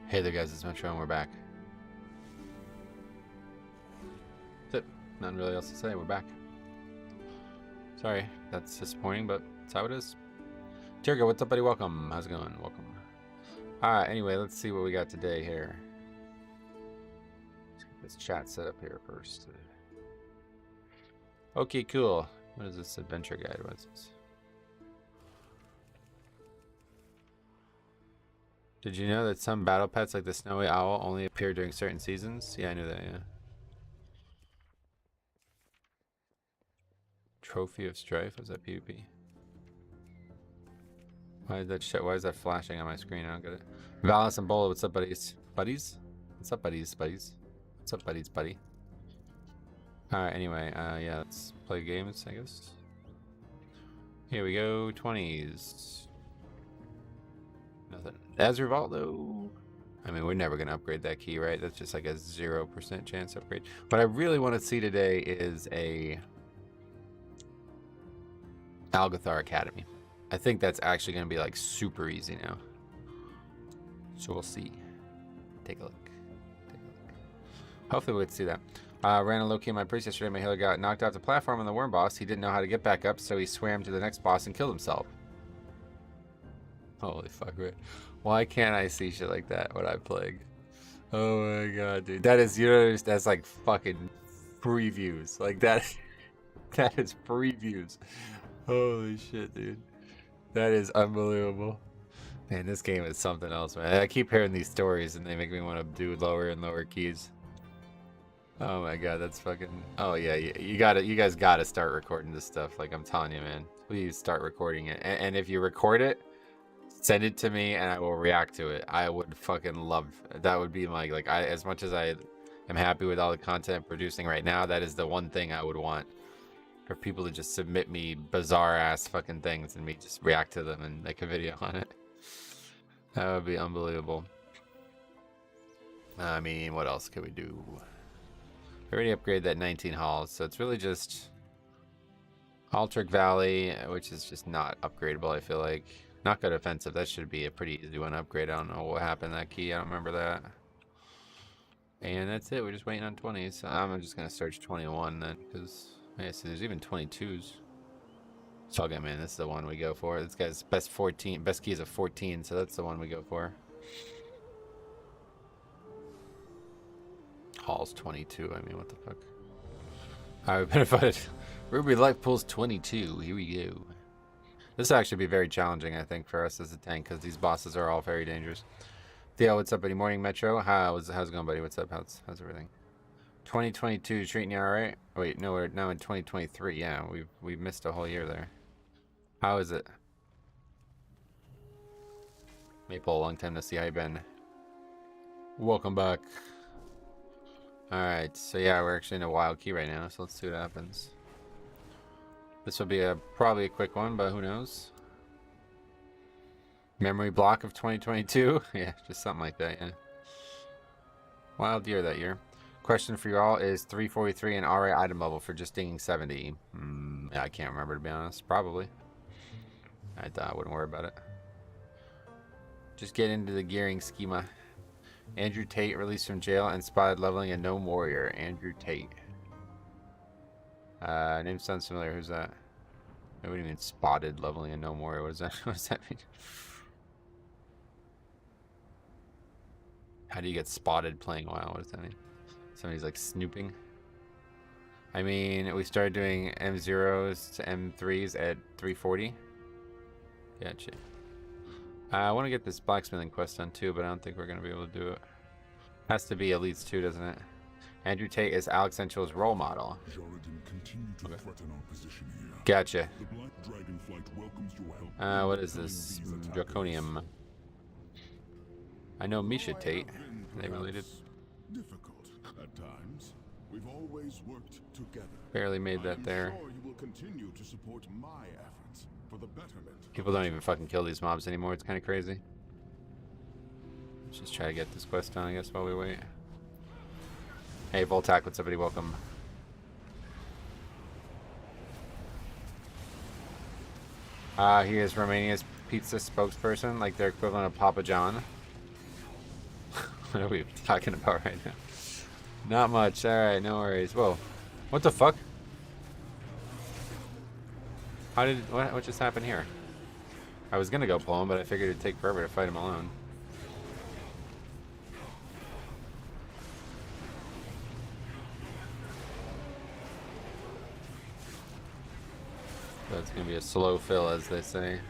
Hey there guys, it's Metro and we're back. That's it. Nothing really else to say, we're back. Sorry, that's disappointing, but that's how it is. Tirgo, what's up buddy? Welcome. How's it going? Welcome. Alright, anyway, let's see what we got today here. Let's get this chat set up here first. Okay, cool. What is this adventure guide? What is this? Did you know that some battle pets like the snowy owl only appear during certain seasons? Yeah, I knew that, yeah. Trophy of Strife? Was that PvP? Why is that flashing on my screen? I don't get it. Valis and Bola, what's up, buddies? Buddies? What's up, buddies? Buddies? What's up, buddies? Buddy? Alright, anyway, yeah, let's play games, I guess. Here we go, 20s. Nothing. Azure Vault, though. I mean, we're never going to upgrade that key, right? That's just like a 0% chance upgrade. What I really want to see today is a Algeth'ar Academy. I think that's actually going to be like super easy now. So we'll see. Take a look. Take a look. Hopefully we'll get to see that. Ran a low key on my priest yesterday. My healer got knocked off the platform on the worm boss. He didn't know how to get back up, so he swam to the next boss and killed himself. Holy fuck, right? Why can't I see shit like that when I'm playing? Oh my god, dude. That is, you know, that's like fucking free views. Like that is free views. Holy shit, dude. That is unbelievable. Man, this game is something else, man. I keep hearing these stories and they make me want to do lower and lower keys. Oh my god, that's fucking... Oh yeah, you guys gotta start recording this stuff. Like, I'm telling you, man. Please start recording it. And if you record it, send it to me and I will react to it. I would fucking love... That would be my... Like, as much as I am happy with all the content I'm producing right now, that is the one thing I would want. For people to just submit me bizarre ass fucking things and me just react to them and make a video on it. That would be unbelievable. I mean, what else could we do? We already upgraded that 19 halls, so it's really just Altric Valley, which is just not upgradable, I feel like. Not good offensive, that should be a pretty easy one to upgrade. I don't know what happened to that key, I don't remember that. And that's it, we're just waiting on 20s. So I'm just gonna search 21 then, because yeah, so there's even 22s. So okay, man, this is the one we go for. This guy's best key is a 14, so that's the one we go for. Hall's 22, I mean, what the fuck. Alright, we've been invited. Ruby Life Pool's 22, here we go. This will actually be very challenging, I think, for us as a tank, because these bosses are all very dangerous. Theo, what's up, buddy? Morning, Metro. How's it going, buddy? What's up? How's everything? 2022 treating you all right? Wait, no, we're now in 2023. Yeah, we've missed a whole year there. How is it? Maple, long time to see. How you been? Welcome back. All right, so yeah, we're actually in a wild key right now, so let's see what happens. This will be probably a quick one, but who knows? Memory block of 2022? Yeah, just something like that, yeah. Wild year that year. Question for you all, is 343 an RA item level for just dinging 70? Yeah, I can't remember, to be honest. Probably. I wouldn't worry about it. Just get into the gearing schema. Andrew Tate released from jail and spotted leveling a gnome warrior. Andrew Tate. Name sounds familiar. Who's that? I wouldn't even spotted leveling a gnome warrior. What does that? What does that mean? How do you get spotted playing WoW? What does that mean? Somebody's like snooping. I mean, we started doing M0s to M3s at 340. Gotcha. I want to get this blacksmithing quest done too, but I don't think we're going to be able to do it. Has to be Elites too, doesn't it? Andrew Tate is Alex Central's role model. Okay. Gotcha. What is this? Draconium. I know Misha Tate. Are they related? Difficult at times. We've always worked together. Barely made that there. Sure you will continue to support my efforts for the betterment. People don't even fucking kill these mobs anymore. It's kind of crazy. Let's just try to get this quest done, I guess, while we wait. Hey, Voltac, what's up, buddy? Welcome. He is Romania's pizza spokesperson, like their equivalent of Papa John. What are we talking about right now? Not much. Alright, no worries. Whoa. What the fuck? What just happened here? I was gonna go pull him, but I figured it'd take forever to fight him alone. So it's gonna be a slow fill, as they say.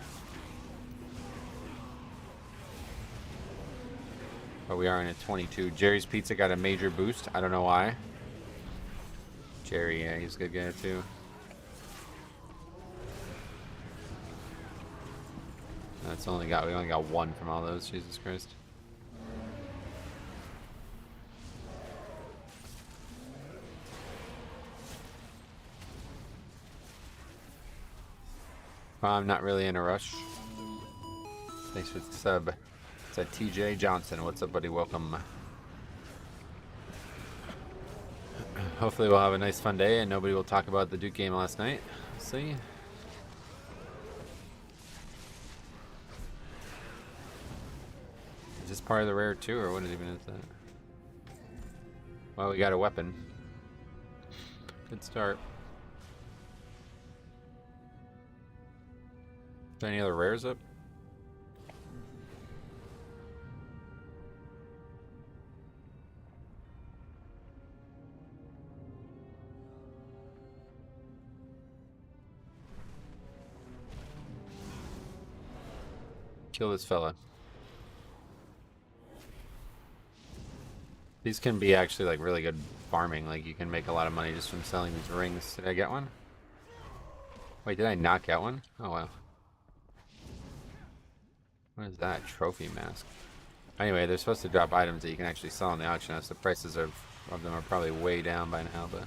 But we are in a 22. Jerry's Pizza got a major boost. I don't know why. Jerry, yeah, he's a good guy too. We only got one from all those. Jesus Christ. Well, I'm not really in a rush. Thanks for the sub. It's at TJ Johnson. What's up, buddy? Welcome. Hopefully we'll have a nice fun day and nobody will talk about the Duke game last night. We'll see. Is this part of the rare too, or what even is that? Well, we got a weapon. Good start. Is there any other rares up? Kill this fella. These can be actually like really good farming. Like you can make a lot of money just from selling these rings. Did I get one? Wait, did I not get one? Oh wow. What is that? Trophy mask. Anyway, they're supposed to drop items that you can actually sell on the auction house. The prices of them are probably way down by now, but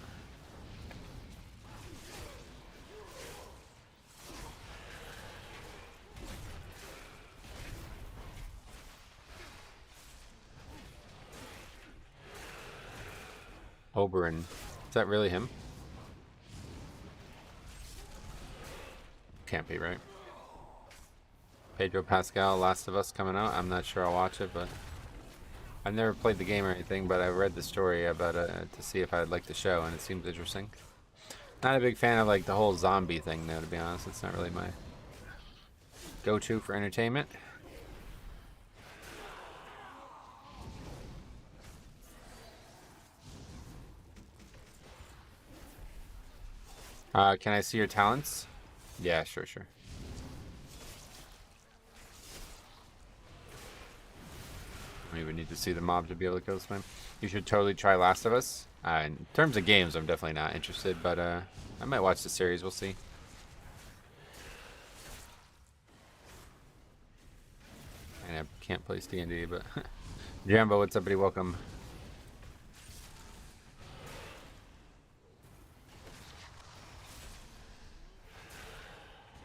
Oberyn. Is that really him? Can't be, right? Pedro Pascal, Last of Us coming out. I'm not sure I'll watch it, but I've never played the game or anything, but I read the story about it to see if I'd like the show, and it seems interesting. Not a big fan of like the whole zombie thing, though, to be honest. It's not really my go-to for entertainment. Can I see your talents? Yeah, sure. We would need to see the mob to be able to kill this man. You should totally try Last of Us. In terms of games, I'm definitely not interested, but I might watch the series. We'll see. And I can't play D&D, but Jambo, what's up, buddy? Welcome.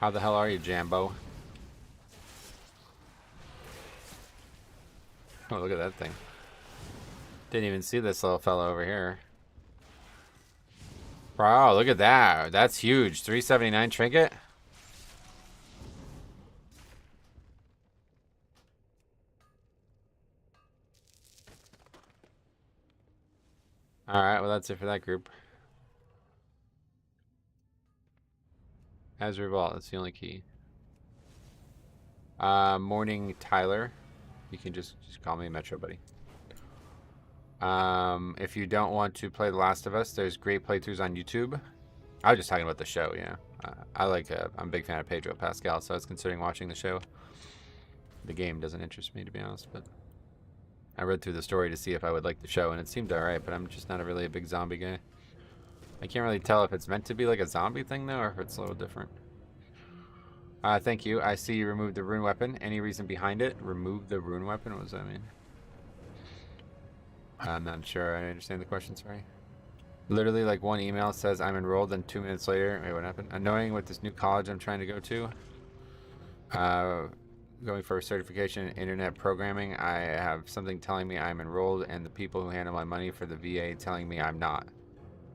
How the hell are you, Jambo? Oh, look at that thing. Didn't even see this little fella over here. Bro, look at that. That's huge. 379 trinket. Alright, well that's it for that group. Azure Vault, that's the only key. Morning Tyler. You can just call me Metro Buddy. If you don't want to play The Last of Us, there's great playthroughs on YouTube. I was just talking about the show, yeah. I'm a big fan of Pedro Pascal, so I was considering watching the show. The game doesn't interest me, to be honest, but I read through the story to see if I would like the show, and it seemed alright, but I'm just not really a big zombie guy. I can't really tell if it's meant to be like a zombie thing, though, or if it's a little different. Thank you. I see you removed the rune weapon. Any reason behind it? Remove the rune weapon? What does that mean? I'm not sure. I understand the question, sorry. Literally, like one email says I'm enrolled, and 2 minutes later, wait, what happened? Annoying with this new college I'm trying to go to. Going for a certification in internet programming. I have something telling me I'm enrolled, and the people who handle my money for the VA telling me I'm not.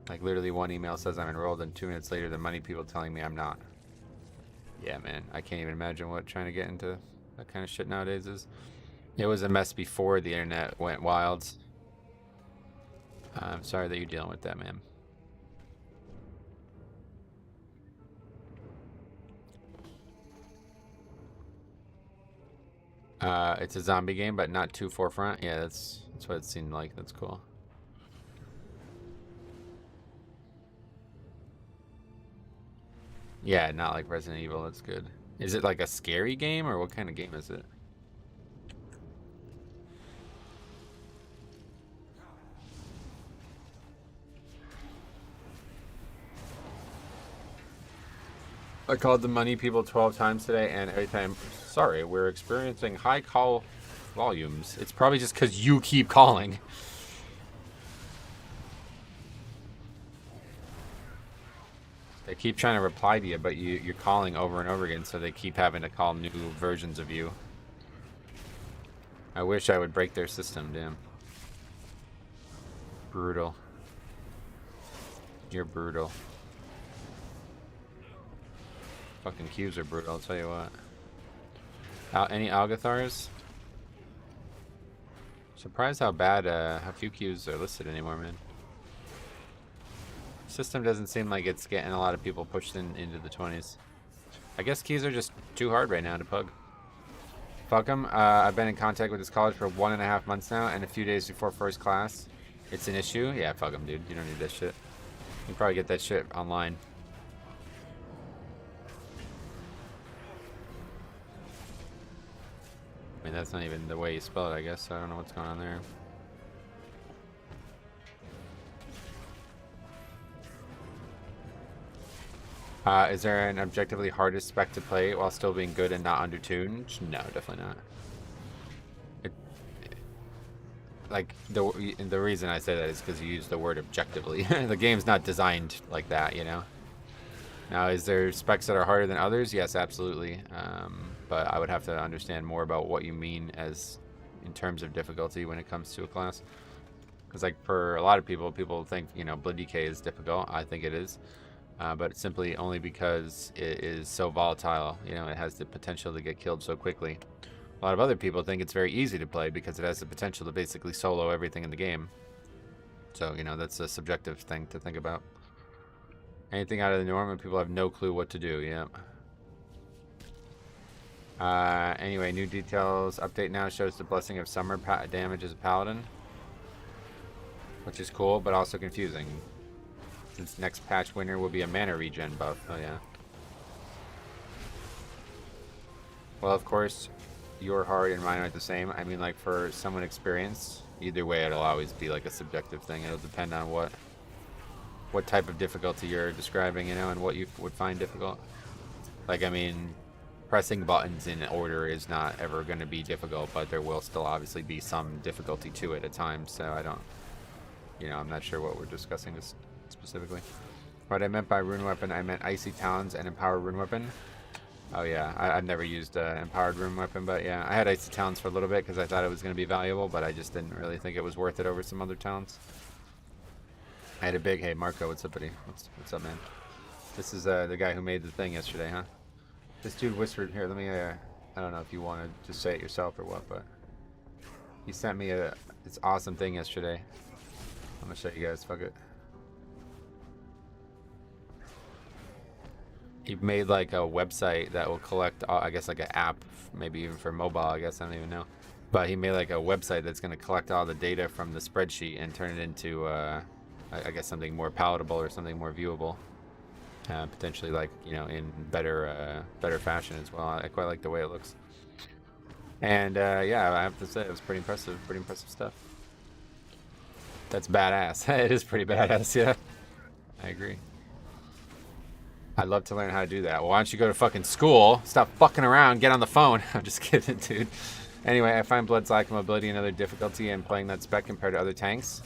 Like literally one email says I'm enrolled, and 2 minutes later, the money people telling me I'm not. Yeah, man, I can't even imagine what trying to get into that kind of shit nowadays is. It was a mess before the internet went wild. I'm sorry that you're dealing with that, man. It's a zombie game, but not too forefront. Yeah, that's what it seemed like. That's cool. Yeah, not like Resident Evil. That's good. Is it like a scary game, or what kind of game is it? I called the money people 12 times today, and every time, sorry, we're experiencing high call volumes. It's probably just because you keep calling. They keep trying to reply to you, but you're calling over and over again, so they keep having to call new versions of you. I wish I would break their system, damn. Brutal. You're brutal. Fucking cubes are brutal, I'll tell you what. Any Algeth'ars? Surprised how bad, how few queues are listed anymore, man. System doesn't seem like it's getting a lot of people pushed into the 20s. I guess keys are just too hard right now to pug. Fuck them. I've been in contact with this college for 1.5 months now, and a few days before first class. It's an issue? Yeah, fuck them, dude. You don't need that shit. You can probably get that shit online. I mean, that's not even the way you spell it, I guess. So I don't know what's going on there. Is there an objectively hardest spec to play while still being good and not undertuned? No, definitely not. Like, the reason I say that is because you use the word objectively. The game's not designed like that, you know? Now, is there specs that are harder than others? Yes, absolutely. But I would have to understand more about what you mean as in terms of difficulty when it comes to a class. Because, like, for a lot of people, people think, you know, Blood DK is difficult. I think it is. But simply only because it is so volatile. You know, it has the potential to get killed so quickly. A lot of other people think it's very easy to play because it has the potential to basically solo everything in the game. So, you know, that's a subjective thing to think about. Anything out of the norm and people have no clue what to do, yeah. Anyway, new details. Update now shows the Blessing of Summer damage as a paladin. Which is cool, but also confusing. Since next patch winner will be a mana regen buff. Oh, yeah. Well, of course, your hard and mine aren't the same. I mean, like, for someone experienced, either way, it'll always be, like, a subjective thing. It'll depend on what type of difficulty you're describing, you know, and what you would find difficult. Like, I mean, pressing buttons in order is not ever going to be difficult, but there will still obviously be some difficulty to it at times, so I don't, you know, I'm not sure what we're discussing this specifically. What I meant by rune weapon, I meant icy talons and empowered rune weapon. Oh yeah, I've never used empowered rune weapon, but yeah, I had icy talons for a little bit because I thought it was going to be valuable, but I just didn't really think it was worth it over some other talents. I had a big, hey Marco, what's up, buddy? What's up, man? This is the guy who made the thing yesterday, huh? This dude whispered, here, let me, I don't know if you want to just say it yourself or what, but he sent me this awesome thing yesterday. I'm gonna show you guys, fuck it. He made like a website that will collect, I guess like an app, maybe even for mobile, I guess, I don't even know. But he made like a website that's going to collect all the data from the spreadsheet and turn it into, I guess, something more palatable or something more viewable. Potentially, like, you know, in better fashion as well. I quite like the way it looks. And yeah, I have to say, it was pretty impressive stuff. That's badass. It is pretty badass, yeah. I agree. I'd love to learn how to do that. Well, why don't you go to fucking school? Stop fucking around. Get on the phone. I'm just kidding, dude. Anyway, I find Blood's lack of mobility another difficulty in playing that spec compared to other tanks.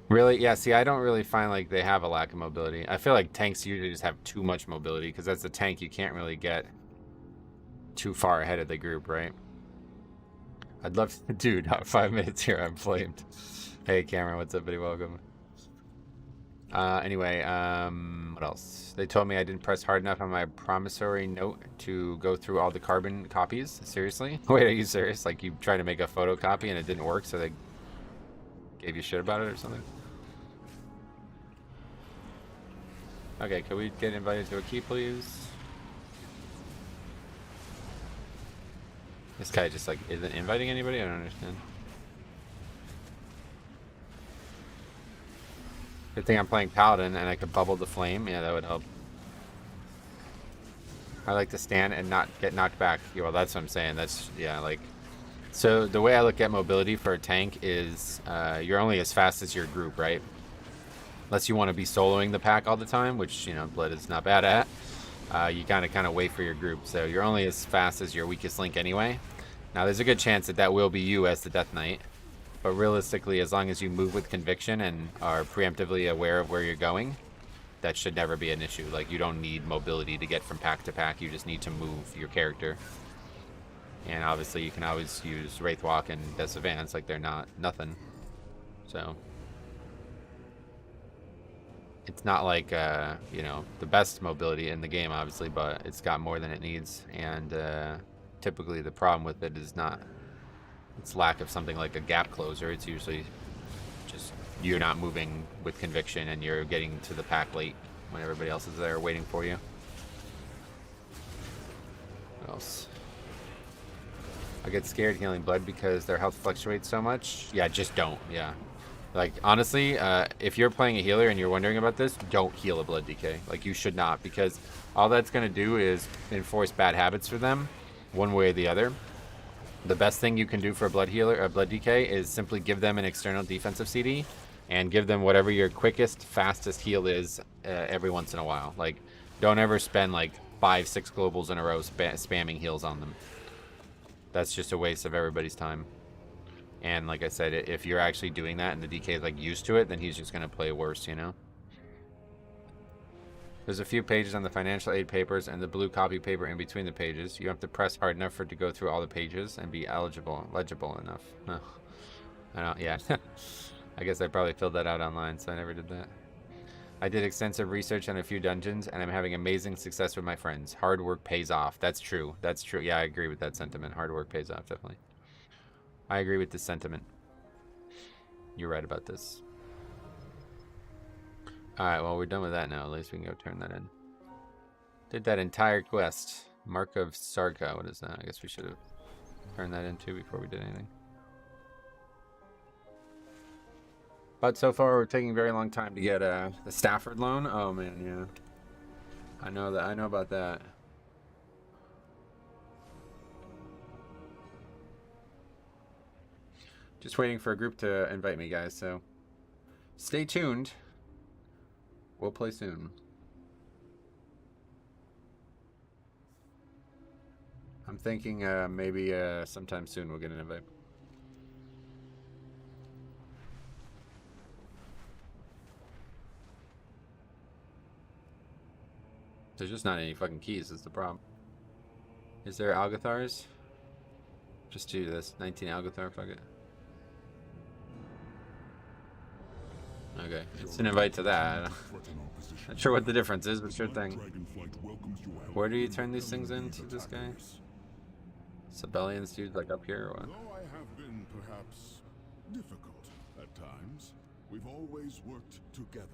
Really? Yeah, see, I don't really find like they have a lack of mobility. I feel like tanks usually just have too much mobility because as a tank, you can't really get too far ahead of the group, right? I'd love to... Dude, 5 minutes here, I'm flamed. Hey, Cameron, what's up, buddy? Welcome. Anyway, what else? They told me I didn't press hard enough on my promissory note to go through all the carbon copies. Seriously? Wait, are you serious? Like you tried to make a photocopy and it didn't work, so they gave you shit about it or something? Okay, can we get invited to a key, please? This guy just like isn't inviting anybody? I don't understand. Good thing I'm playing Paladin and I could bubble the flame. Yeah, that would help. I like to stand and not get knocked back. Yeah, well, that's what I'm saying. That's, yeah, like... So the way I look at mobility for a tank is you're only as fast as your group, right? Unless you want to be soloing the pack all the time, which, you know, Blood is not bad at. You kind of wait for your group. So you're only as fast as your weakest link anyway. Now, there's a good chance that that will be you as the Death Knight. But realistically, as long as you move with conviction and are preemptively aware of where you're going, that should never be an issue. Like, you don't need mobility to get from pack to pack. You just need to move your character. And obviously, you can always use Wraithwalk and Death's Advance. Like, they're not nothing. So, it's not like, you know, the best mobility in the game, obviously, but it's got more than it needs. And typically, the problem with it is not its lack of something like a gap closer. It's usually just you're not moving with conviction and you're getting to the pack late when everybody else is there waiting for you. What else? I get scared healing Blood because their health fluctuates so much. Yeah, just don't. Yeah. Like, honestly, if you're playing a healer and you're wondering about this, don't heal a Blood DK. Like, you should not, because all that's going to do is enforce bad habits for them, one way or the other. The best thing you can do for a Blood healer, a Blood DK, is simply give them an external defensive CD and give them whatever your quickest, fastest heal is every once in a while. Like, don't ever spend like 5-6 globals in a row spamming heals on them. That's just a waste of everybody's time. And like I said, if you're actually doing that and the DK is like used to it, then he's just going to play worse, you know? There's a few pages on the financial aid papers and the blue copy paper in between the pages. You have to press hard enough for it to go through all the pages and be legible enough. Oh, I don't, yeah. I guess I probably filled that out online, so I never did that. I did extensive research on a few dungeons, and I'm having amazing success with my friends. Hard work pays off. That's true. That's true. Yeah, I agree with that sentiment. Hard work pays off, definitely. I agree with this sentiment. You're right about this. Alright, well, we're done with that now. At least we can go turn that in. Did that entire quest. Mark of Sarka. What is that? I guess we should have turned that in too before we did anything. But so far, we're taking a very long time to get the Stafford loan. Oh, man, yeah. I know that. I know about that. Just waiting for a group to invite me, guys, so stay tuned. We'll play soon. I'm thinking maybe sometime soon we'll get an invite. There's just not any fucking keys is the problem. Is there Algeth'ars? Just do this. 19 Algeth'ar, fuck it. Okay, it's an invite to that. Not sure what the difference is, but sure thing. Where do you turn these things into this guy? Sibelians, dude, like up here or what? Though I have been perhaps difficult at times, we've always worked together.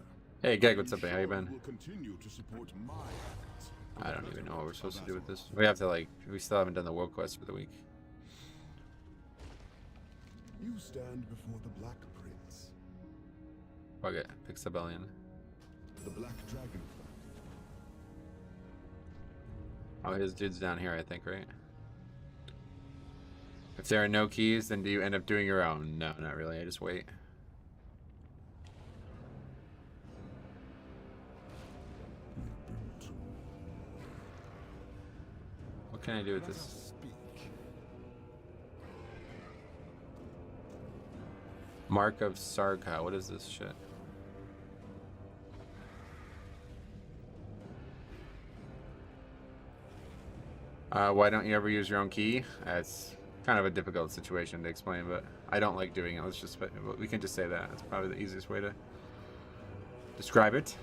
Hey, Geg, what's up, man? How you been? Will continue to support my efforts. I don't even know what we're supposed to do with this. We have to, like, we still haven't done the world quest for the week. You stand before the Black Prince. Fuck it, pick Sibelian. The Black Dragonfly. Oh, his dude's down here, I think, right? If there are no keys, then do you end up doing your own? No, not really. I just wait. What can I do with this? Mark of Sarka. What is this shit? Why don't you ever use your own key? It's kind of a difficult situation to explain, but I don't like doing it. Let's just, we can just say that. It's probably the easiest way to Describe it.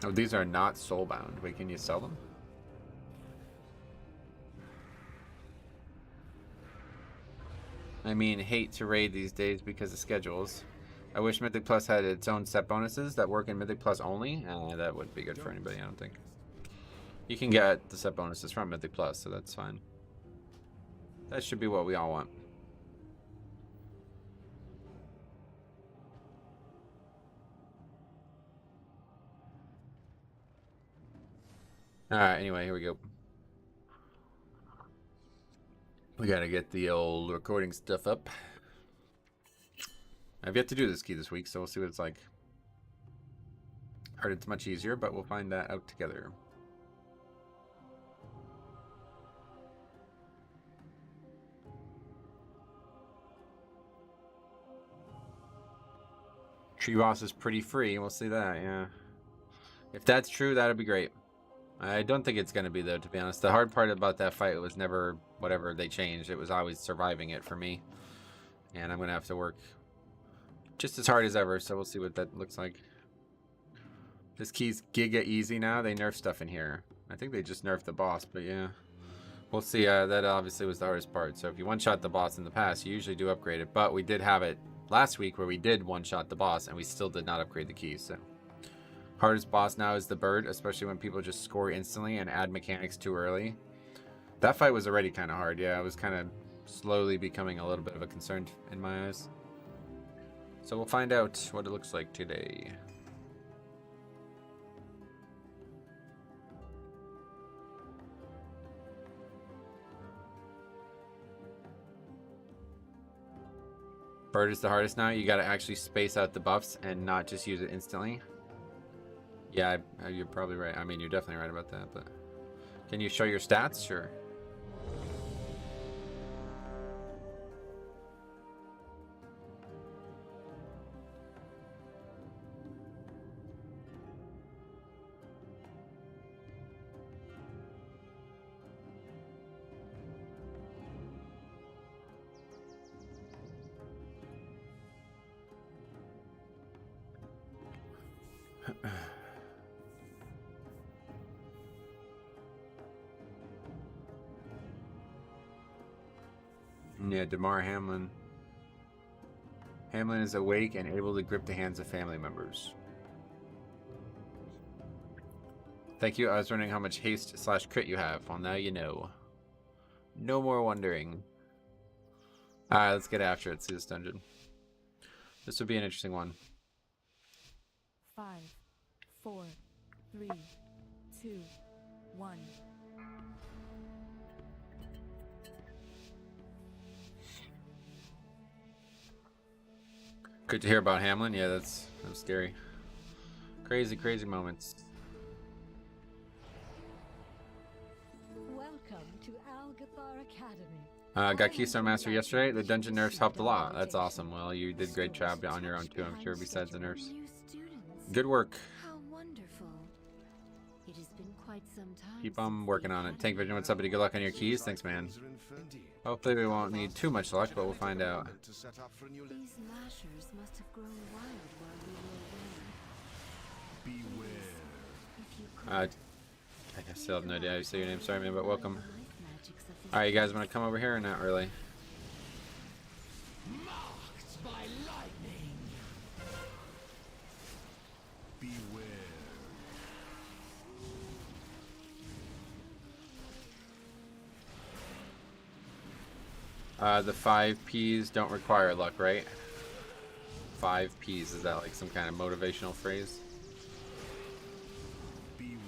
Oh, these are not soulbound. Wait, can you sell them? I mean, hate to raid these days because of schedules. I wish Mythic Plus had its own set bonuses that work in Mythic Plus only. That wouldn't be good for anybody, I don't think. You can get the set bonuses from Mythic Plus, so that's fine. That should be what we all want. Alright, anyway, here we go. We gotta get the old recording stuff up. I've yet to do this key this week, so we'll see what it's like. Heard it's much easier, but we'll find that out together. Tree boss is pretty free, we'll see that, yeah. If that's true, that'd be great. I don't think it's gonna be though, to be honest. The hard part about that fight was never whatever they changed. It was always surviving it for me. And I'm gonna have to work just as hard as ever, so we'll see what that looks like. This key's giga easy now. They nerf stuff in here. I think they just nerfed the boss, but yeah. We'll see. That obviously was the hardest part. So if you one-shot the boss in the past, you usually do upgrade it. But we did have it last week where we did one-shot the boss, and we still did not upgrade the keys, so. Hardest boss now is the bird, especially when people just score instantly and add mechanics too early. That fight was already kind of hard. Yeah, it was kind of slowly becoming a little bit of a concern in my eyes. So we'll find out what it looks like today. Bird is the hardest now. You got to actually space out the buffs and not just use it instantly. Yeah, you're probably right. I mean, you're definitely right about that, but... Can you show your stats? Sure. Yeah, Damar Hamlin. Hamlin is awake and able to grip the hands of family members. Thank you. I was wondering how much haste / crit you have. Well, now you know. No more wondering. Alright, let's get after it. See this dungeon. This would be an interesting one. 5, 4, 3, 2, 1. Good to hear about Hamlin. Yeah, that's scary. Crazy, crazy moments. Welcome to Algeth'ar Academy. Got Keystone Master yesterday. The dungeon nerfs helped a lot. That's awesome. Well, you did a great job on your own too, I'm sure, besides the nerfs. Good work. How wonderful. It has been quite some time. Keep on working on it. Tank Vision, what's up, buddy? Good luck on your keys. Thanks, man. Hopefully we won't need too much luck, but we'll find out. These mashers must have grown wild while we were away. Beware. I still have no idea how you say your name. Sorry, man, but welcome. Alright, you guys want to come over here or not really? Marked by lightning. Beware. The 5 Ps don't require luck, right? 5 Ps, is that like some kind of motivational phrase? Beware.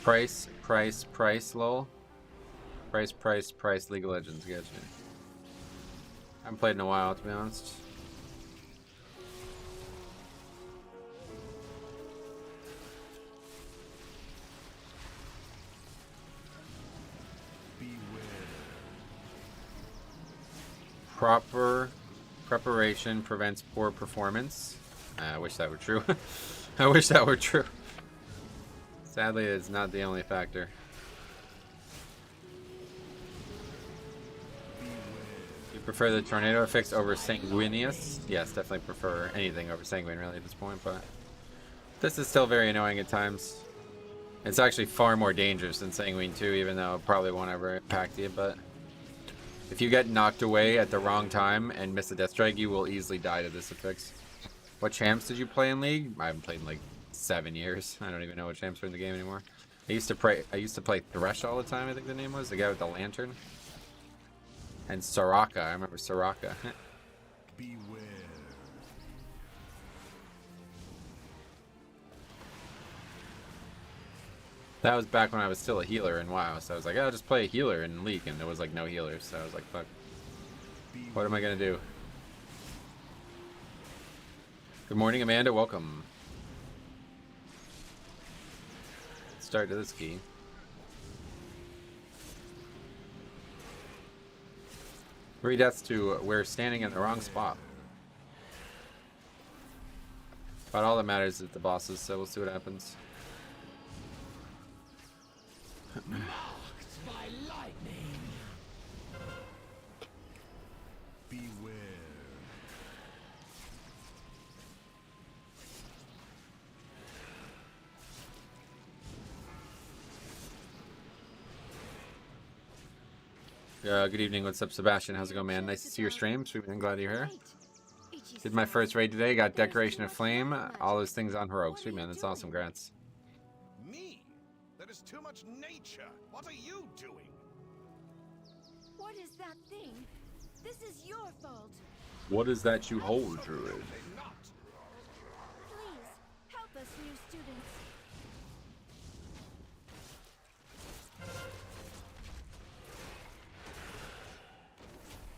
Price, lol. Price, League of Legends, gotcha. I haven't played in a while, to be honest. Beware. Preparation prevents poor performance. I wish that were true. I wish that were true. Sadly, it's not the only factor. You prefer the tornado affix over sanguineous? Yes, definitely prefer anything over sanguine really at this point, but this is still very annoying at times. It's actually far more dangerous than sanguine too, even though it probably won't ever impact you, but if you get knocked away at the wrong time and miss a death strike, you will easily die to this affix. What champs did you play in League? I haven't played in like 7 years. I don't even know what champs are in the game anymore. I used to play Thresh all the time, I think the name was. The guy with the lantern. And Soraka. I remember Soraka. Beware. That was back when I was still a healer in WoW, so I was like, oh, I'll just play a healer in League, and there was like no healers, so I was like, fuck. What am I gonna do? Good morning, Amanda, welcome. Start to this key. Three deaths to we're standing in the wrong spot. But all that matters is the bosses, so we'll see what happens. Marked by lightning. Beware. Good evening, what's up, Sebastian? How's it going, man? Nice to see your stream. Sweet man, glad you're here. Did my first raid today, got Decoration of Flame, all those things on Heroic. Sweet man, that's awesome, grants. Me? That is too much nature. What are you doing? What is that thing? This is your fault. What is that you hold, Druid? Absolutely not. Please, help us, new students.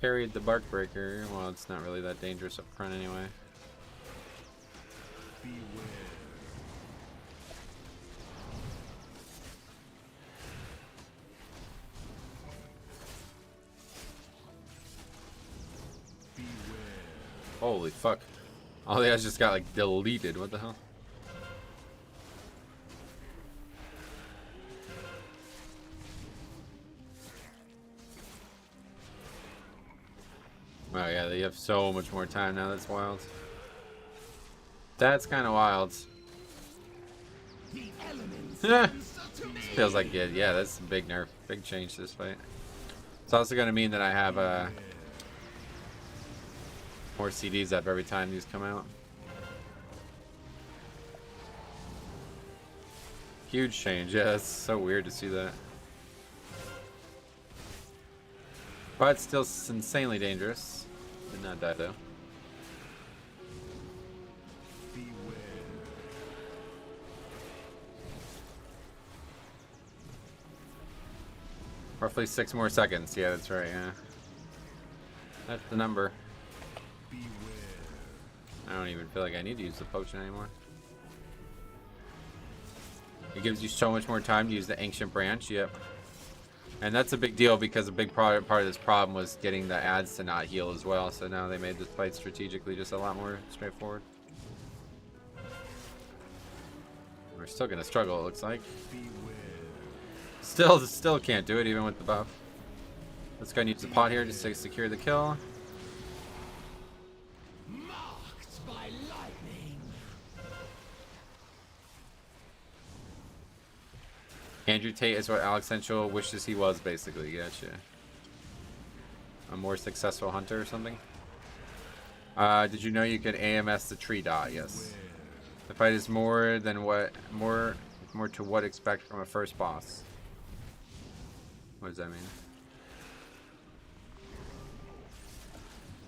Carried the Bark Breaker. Well, it's not really that dangerous up front anyway. Beware. Beware. Holy fuck. All the guys just got like deleted. What the hell? Oh yeah, they have so much more time now. That's wild. That's kind of wild. The elements Yeah. answer to me. Feels like it. Yeah, that's a big nerf, big change to this fight. It's also going to mean that I have more CDs up every time these come out. Huge change. Yeah, it's so weird to see that. But still insanely dangerous. Did not die though. Beware. Roughly 6 more seconds. Yeah, that's right. Yeah, that's the number. Beware. I don't even feel like I need to use the potion anymore. It gives you so much more time to use the ancient branch. Yep. And that's a big deal because a big part of this problem was getting the ads to not heal as well. So now they made this fight strategically just a lot more straightforward. We're still gonna struggle, it looks like. Beware. Still can't do it even with the buff. This guy needs a pot here just to secure the kill. Marked by lightning. Andrew Tate is what Alex Central wishes he was, basically. Gotcha. A more successful hunter or something. Did you know you could AMS the tree dot? Yes. The fight is more than more to what expect from a first boss. What does that mean?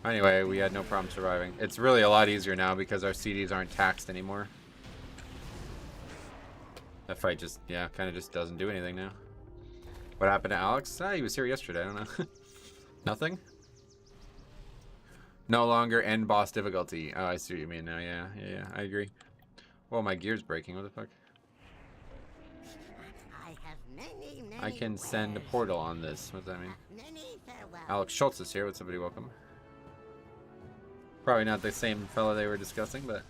Anyway, we had no problem surviving. It's really a lot easier now because our CDs aren't taxed anymore. That fight just, yeah, kind of just doesn't do anything now. What happened to Alex? He was here yesterday. I don't know. Nothing? No longer end boss difficulty. Oh, I see what you mean now. Yeah, I agree. Well, my gear's breaking. What the fuck? I have many I can send a portal on this. What does that mean? Many farewells. Alex Schultz is here. What's somebody welcome? Probably not the same fella they were discussing, but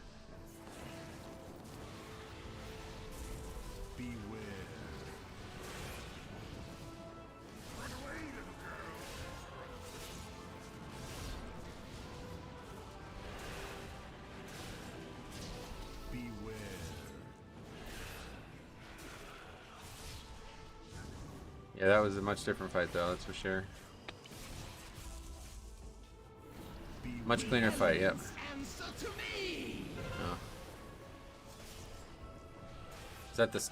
Yeah, that was a much different fight though, that's for sure. Much cleaner fight, yep. Oh. Is that this?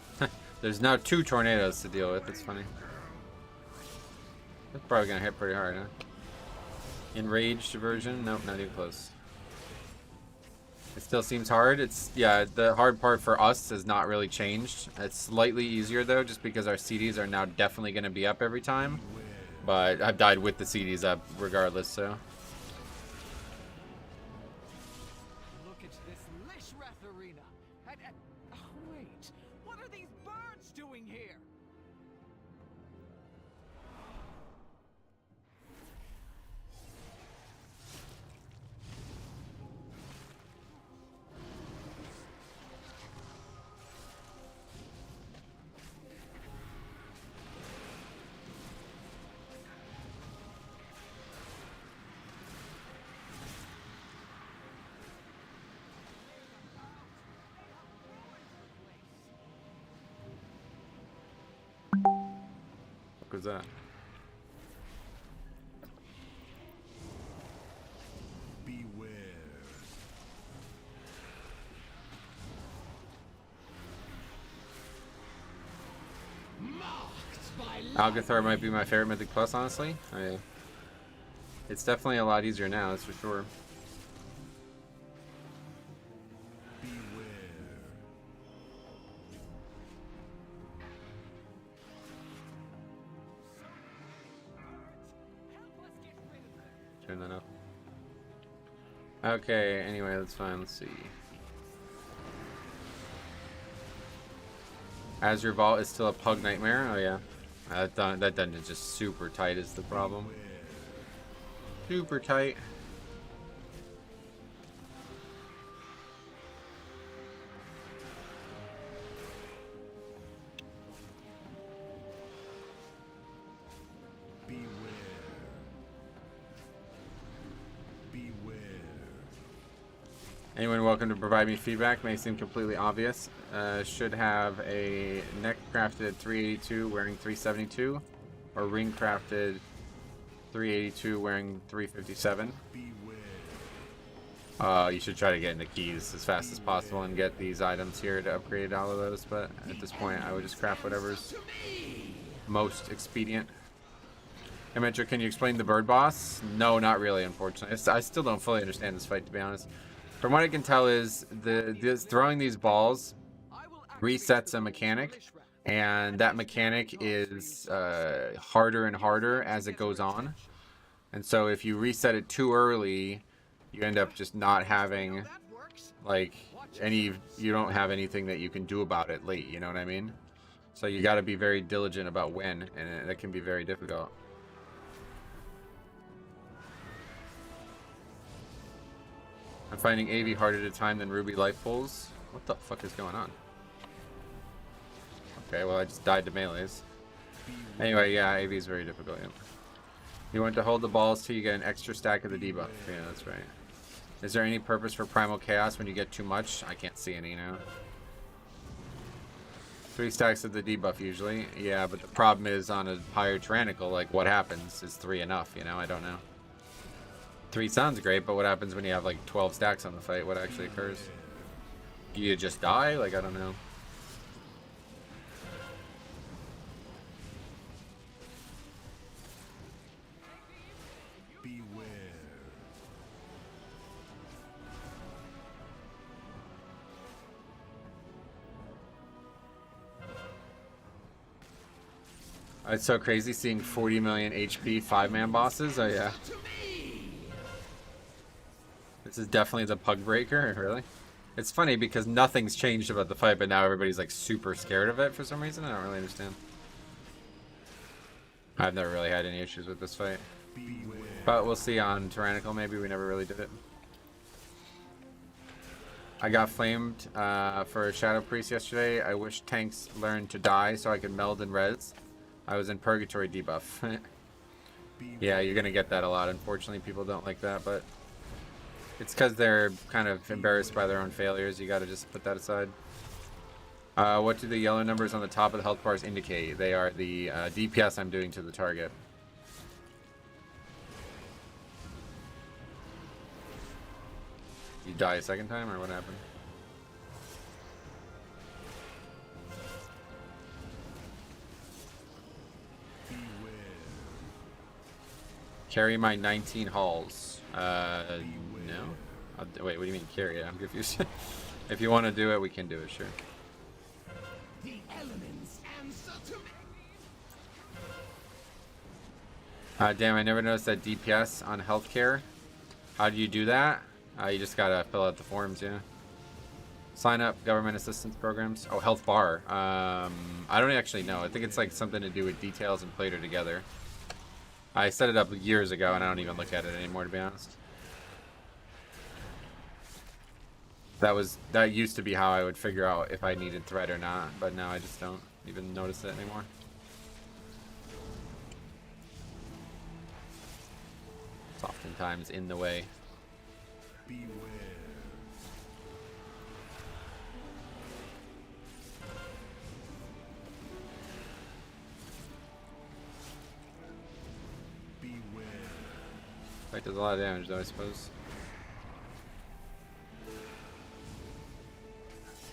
There's now 2 tornadoes to deal with, it's funny. That's probably gonna hit pretty hard, huh? Enraged version? Nope, not even close. It still seems hard. It's, yeah, the hard part for us has not really changed. It's slightly easier though, just because our CDs are now definitely going to be up every time. But I've died with the CDs up regardless, so. Look at this Lishrath arena. Oh, wait, what are these birds doing here? What was that? Beware. Algeth'ar might be my favorite Mythic Plus, honestly. Oh, yeah. It's definitely a lot easier now, that's for sure. Turn that up. Okay, anyway, that's fine. Let's see. Azure Vault is still a pug nightmare. Oh, yeah. That dungeon's just super tight is the problem. Super tight. Anyone welcome to provide me feedback. May seem completely obvious. Should have a neck crafted 382 wearing 372, or ring crafted 382 wearing 357. You should try to get into keys as fast as possible and get these items here to upgrade all of those, but at this point I would just craft whatever's most expedient. Hey Metro, can you explain the bird boss? No, not really, unfortunately. I still don't fully understand this fight, to be honest. From what I can tell is throwing these balls resets a mechanic, and that mechanic is harder and harder as it goes on. And so if you reset it too early, you end up just not having like you don't have anything that you can do about it late, you know what I mean? So you got to be very diligent about when, and it can be very difficult. I'm finding AV harder to time than Ruby life pulls. What the fuck is going on? Okay, well I just died to melees. Anyway, yeah, AV is very difficult. Yeah. You want to hold the balls till you get an extra stack of the debuff. Yeah, that's right. Is there any purpose for Primal Chaos when you get too much? I can't see any now. 3 stacks of the debuff usually. Yeah, but the problem is on a higher Tyrannical, like what happens? Is 3 enough, you know? I don't know. 3 sounds great, but what happens when you have like 12 stacks on the fight? What actually occurs? Do you just die? Like, I don't know. Beware. It's so crazy seeing 40 million HP 5-man bosses. Oh yeah. This is definitely the pug breaker, really. It's funny because nothing's changed about the fight, but now everybody's like super scared of it for some reason. I don't really understand. I've never really had any issues with this fight. But we'll see on Tyrannical, maybe. We never really did it. I got flamed for Shadow Priest yesterday. I wish tanks learned to die so I could meld and res. I was in Purgatory debuff. Yeah, you're gonna get that a lot. Unfortunately, people don't like that, but it's because they're kind of embarrassed by their own failures. You gotta just put that aside. What do the yellow numbers on the top of the health bars indicate? They are the DPS I'm doing to the target. You die a second time, or what happened? Carry my 19 halls. No. Wait, what do you mean carry it? I'm confused. If you want to do it, we can do it, sure. The elements answer to me. Damn, I never noticed that DPS on healthcare. How do you do that? You just gotta fill out the forms, yeah. Sign up, government assistance programs. Oh, health bar. I don't actually know. I think it's like something to do with details and Plater together. I set it up years ago and I don't even look at it anymore, to be honest. That used to be how I would figure out if I needed thread or not, but now I just don't even notice it anymore. It's oftentimes in the way. Beware. Beware. Like, does a lot of damage though, I suppose.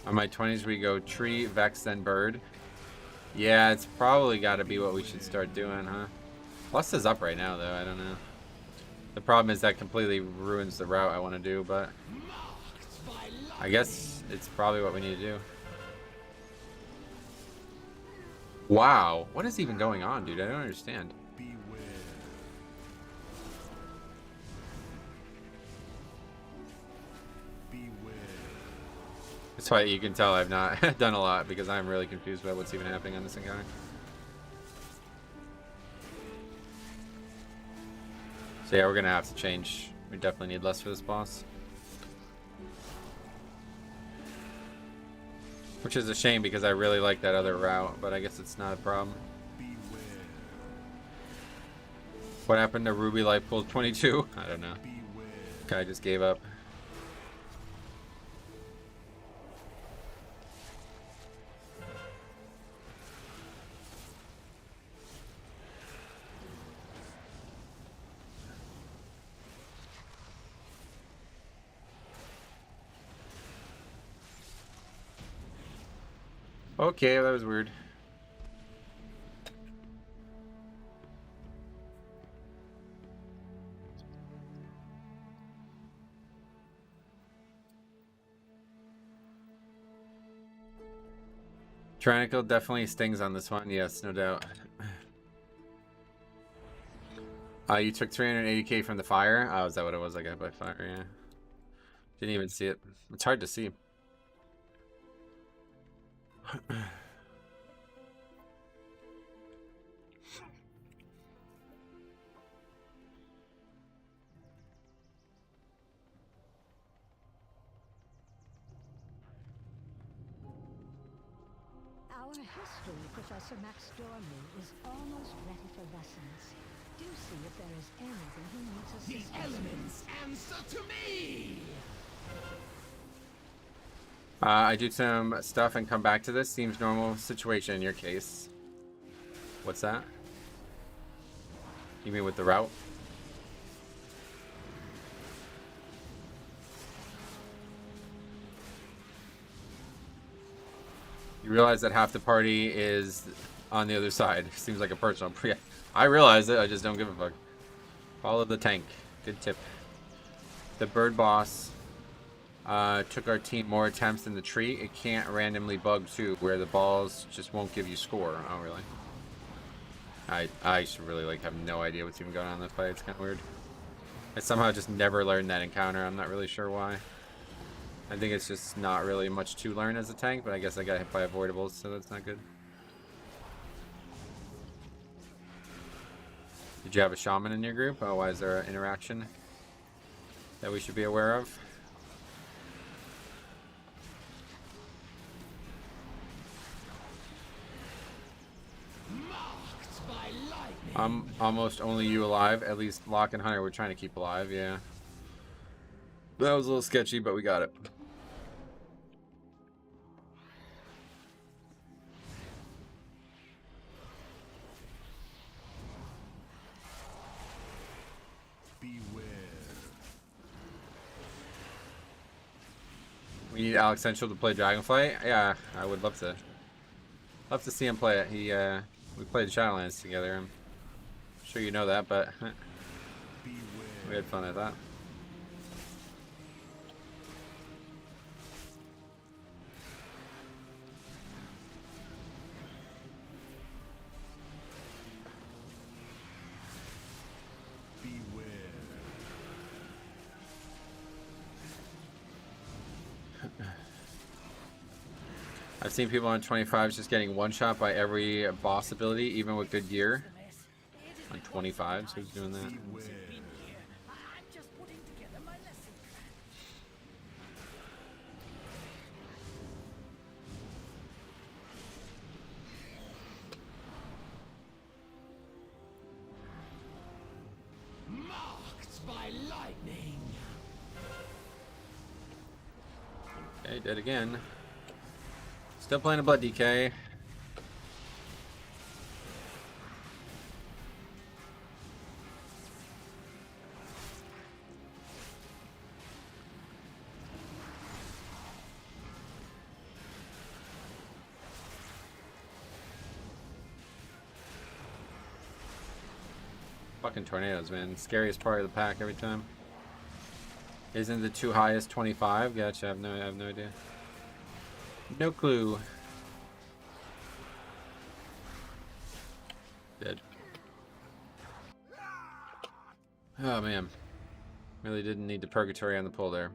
On my 20s we go tree, vex, then bird. Yeah, it's probably got to be what we should start doing, huh? Plus is up right now though, I don't know. The problem is that completely ruins the route I want to do, but I guess it's probably what we need to do. Wow, what is even going on, dude? I don't understand. Beware. Beware. That's why you can tell I've not done a lot, because I'm really confused about what's even happening on this encounter. So yeah, we're gonna have to change. We definitely need less for this boss. Which is a shame because I really like that other route, but I guess it's not a problem. Beware. What happened to Ruby Life Pool 22? I don't know. Beware. Guy just gave up. Okay, that was weird. Tyrannical definitely stings on this one, yes, no doubt. You took 380k from the fire? Oh, is that what it was? I got hit by fire, yeah. Didn't even see it. It's hard to see. Our history Professor Max Dorley is almost ready for lessons. Do see if there is anything he needs assistance The elements answer to me. I do some stuff and come back to this. Seems normal situation in your case. What's that? You mean with the route? You realize that half the party is on the other side. Seems like a personal. Yeah, I realize it. I just don't give a fuck. Follow the tank. Good tip. The bird boss took our team more attempts than the tree. It can't randomly bug too, where the balls just won't give you score. Oh, really? I should really like have no idea what's even going on in this fight. It's kind of weird. I somehow just never learned that encounter. I'm not really sure why. I think it's just not really much to learn as a tank, but I guess I got hit by avoidables, so that's not good. Did you have a shaman in your group? Oh, why is there an interaction that we should be aware of? Almost only you alive. At least Locke and Hunter were trying to keep alive, yeah. That was a little sketchy, but we got it. We need Alex Central to play Dragonflight. Yeah, I would love to. Love to see him play it. We played Shadowlands together. I'm sure you know that, but we had fun at that. I've seen people on 25s just getting one shot by every boss ability, even with good gear. On 25s, who's doing that? I'm just putting together my lesson plan. Marked by lightning. Okay, dead again. Still playing a Blood DK. Fucking tornadoes, man. Scariest part of the pack every time. Isn't the two highest 25? Gotcha, I have no idea. No clue. Dead. Oh man. Really didn't need the purgatory on the pull there.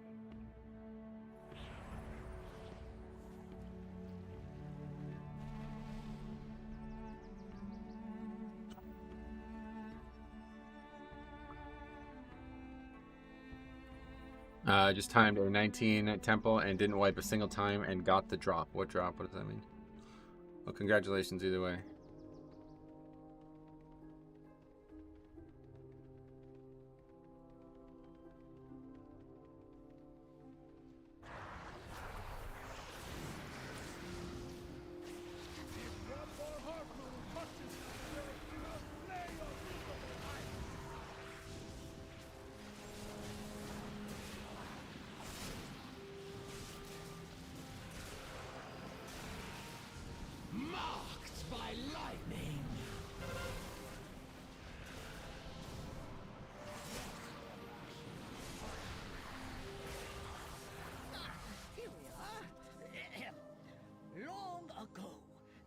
Just timed a 19 temple and didn't wipe a single time and got the drop. What drop? What does that mean? Well, congratulations either way. Marked by lightning. Here we are. Long ago,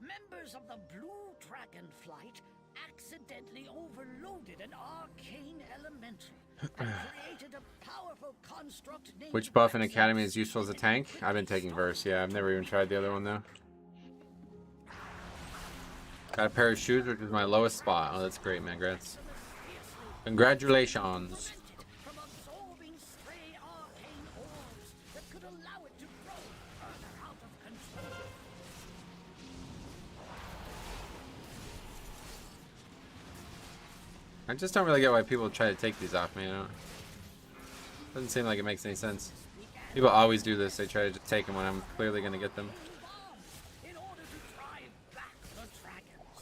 members of the Blue Dragon Flight accidentally overloaded an arcane elemental and created a powerful construct named Which buff in Academy is useful as a tank? I've been taking Verse, yeah. I've never even tried the other one though. Got a pair of shoes, which is my lowest spot. Oh, that's great, man. Congrats. Congratulations. from absorbing stray arcane orbs that could allow it to grow further out of control. I just don't really get why people try to take these off me, you know? Doesn't seem like it makes any sense. People always do this. They try to just take them when I'm clearly going to get them. In order to drive back the dragons.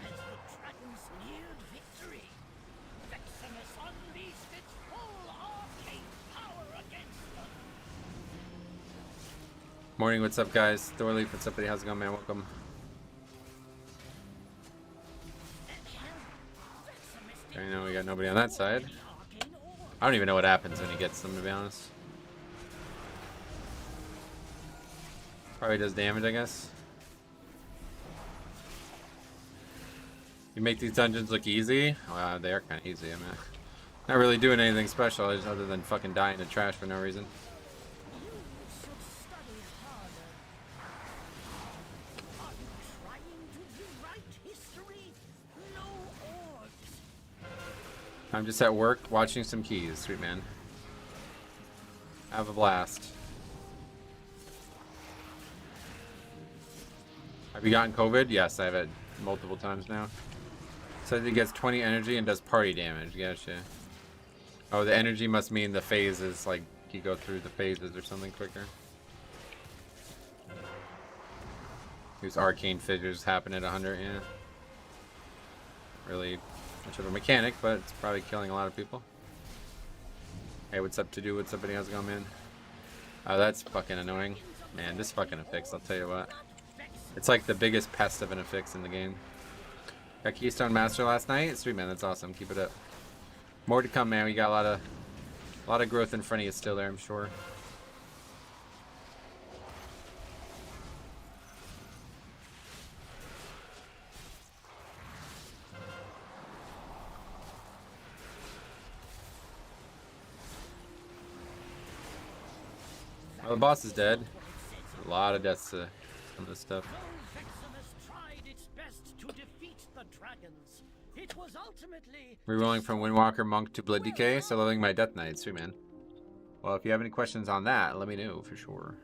As the dragons neared victory, Veximus unleashed its full arcane power against them. Morning, what's up, guys? Thorleaf, what's up, buddy? How's it going, man? Welcome. Okay, now we got nobody on that side. I don't even know what happens when he gets them, to be honest. Probably does damage, I guess. You make these dungeons look easy? Wow, they are kind of easy. I mean, not really doing anything special, just other than fucking dying to trash for no reason. I'm just at work watching some keys, sweet man. Have a blast. Have you gotten COVID? Yes, I've had multiple times now. Says it gets 20 energy and does party damage. Gotcha. Oh, the energy must mean the phases, like you go through the phases or something quicker. These arcane figures happen at 100, yeah. Really much of a mechanic, but it's probably killing a lot of people. Hey, what's up to do? What's up, buddy? How's it going, man? Oh, that's fucking annoying. Man, this fucking Affix, I'll tell you what. It's like the biggest pest of an Affix in the game. Got Keystone Master last night? Sweet, man, that's awesome. Keep it up. More to come, man. We got a lot of growth in front of you still there, I'm sure. Well, the boss is dead. A lot of deaths to some of this stuff. Rerolling from Windwalker Monk to Blood Decay, soloing my Death Knight. Sweet, man. Well, if you have any questions on that, let me know for sure.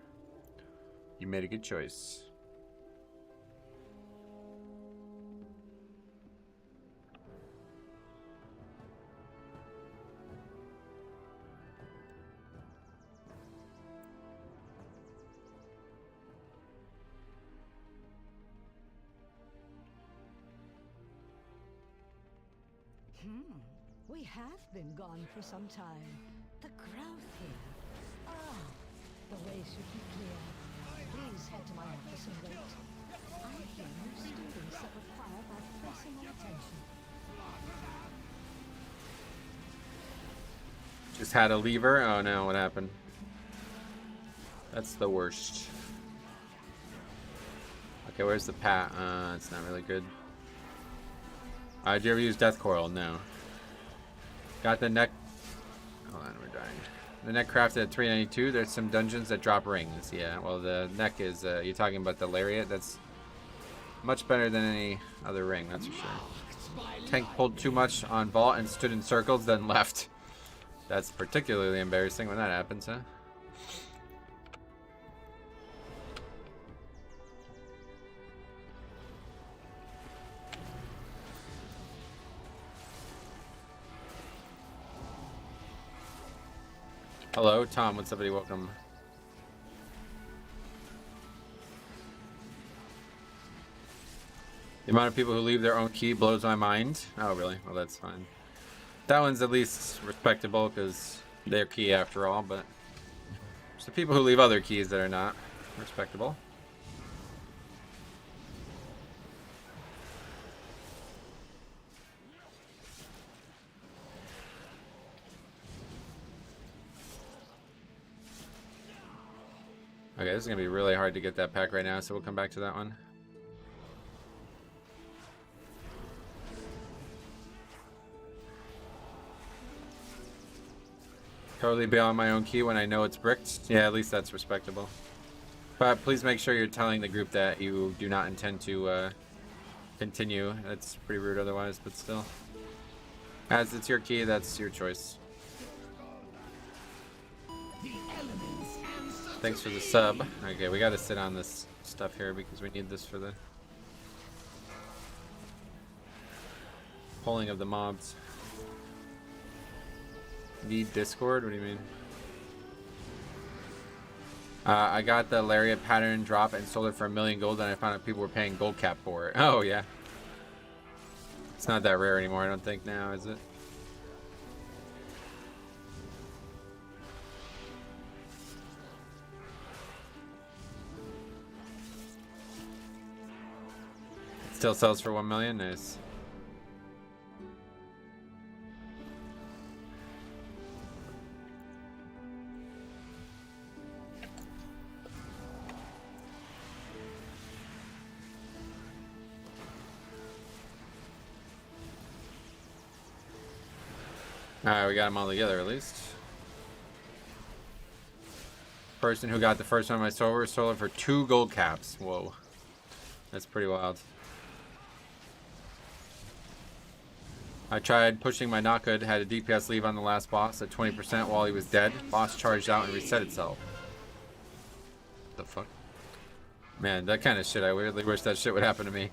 You made a good choice. We have been gone for some time. The growth here. Ah, the way should be clear. Please head to my office and wait. I hear new students that require my personal attention. Just had a lever. Oh no, what happened? That's the worst. Okay, where's the pat? It's not really good. Did you ever use Death Coil? No. Got the neck. Hold on, we're dying. The neck crafted at 392. There's some dungeons that drop rings. Yeah, well, the neck is. You're talking about the lariat. That's much better than any other ring, that's for sure. Tank pulled too much on Vault and stood in circles, then left. That's particularly embarrassing when that happens, huh? Hello, Tom. What's up, buddy? Welcome. The amount of people who leave their own key blows my mind. Oh, really? Well, that's fine. That one's at least respectable because they're key after all, but there's the people who leave other keys that are not respectable. Okay, this is going to be really hard to get that pack right now, so we'll come back to that one. Totally bail on my own key when I know it's bricked. Yeah, at least that's respectable. But please make sure you're telling the group that you do not intend to continue. That's pretty rude otherwise, but still. As it's your key, that's your choice. Thanks for the sub. Okay, we gotta sit on this stuff here because we need this for the pulling of the mobs. Need Discord? What do you mean? I got the Lariat pattern drop and sold it for $1 million gold, and I found out people were paying gold cap for it. Oh, yeah. It's not that rare anymore, I don't think now, is it? Still sells for 1 million. Nice. Alright, we got them all together at least. Person who got the first one of my solar sold it for 2 gold caps. Whoa. That's pretty wild. I tried pushing my not good, had a DPS leave on the last boss at 20% while he was dead. Boss charged out and reset itself. What the fuck? Man, that kind of shit, I weirdly wish that shit would happen to me.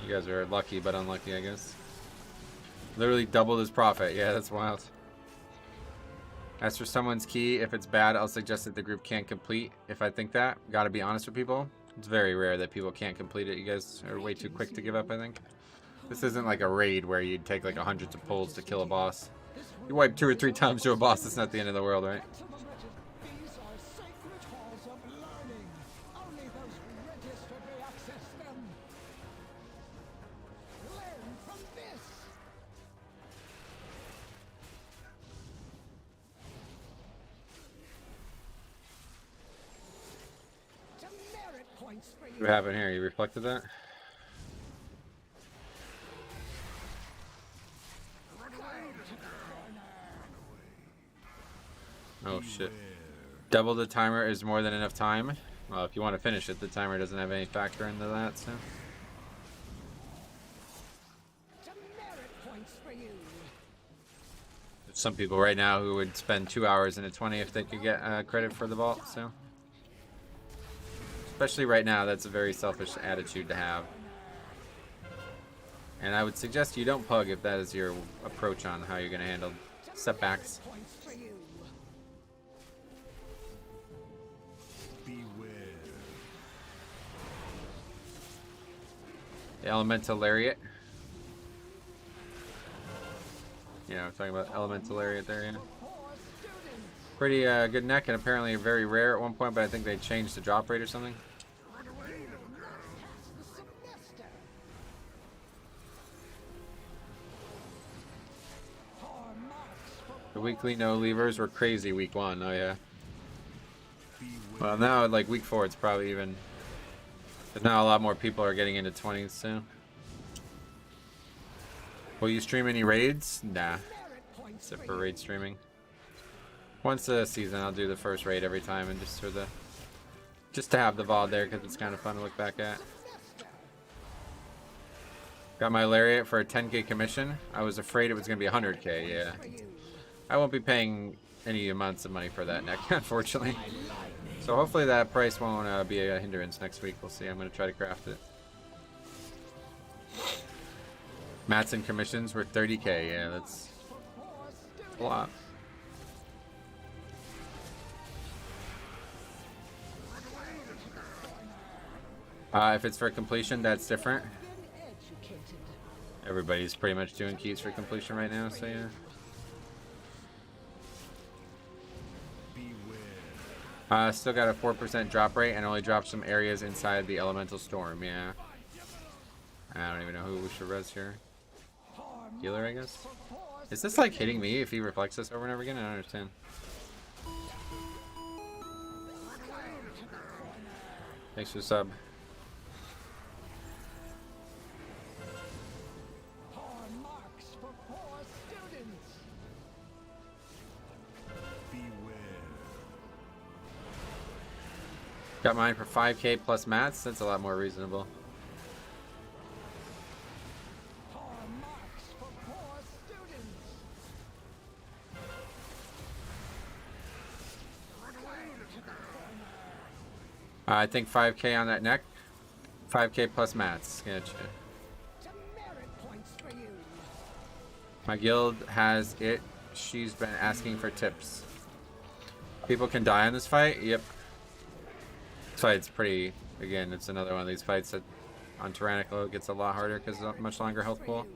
You guys are lucky but unlucky, I guess. Literally doubled his profit. Yeah, that's wild. As for someone's key, if it's bad, I'll suggest that the group can't complete. If I think that, gotta be honest with people. It's very rare that people can't complete it. You guys are way too quick to give up, I think. This isn't like a raid where you'd take like hundreds of pulls to kill a boss. You wipe 2 or 3 times to a boss, it's not the end of the world, right? These are sacred halls of learning. Only those registered may access them. Learn from this. Demerit points for you. What happened here? You reflected that? Oh shit. Double the timer is more than enough time. Well, if you want to finish it, the timer doesn't have any factor into that, so. Demerit points for you. There's some people right now who would spend 2 hours in a 20 if they could get credit for the vault, so. Especially right now, that's a very selfish attitude to have. And I would suggest you don't pug if that is your approach on how you're going to handle setbacks. Points for you. The Elemental Lariat. Yeah, I'm talking about Elemental Lariat there, yeah. Pretty good neck, and apparently very rare at one point, but I think they changed the drop rate or something. The weekly no levers were crazy week 1, oh yeah. Well, now, like week 4, it's probably even. But now a lot more people are getting into 20s soon. Will you stream any raids? Nah. Except for raid streaming. Once a season, I'll do the first raid every time, and just for the. Just to have the VOD there, because it's kind of fun to look back at. Got my Lariat for a 10k commission. I was afraid it was going to be 100k, yeah. I won't be paying any amounts of money for that neck, unfortunately. So hopefully that price won't be a hindrance next week. We'll see. I'm going to try to craft it. Mats and commissions were 30k. Yeah, that's a lot. If it's for completion, that's different. Everybody's pretty much doing keys for completion right now, so yeah. Still got a 4% drop rate and only dropped some areas inside the elemental storm, yeah. I don't even know who we should res here. Healer, I guess? Is this like hitting me if he reflects this over and over again? I don't understand. Thanks for the sub. Got mine for 5k plus mats. That's a lot more reasonable. I think 5k on that neck. 5k plus mats. Gotcha. My guild has it. She's been asking for tips. People can die in this fight? Yep. This fight's pretty, again, it's another one of these fights that on Tyrannical it gets a lot harder because of a much longer health pool.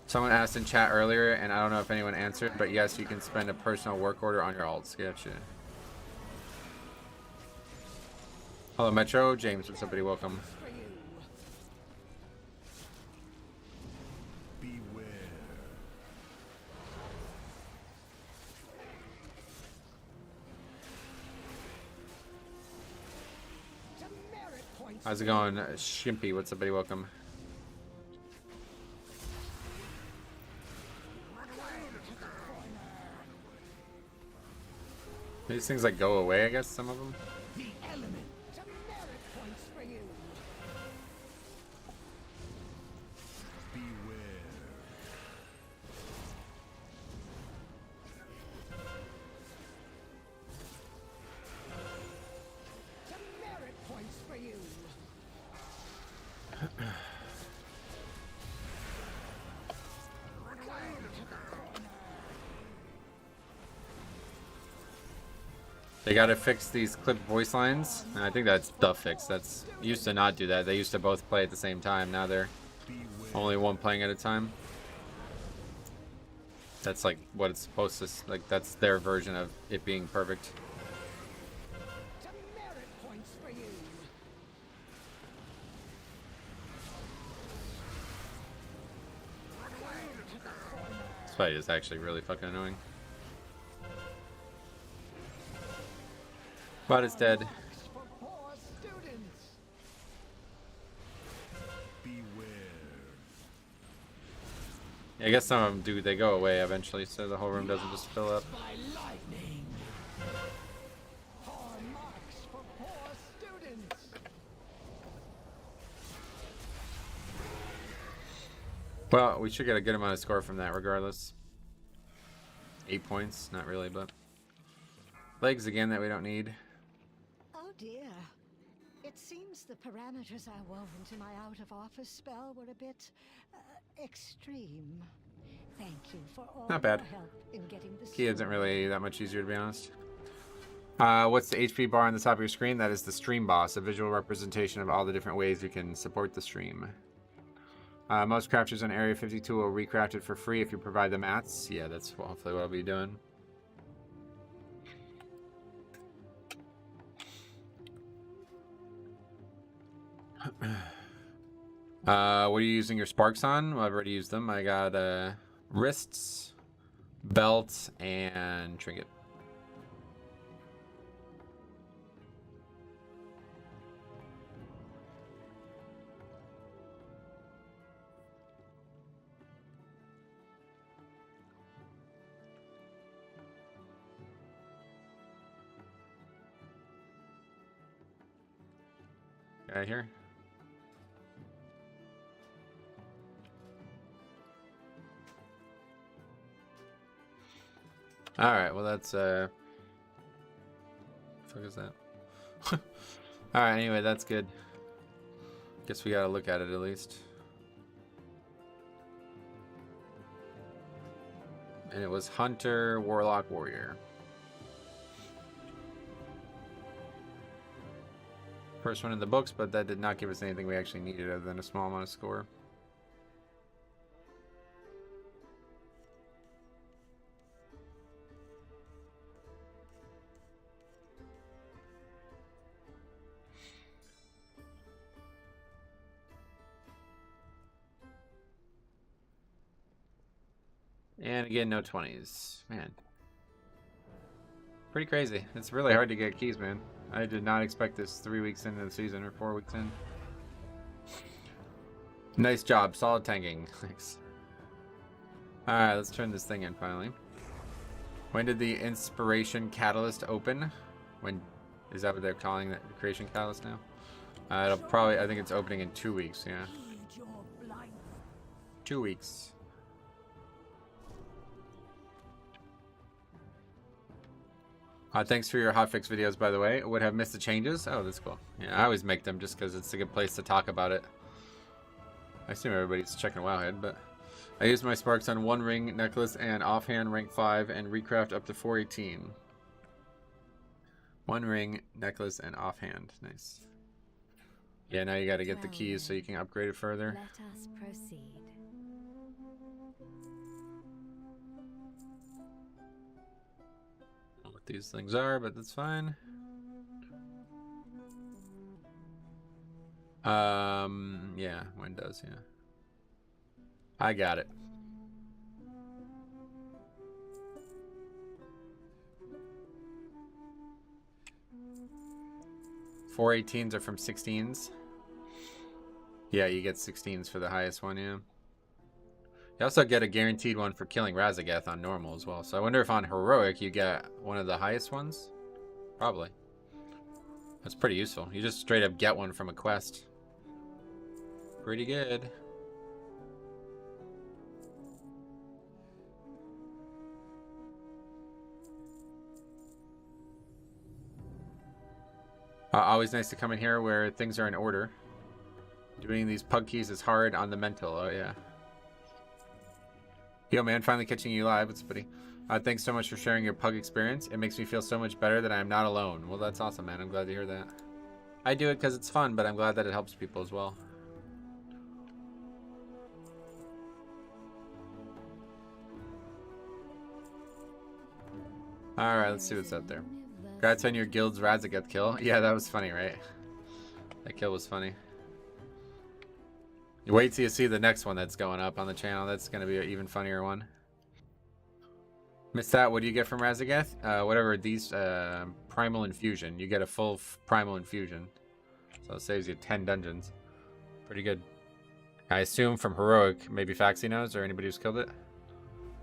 Someone asked in chat earlier, and I don't know if anyone answered, but yes, you can spend a personal work order on your alts. Gotcha. Hello, Metro. James, what's up, buddy? Welcome. How's it going? Shimpy, what's up, buddy? Welcome. These things like go away, I guess, some of them. They gotta fix these clipped voice lines. And I think that's the fix. That's used to not do that. They used to both play at the same time. Now they're only one playing at a time. That's like what it's supposed to, like, that's their version of it being perfect. Demerit points for you. This fight is actually really fucking annoying. But it's dead. For poor students. I guess some of them do, they go away eventually, so the whole room doesn't just fill up. By lightning. Hard marks for poor students. Well, we should get a good amount of score from that regardless. 8 points, not really, but legs again that we don't need. Oh dear. It seems the parameters I wove into my out-of-office spell were a bit extreme. Thank you for all Not bad. your help in getting this. Key isn't really that much easier, to be honest. What's the HP bar on the top of your screen? That is the stream boss, a visual representation of all the different ways you can support the stream. Most crafters on Area 52 will recraft it for free if you provide the mats. Yeah, that's hopefully what I'll be doing. What are you using your sparks on? Well, I've already used them. I got wrists, belt, and trinket. Right here. All right, well that's fuck is that? All right, anyway, that's good. Guess we gotta look at it at least. And it was Hunter, Warlock, Warrior. First one in the books, but that did not give us anything we actually needed other than a small amount of score. And again, no 20s. Man. Pretty crazy. It's really hard to get keys, man. I did not expect this 3 weeks into the season or 4 weeks in. Nice job. Solid tanking. Thanks. Alright, let's turn this thing in finally. When did the Inspiration Catalyst open? When is that what they're calling the Creation Catalyst now? It'll probably, I think it's opening in 2 weeks, yeah. 2 weeks. Thanks for your hotfix videos, by the way. Would have missed the changes. Oh, that's cool. Yeah, I always make them just because it's a good place to talk about it. I assume everybody's checking Wowhead, but I use my sparks on 1 ring necklace and offhand rank 5 and recraft up to 418. 1 ring necklace and offhand. Nice. Yeah, now you got to get the keys so you can upgrade it further. Let us proceed. These things are, but that's fine. Yeah, Windows, yeah. I got it. 418s are from 16s. Yeah, you get 16s for the highest one, yeah. You also get a guaranteed one for killing Razageth on normal as well. So I wonder if on heroic you get one of the highest ones? Probably. That's pretty useful. You just straight up get one from a quest. Pretty good. Always nice to come in here where things are in order. Doing these pug keys is hard on the mental. Oh yeah. Yo man, finally catching you live. What's buddy? Thanks so much for sharing your pug experience. It makes me feel so much better that I am not alone. Well, that's awesome, man. I'm glad to hear that. I do it because it's fun, but I'm glad that it helps people as well. Alright, let's see what's out there. Congrats on your guild's Razageth kill. Yeah, that was funny, right? That kill was funny. You wait till you see the next one that's going up on the channel. That's going to be an even funnier one. Missed that. What do you get from Razageth? Whatever these primal infusion. You get a full primal infusion. So it saves you 10 dungeons. Pretty good. I assume from Heroic, maybe Faxi knows, or anybody who's killed it.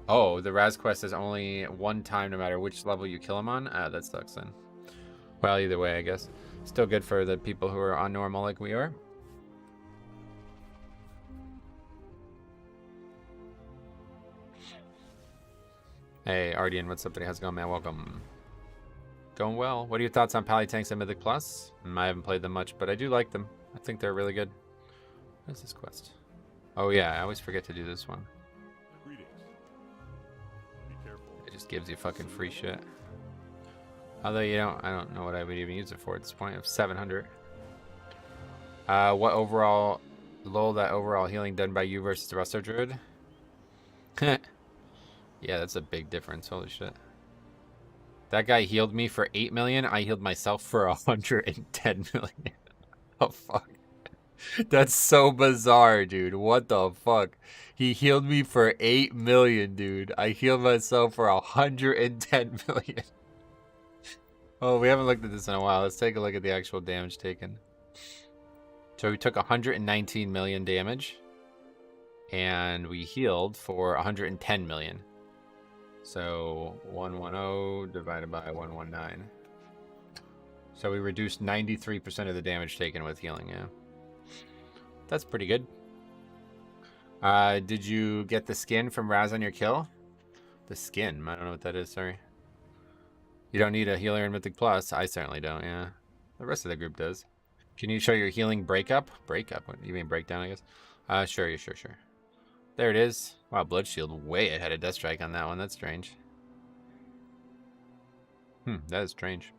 Oh, the Raz quest is only one time no matter which level you kill him on? That sucks then. Well, either way, I guess. Still good for the people who are on normal like we are. Hey, Ardian, what's up, buddy? How's it going, man? Welcome. Going well. What are your thoughts on Pally Tanks and Mythic Plus? I haven't played them much, but I do like them. I think they're really good. What is this quest? Oh, yeah, I always forget to do this one. It just gives you fucking free shit. Although I don't know what I would even use it for at this point. Of 700. What overall, that overall healing done by you versus the Resto Druid? Yeah, that's a big difference. Holy shit. That guy healed me for 8 million. I healed myself for 110 million. Oh, fuck. That's so bizarre, dude. What the fuck? He healed me for 8 million, dude. I healed myself for 110 million. Oh, we haven't looked at this in a while. Let's take a look at the actual damage taken. So we took 119 million damage. And we healed for 110 million. So 110 divided by 119. So we reduced 93% of the damage taken with healing, yeah. That's pretty good. Did you get the skin from Raz on your kill? The skin? I don't know what that is, sorry. You don't need a healer in Mythic Plus. I certainly don't, yeah. The rest of the group does. Can you show your healing breakup? Breakup? What, you mean breakdown, I guess? Sure, yeah, sure. There it is. Wow, Blood Shield way ahead of Death Strike on that one. That's strange. That is strange.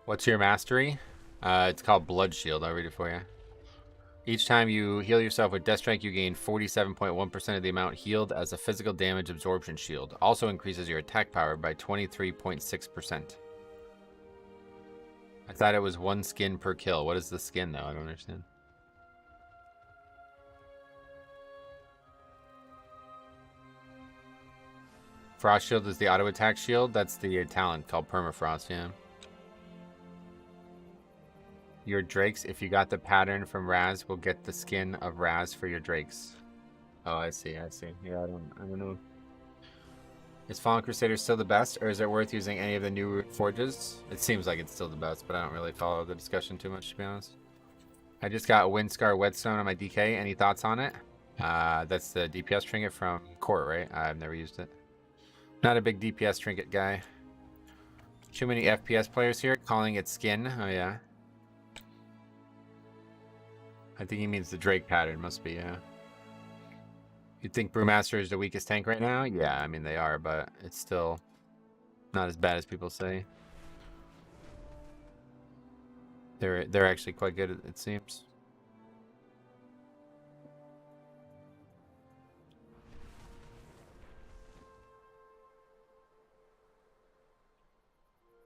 What's your mastery? It's called Blood Shield. I'll read it for you. Each time you heal yourself with Death Strike, you gain 47.1% of the amount healed as a physical damage absorption shield. Also increases your attack power by 23.6%. I thought it was one skin per kill. What is the skin, though? I don't understand. Frost Shield is the auto attack shield. That's the talent called Permafrost, yeah. Your drakes, if you got the pattern from Raz, will get the skin of Raz for your drakes. Oh, I see. Yeah, I don't know. Is Fallen Crusader still the best, or is it worth using any of the new forges? It seems like it's still the best, but I don't really follow the discussion too much, to be honest. I just got Windscar Whetstone on my DK. Any thoughts on it? That's the DPS trinket from Court, right? I've never used it. Not a big DPS trinket guy. Too many FPS players here calling it skin. Oh, yeah. I think he means the Drake pattern, must be, yeah. You'd think Brewmaster is the weakest tank right now? Yeah, I mean, they are, but it's still not as bad as people say. They're actually quite good, it seems.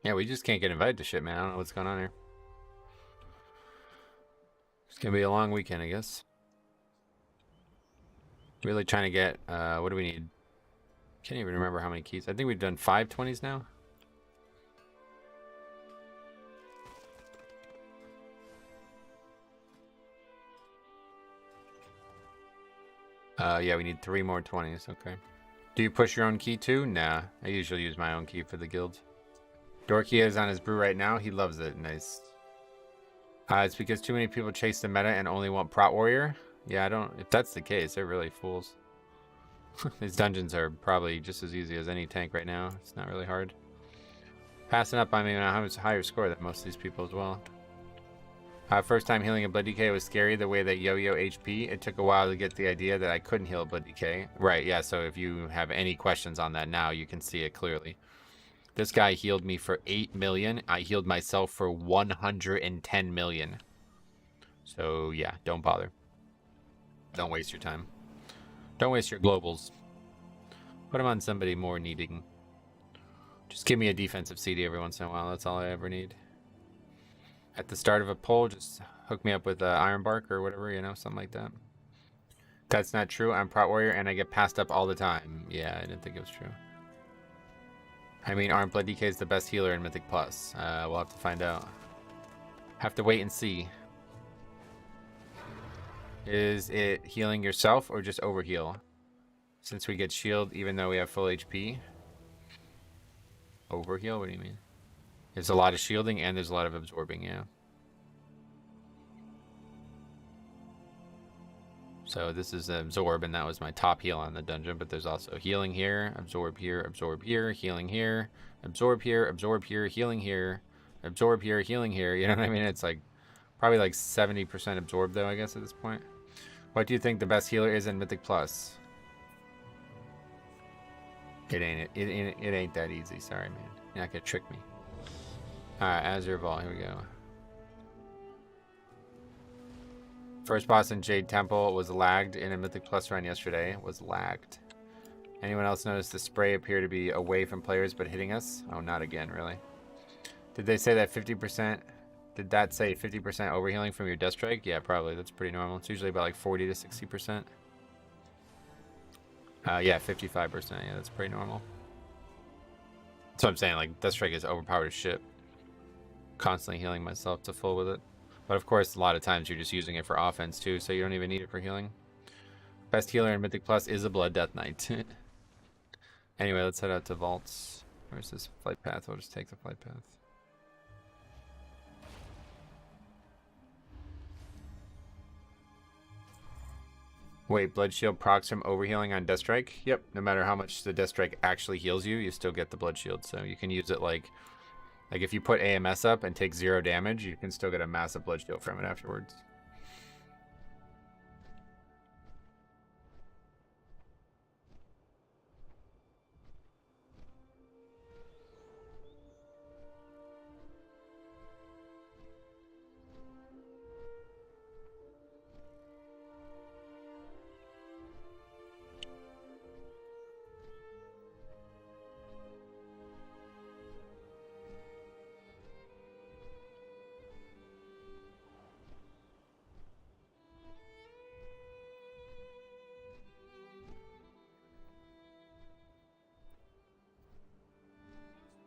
Yeah, we just can't get invited to shit, man. I don't know what's going on here. It's gonna be a long weekend, I guess. Really trying to get, what do we need? Can't even remember how many keys. I think we've done 5 20s now. Yeah, we need 3 more 20s, okay. Do you push your own key too? Nah, I usually use my own key for the guild. Dorky is on his brew right now. He loves it, nice. It's because too many people chase the meta and only want Prot Warrior. Yeah, I don't. If that's the case, they're really fools. These dungeons are probably just as easy as any tank right now. It's not really hard. Passing up, I mean, I have a higher score than most of these people as well. First time healing a blood decay was scary the way that yo-yo HP. It took a while to get the idea that I couldn't heal a blood decay. Right, yeah, so if you have any questions on that now, you can see it clearly. This guy healed me for 8 million. I healed myself for 110 million. So, yeah, don't bother. Don't waste your time. Don't waste your globals. Put them on somebody more needing. Just give me a defensive CD every once in a while. That's all I ever need. At the start of a poll, just hook me up with Iron Bark or whatever, you know, something like that. That's not true. I'm Prot Warrior and I get passed up all the time. Yeah, I didn't think it was true. I mean, Armed Blood DK is the best healer in Mythic Plus. We'll have to find out. Have to wait and see. Is it healing yourself or just overheal? Since we get shield even though we have full HP. Overheal? What do you mean? There's a lot of shielding and there's a lot of absorbing, yeah. So this is absorb and that was my top heal on the dungeon, but there's also healing here, absorb here, healing here, absorb here, healing here, absorb here, healing here. You know what I mean? It's like probably like 70% absorb though, I guess at this point. What do you think the best healer is in Mythic Plus? It ain't that easy. Sorry, man. You're not gonna trick me. Alright, Azure Vault, here we go. First boss in Jade Temple was lagged in a Mythic Plus run yesterday. Was lagged. Anyone else notice the spray appear to be away from players but hitting us? Oh, not again, really. Did they say that 50%? Did that say 50% overhealing from your Death Strike? Yeah, probably. That's pretty normal. It's usually about like 40 to 60%. Yeah, 55%. Yeah, that's pretty normal. That's what I'm saying. Like, Death Strike is overpowered as shit. Constantly healing myself to full with it. But of course, a lot of times you're just using it for offense too, so you don't even need it for healing. Best healer in Mythic Plus is a Blood Death Knight. Anyway, let's head out to Vaults. Where's this flight path? We'll just take the flight path. Wait, Blood Shield procs from overhealing on Death Strike? Yep, no matter how much the Death Strike actually heals you, you still get the Blood Shield. So you can use it like if you put AMS up and take 0 damage, you can still get a massive Blood Shield from it afterwards.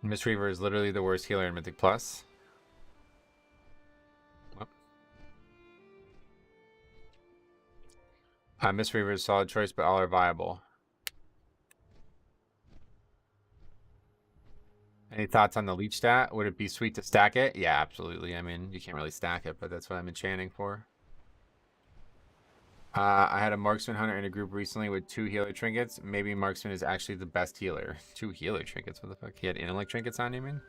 Mistweaver is literally the worst healer in Mythic Plus. Mistweaver is a solid choice, but all are viable. Any thoughts on the leech stat? Would it be sweet to stack it? Yeah, absolutely. I mean, you can't really stack it, but that's what I'm enchanting for. I had a marksman hunter in a group recently with 2 healer trinkets. Maybe marksman is actually the best healer. 2 healer trinkets? What the fuck? He had intellect trinkets on, you mean?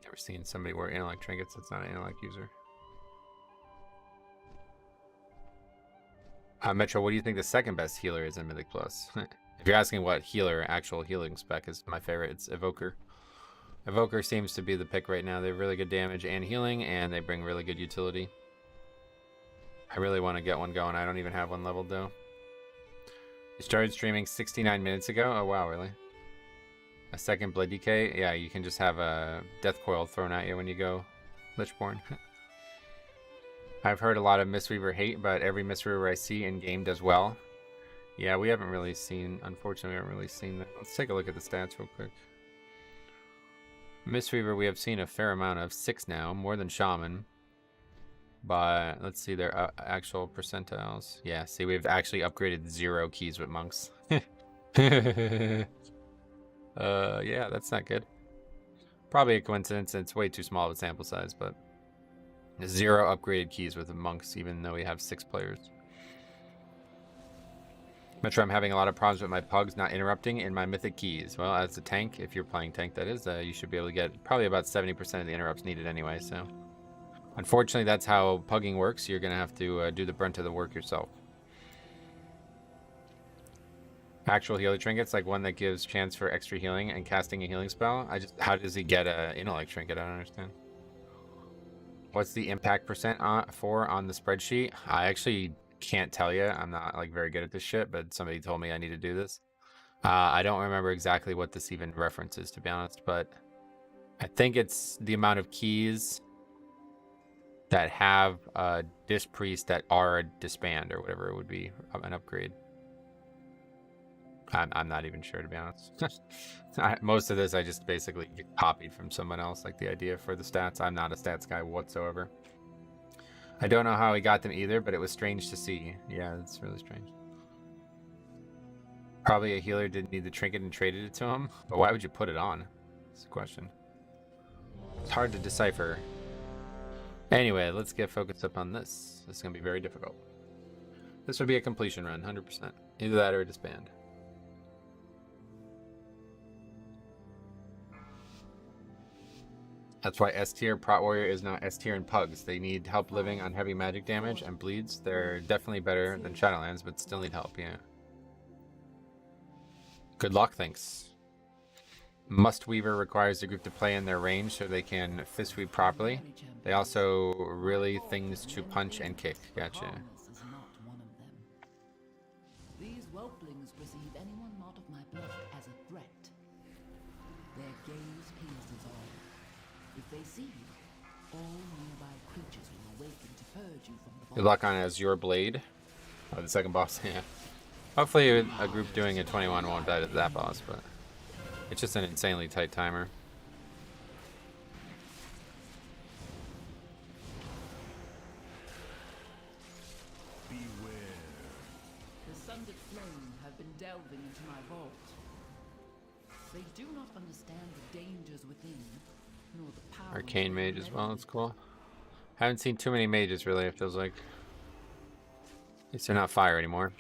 Never seen somebody wear intellect trinkets that's not an intellect user. Metro, what do you think the second best healer is in Mythic Plus? If you're asking what healer, actual healing spec is my favorite, it's Evoker. Evoker seems to be the pick right now. They have really good damage and healing, and they bring really good utility. I really want to get one going. I don't even have one leveled, though. You started streaming 69 minutes ago? Oh, wow, really? A second Blood Decay? Yeah, you can just have a Death Coil thrown at you when you go Lichborn. I've heard a lot of Mistweaver hate, but every Mistweaver I see in-game does well. Yeah, we haven't really seen... Unfortunately, we haven't really seen that. Let's take a look at the stats real quick. Mistweaver, we have seen a fair amount of 6 now, more than Shaman. But let's see their actual percentiles. Yeah, see, we've actually upgraded 0 keys with monks. Yeah, that's not good. Probably a coincidence. It's way too small of a sample size, but 0 upgraded keys with the monks, even though we have 6 players. Metro, I'm having a lot of problems with my pugs not interrupting in my mythic keys. Well, as a tank, if you're playing tank, that is, you should be able to get probably about 70% of the interrupts needed anyway, so. Unfortunately, that's how pugging works. You're going to have to do the brunt of the work yourself. Actual healer trinkets, like one that gives chance for extra healing and casting a healing spell. How does he get a intellect trinket? I don't understand. What's the impact percent on the spreadsheet? I actually can't tell you. I'm not like very good at this shit, but somebody told me I need to do this. I don't remember exactly what this even references, to be honest, but I think it's the amount of keys that have a disc priest that are a disband or whatever it would be, an upgrade. I'm not even sure, to be honest. Most of this I just basically copied from someone else, like the idea for the stats. I'm not a stats guy whatsoever. I don't know how he got them either, but it was strange to see. Yeah, it's really strange. Probably a healer didn't need the trinket and traded it to him, but why would you put it on? That's the question. It's hard to decipher. Anyway, let's get focused up on this. This is going to be very difficult. This would be a completion run, 100%. Either that or a disband. That's why S tier Prot Warrior is not S tier in pugs. They need help living on heavy magic damage and bleeds. They're definitely better than Shadowlands, but still need help, yeah. Good luck, thanks. Mustweaver requires the group to play in their range so they can fist weave properly. They also really things to punch and kick. Gotcha. These whelplings perceive anyone not of my blood as a threat. Their gaze pierces all. If they see you, all nearby creatures will awaken to purge you from the body. Good luck on Azure Blade. Oh, the second boss, yeah. Hopefully a group doing a 21 won't die to that boss, but it's just an insanely tight timer. Beware. The Sundered Flame have been delving into my vault. They do not understand the dangers within, nor the power. Arcane mage as well, that's cool. Haven't seen too many mages really, it feels like. At least they're not fire anymore.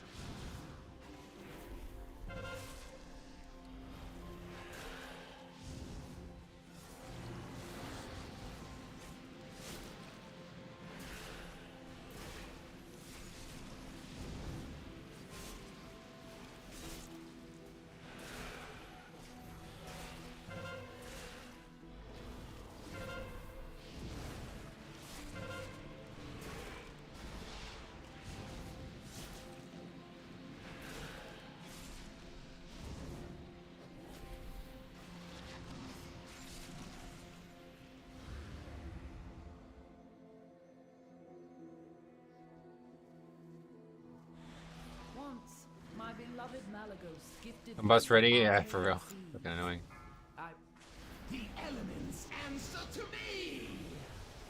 Once, my beloved Malagos gifted I'm bus ready? Yeah, for real. Fucking annoying. The elements answer to me.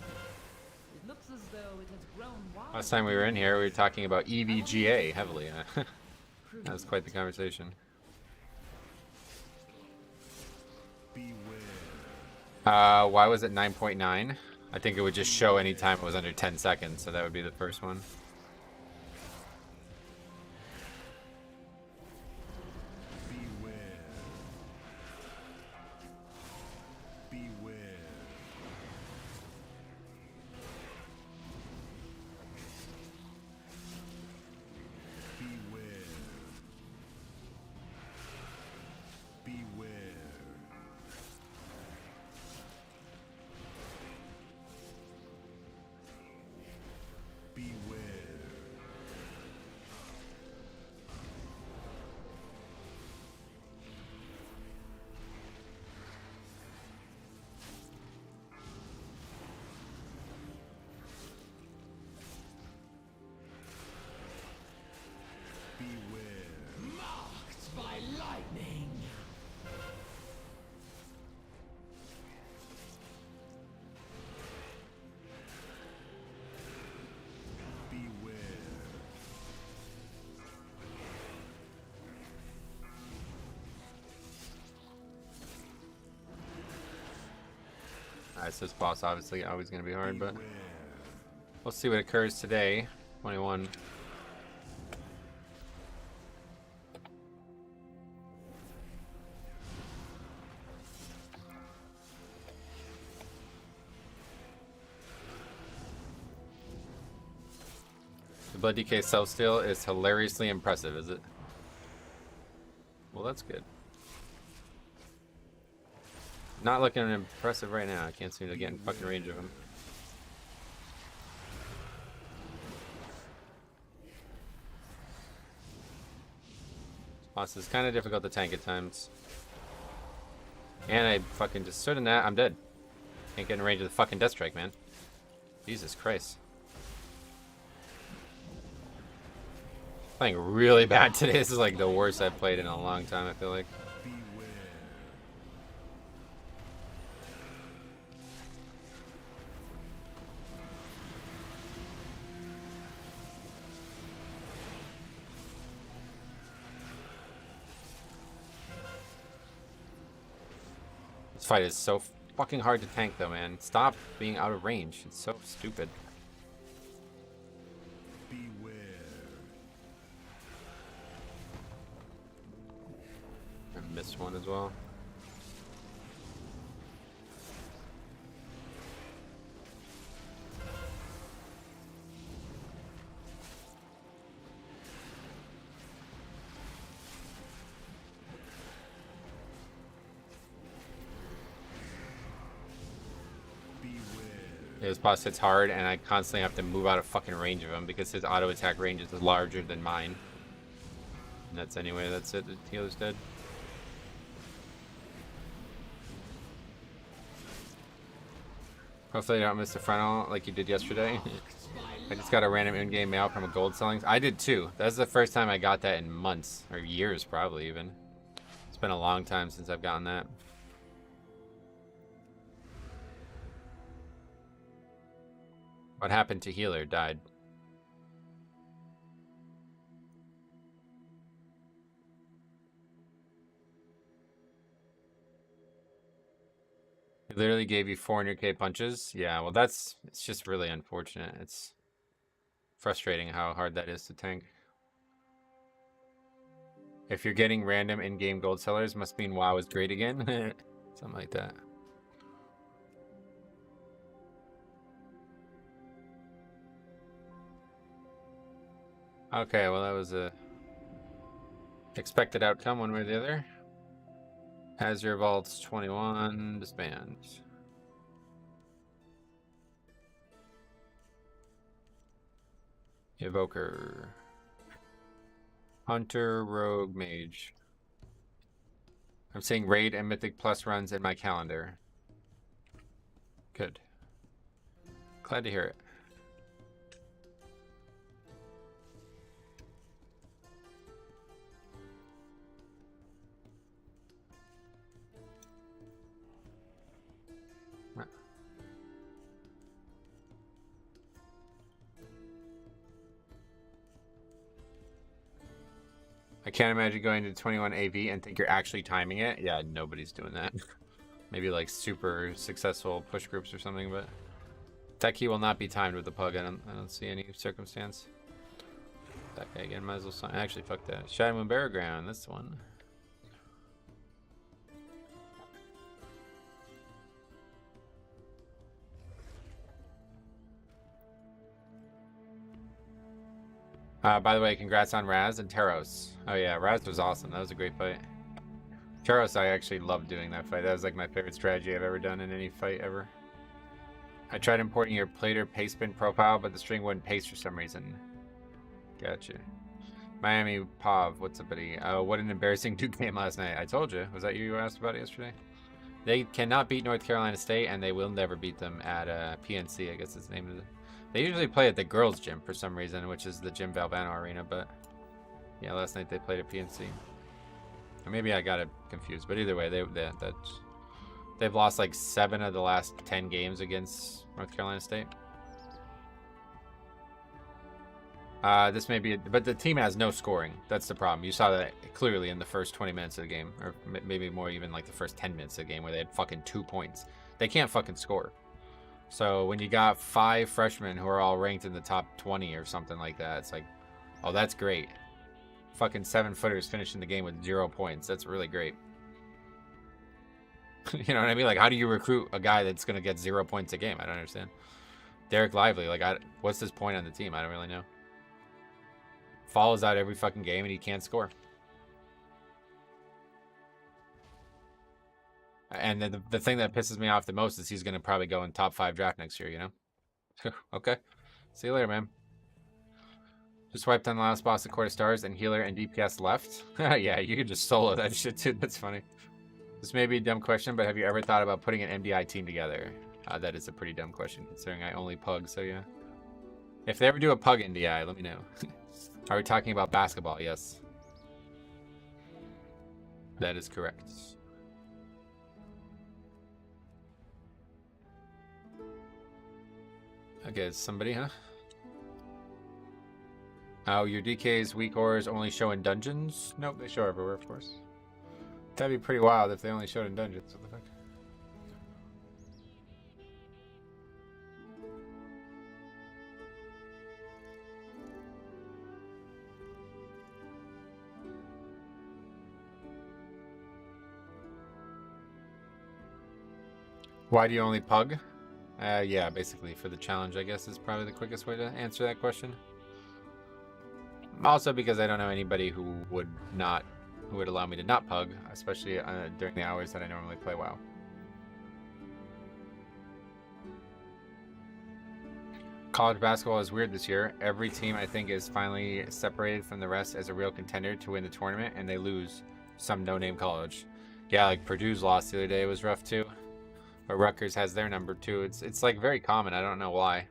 It looks as though it has grown wild. Last time we were in here, we were talking about EVGA heavily. That was quite the conversation. Why was it 9.9? I think it would just show any time it was under 10 seconds, so that would be the first one. Alright, so this boss obviously always going to be hard, but We'll see what occurs today. 21. The Blood DK self-steal is hilariously impressive, is it? Well, that's good. Not looking impressive right now. I can't seem to get in fucking range of him. Boss is kind of difficult to tank at times. And I fucking just stood in that. I'm dead. Can't get in range of the fucking Death Strike, man. Jesus Christ. Playing really bad today. This is like the worst I've played in a long time, I feel like. This fight is so fucking hard to tank though, man. Stop being out of range. It's so stupid. I missed one as well. His boss hits hard, and I constantly have to move out of fucking range of him because his auto attack range is larger than mine. And that's anyway, that's it. The healer's dead. Hopefully, I don't miss the frontal like you did yesterday. I just got a random in-game mail from a gold selling. I did too. That's the first time I got that in months or years, probably even. It's been a long time since I've gotten that. What happened to healer? Died. He literally gave you 400k punches. Yeah, well it's just really unfortunate. It's frustrating how hard that is to tank. If you're getting random in-game gold sellers, must mean WoW is great again. Something like that. Okay, well that was a expected outcome one way or the other. Azure Vault's 21, disband. Evoker. Hunter, Rogue, Mage. I'm seeing Raid and Mythic Plus runs in my calendar. Good. Glad to hear it. I can't imagine going to 21 AV and think you're actually timing it. Yeah, nobody's doing that. Maybe like super successful push groups or something, but that key will not be timed with the pug. I don't see any circumstance. That guy again, might as well sign. Actually, fuck that. Shadow Moon Barrow Ground, that's the one. By the way, congrats on Raz and Taros. Oh yeah, Raz was awesome. That was a great fight. Taros, I actually loved doing that fight. That was like my favorite strategy I've ever done in any fight ever. I tried importing your plater paste spin profile, but the string wouldn't paste for some reason. Gotcha. Miami POV, what's up, buddy? What an embarrassing Duke game last night. I told you. Was that you who asked about it yesterday? They cannot beat North Carolina State, and they will never beat them at PNC, I guess is the name of it. They usually play at the girls' gym for some reason, which is the Jim Valvano Arena, but yeah, last night they played at PNC. Or maybe I got it confused, but either way, they've lost like 7 of the last 10 games against North Carolina State. This may be, but the team has no scoring. That's the problem. You saw that clearly in the first 20 minutes of the game, or maybe more even like the first 10 minutes of the game where they had fucking 2 points. They can't fucking score. So when you got 5 freshmen who are all ranked in the top 20 or something like that, it's like, oh, that's great. Fucking 7-footers finishing the game with 0 points. That's really great. You know what I mean? Like, how do you recruit a guy that's going to get 0 points a game? I don't understand. Derek Lively, like, what's his point on the team? I don't really know. Follows out every fucking game and he can't score. And the thing that pisses me off the most is he's going to probably go in top 5 draft next year, you know? Okay. See you later, man. Just wiped on the last boss of Court of Stars and healer and DPS left. Yeah, you can just solo that shit too. That's funny. This may be a dumb question, but have you ever thought about putting an MDI team together? That is a pretty dumb question considering I only pug, so yeah. If they ever do a pug MDI, let me know. Are we talking about basketball? Yes. That is correct. Okay, somebody, huh? Oh, your DK's weak ores only show in dungeons? Nope, they show everywhere, of course. That'd be pretty wild if they only showed in dungeons. What the fuck? Why do you only pug? Yeah, basically for the challenge, I guess, is probably the quickest way to answer that question. Also because I don't know anybody who would allow me to not pug, especially during the hours that I normally play WoW. College basketball is weird this year. Every team, I think, is finally separated from the rest as a real contender to win the tournament, and they lose some no-name college. Yeah, like Purdue's loss the other day was rough too. But Rutgers has their number too. It's like very common. I don't know why.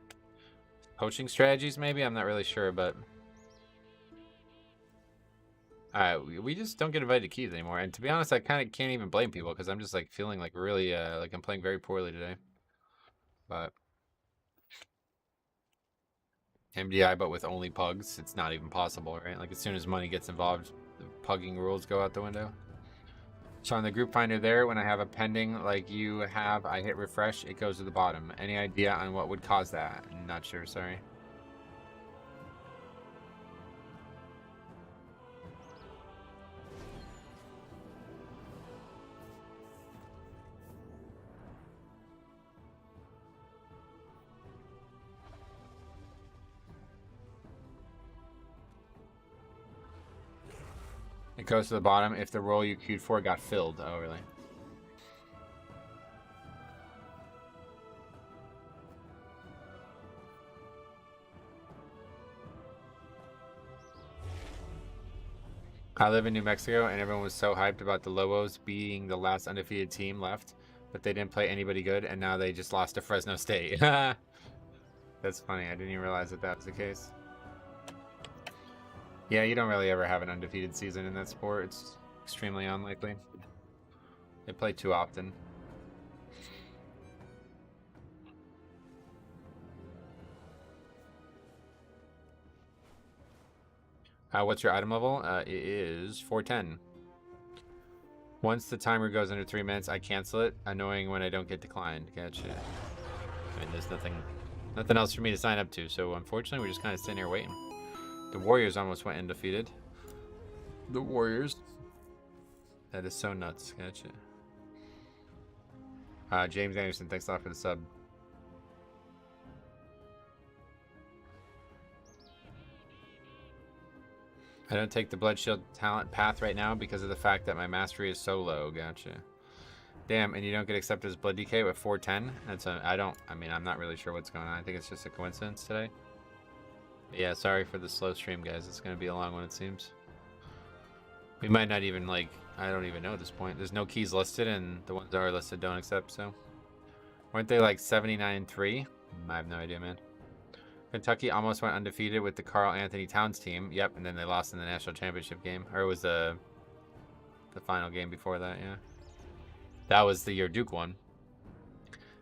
Coaching strategies, maybe? I'm not really sure, but... Alright, we just don't get invited to keys anymore. And to be honest, I kind of can't even blame people because I'm just like feeling like really, like I'm playing very poorly today. But... MDI, but with only pugs, it's not even possible, right? Like as soon as money gets involved, the pugging rules go out the window. So on the group finder there, when I have a pending like you have, I hit refresh, it goes to the bottom. Any idea on what would cause that? Not sure, sorry. It goes to the bottom if the role you queued for got filled. Oh, really? I live in New Mexico, and everyone was so hyped about the Lobos being the last undefeated team left, but they didn't play anybody good, and now they just lost to Fresno State. That's funny. I didn't even realize that that was the case. Yeah, you don't really ever have an undefeated season in that sport. It's extremely unlikely. They play too often. What's your item level? It is 410. Once the timer goes under 3 minutes, I cancel it. Annoying when I don't get declined. Gotcha. I mean, there's nothing else for me to sign up to, so unfortunately, we're just kind of sitting here waiting. The Warriors almost went undefeated. The Warriors. That is so nuts. Gotcha. James Anderson, thanks a lot for the sub. I don't take the Blood Shield talent path right now because of the fact that my mastery is so low. Gotcha. Damn, and you don't get accepted as Blood DK with 410? I mean, I'm not really sure what's going on. I think it's just a coincidence today. Yeah, sorry for the slow stream, guys. It's going to be a long one, it seems. We might not even, like, I don't even know at this point. There's no keys listed, and the ones that are listed don't accept, so. Weren't they, like, 79-3? I have no idea, man. Kentucky almost went undefeated with the Carl Anthony Towns team. Yep, and then they lost in the national championship game. Or it was the final game before that, yeah. That was the year Duke won.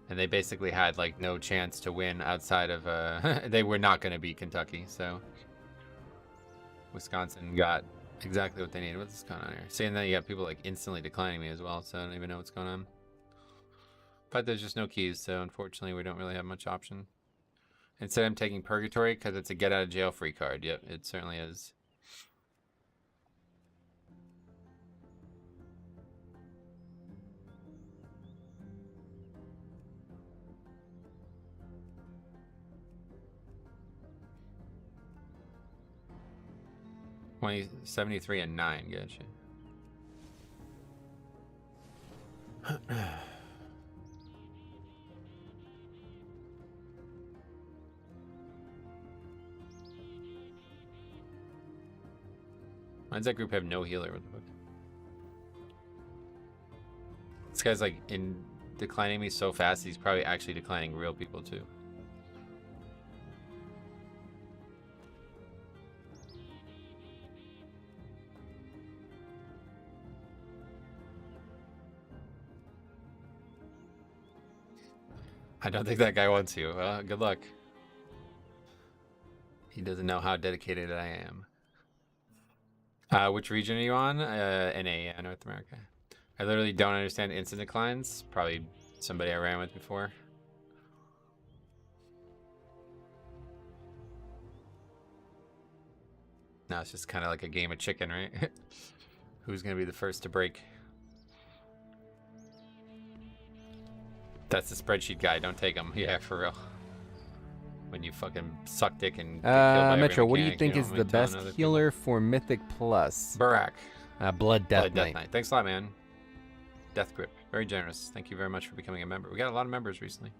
And they basically had, like, no chance to win outside of, they were not going to beat Kentucky, so. Wisconsin got exactly what they needed. What's going on here? Seeing that you got people, like, instantly declining me as well, so I don't even know what's going on. But there's just no keys, so unfortunately we don't really have much option. Instead I'm taking Purgatory because it's a get out of jail free card. Yep, it certainly is. $73 and 9, gotcha. Why does that group have no healer? What the fuck? This guy's like declining me so fast, he's probably actually declining real people too. I don't think that guy wants you. Good luck. He doesn't know how dedicated I am. Which region are you on? NA, North America. I literally don't understand instant declines. Probably somebody I ran with before. No, it's just kind of like a game of chicken, right? Who's going to be the first to break? That's the spreadsheet guy. Don't take him. Yeah, for real. When you fucking suck dick and get killed by Metro, every what do you mechanic, think don't is really the tell best other healer for Mythic Plus? Barak. Blood Death Blood Knight. Thanks a lot, man. Death Grip. Very generous. Thank you very much for becoming a member. We got a lot of members recently.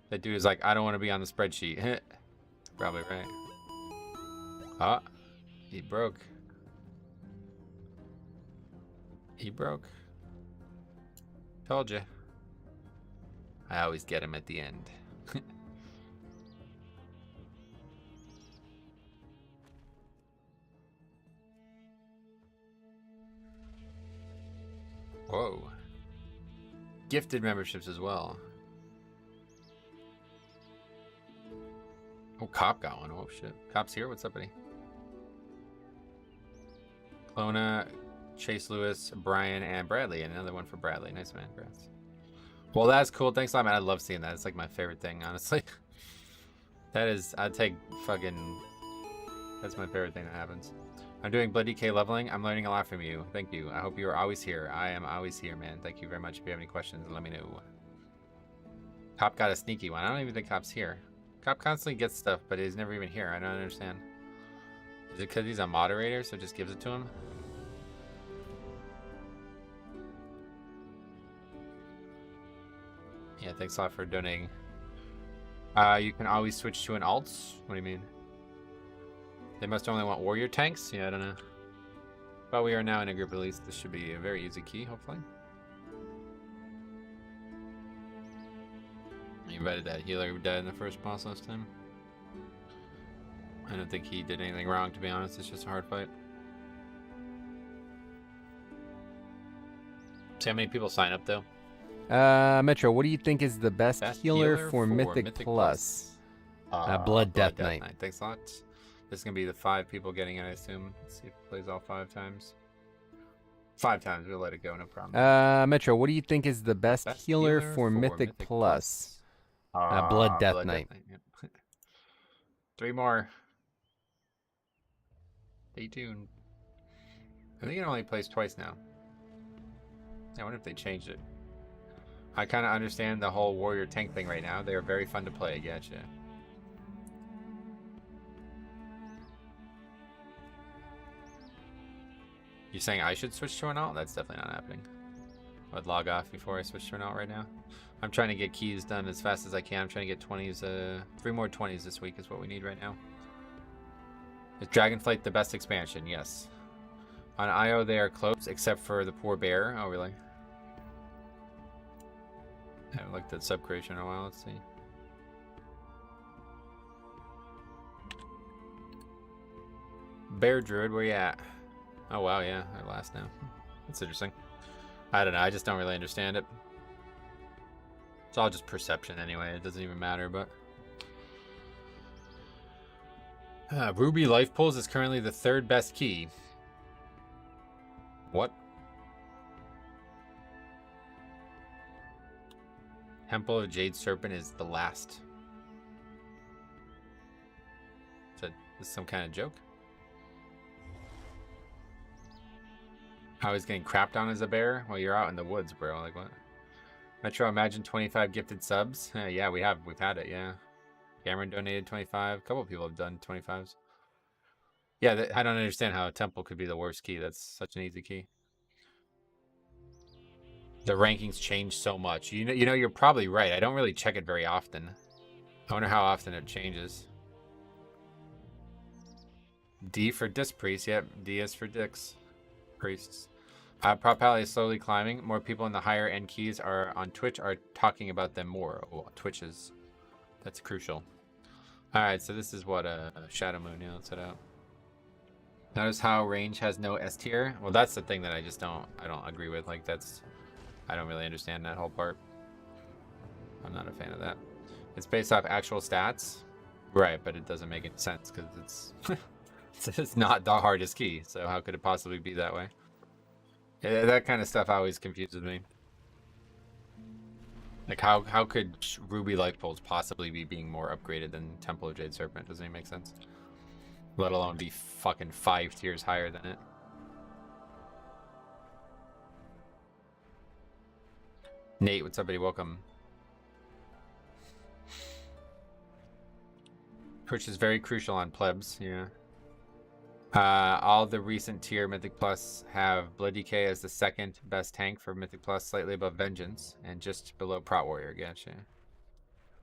That dude is like, I don't want to be on the spreadsheet. Probably right. Ah, he broke. He broke. Told you. I always get him at the end. Whoa. Gifted memberships as well. Oh, Cop got one. Oh, shit. Cop's here? What's up, buddy? Clona, Chase Lewis, Brian, and Bradley. And another one for Bradley. Nice, man. Congrats. Well, that's cool. Thanks a lot, man. I love seeing that. It's like my favorite thing, honestly. That is, I'd take fucking... That's my favorite thing that happens. I'm doing Blood DK leveling. I'm learning a lot from you. Thank you. I hope you are always here. I am always here, man. Thank you very much. If you have any questions, let me know. Cop got a sneaky one. I don't even think Cop's here. Cop constantly gets stuff, but he's never even here. I don't understand. Is it because he's a moderator, so it just gives it to him? Yeah, thanks a lot for donating. You can always switch to an alt. What do you mean? They must only want warrior tanks? Yeah, I don't know. But we are now in a group at least. This should be a very easy key, hopefully. You invited that healer who died in the first boss last time. I don't think he did anything wrong, to be honest. It's just a hard fight. See how many people sign up, though? Metro, what do you think is the best healer for Mythic Plus? Blood Death Knight. Thanks a lot. This is going to be the 5 people getting it, I assume. Let's see if it plays all 5 times. 5 times. We'll let it go. No problem. Metro, what do you think is the best healer for Mythic Plus? Blood Death Knight. Yep. 3 more. Stay tuned. I think it only plays twice now. I wonder if they changed it. I kind of understand the whole warrior tank thing right now. They are very fun to play. I gotcha. You're saying I should switch to an alt? That's definitely not happening. I'd log off before I switch to an alt right now. I'm trying to get keys done as fast as I can. I'm trying to get 20s. 3 more 20s this week is what we need right now. Is Dragonflight the best expansion? Yes. On IO they are close, except for the poor bear. Oh, really? I haven't looked at sub-creation in a while. Let's see. Bear Druid, where you at? Oh, wow, yeah. They're last now. That's interesting. I don't know. I just don't really understand it. It's all just perception anyway. It doesn't even matter, but... Ruby Life Pulls is currently the 3rd best key. What? Temple of Jade Serpent is the last. Is this some kind of joke? I was getting crapped on as a bear? Well, you're out in the woods, bro. Like, what? Metro, imagine 25 gifted subs. Yeah, we've had it, yeah. Cameron donated 25. A couple people have done 25s. Yeah, I don't understand how a temple could be the worst key. That's such an easy key. The rankings change so much. You know, you're probably right. I don't really check it very often. I wonder how often it changes. D for Disc Priest. Yep, D is for Dix Priests. Prop Pally is slowly climbing. More people in the higher end keys are on Twitch are talking about them more. Oh, Twitch is... That's crucial. Alright, so this is what Shadow Moon. Yeah, let's head out. Notice how range has no S tier. Well, that's the thing that I don't agree with. Like, I don't really understand that whole part. I'm not a fan of that. It's based off actual stats. Right, but it doesn't make any sense because it's not the hardest key. So how could it possibly be that way? Yeah, that kind of stuff always confuses me. Like, how could Ruby Life Pulls possibly be being more upgraded than Temple of Jade Serpent? Doesn't even make sense. Let alone be fucking 5 tiers higher than it. Nate, what's up, buddy? Welcome. Twitch is very crucial on plebs, yeah. All the recent tier Mythic Plus have Blood DK as the second best tank for Mythic Plus, slightly above Vengeance, and just below Prot Warrior. Gotcha.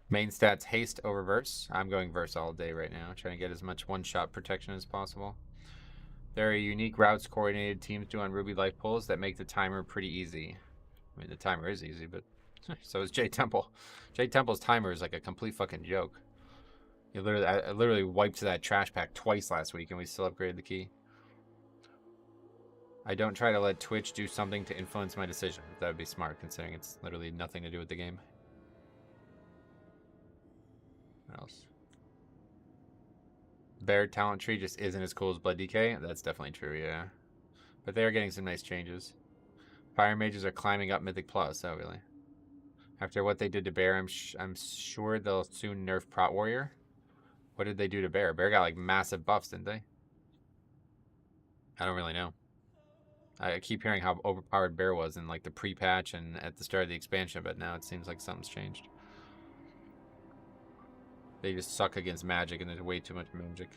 Main stats, haste over verse. I'm going verse all day right now, trying to get as much one-shot protection as possible. There are unique routes coordinated teams do on Ruby Life Pulls that make the timer pretty easy. I mean, the timer is easy, but so is Jade Temple. Jade Temple's timer is like a complete fucking joke. I literally wiped that trash pack twice last week, and we still upgraded the key. I don't try to let Twitch do something to influence my decision. That would be smart, considering it's literally nothing to do with the game. What else? Bear talent tree just isn't as cool as Blood DK. That's definitely true, yeah. But they are getting some nice changes. Fire mages are climbing up Mythic Plus. Oh, really? After what they did to Bear, I'm sure they'll soon nerf Prot Warrior. What did they do to Bear? Bear got like massive buffs, didn't they? I don't really know. I keep hearing how overpowered Bear was in like the pre-patch and at the start of the expansion, but now it seems like something's changed. They just suck against magic, and there's way too much magic.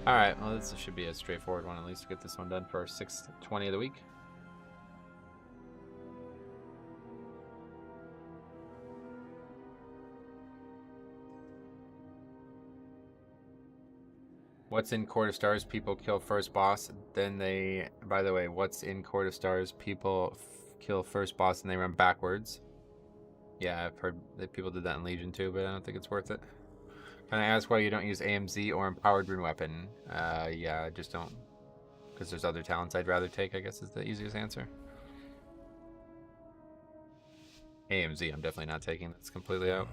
Alright, well this should be a straightforward one at least to get this one done for our 620 of the week. What's in Court of Stars? People kill first boss, then they... By the way, what's in Court of Stars? People kill first boss and they run backwards. Yeah, I've heard that people did that in Legion too, but I don't think it's worth it. Can I ask why you don't use AMZ or Empowered Rune Weapon? Yeah, I just don't. Because there's other talents I'd rather take, I guess is the easiest answer. AMZ, I'm definitely not taking. That's completely out.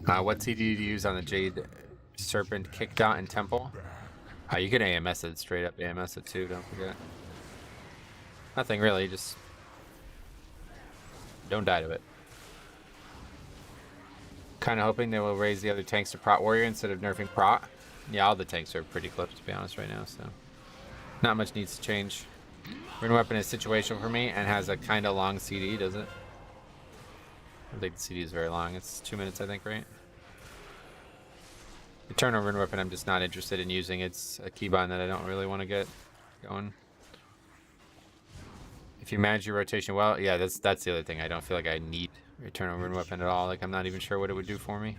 What CD do you use on the Jade Serpent Kick Dot and Temple? You can AMS it, straight up AMS it too, don't forget. Nothing really, just don't die to it. Kind of hoping they will raise the other tanks to Prot Warrior instead of nerfing Prot. Yeah, all the tanks are pretty close to be honest right now, so not much needs to change. Rune Weapon is situational for me and has a kind of long CD, does it? I don't think the CD is very long. It's 2 minutes, I think, right? Eternal Rune Weapon, I'm just not interested in using. It's a keybind that I don't really want to get going. If you manage your rotation well, yeah, that's the other thing. I don't feel like I need Eternal Rune Weapon at all. Like, I'm not even sure what it would do for me.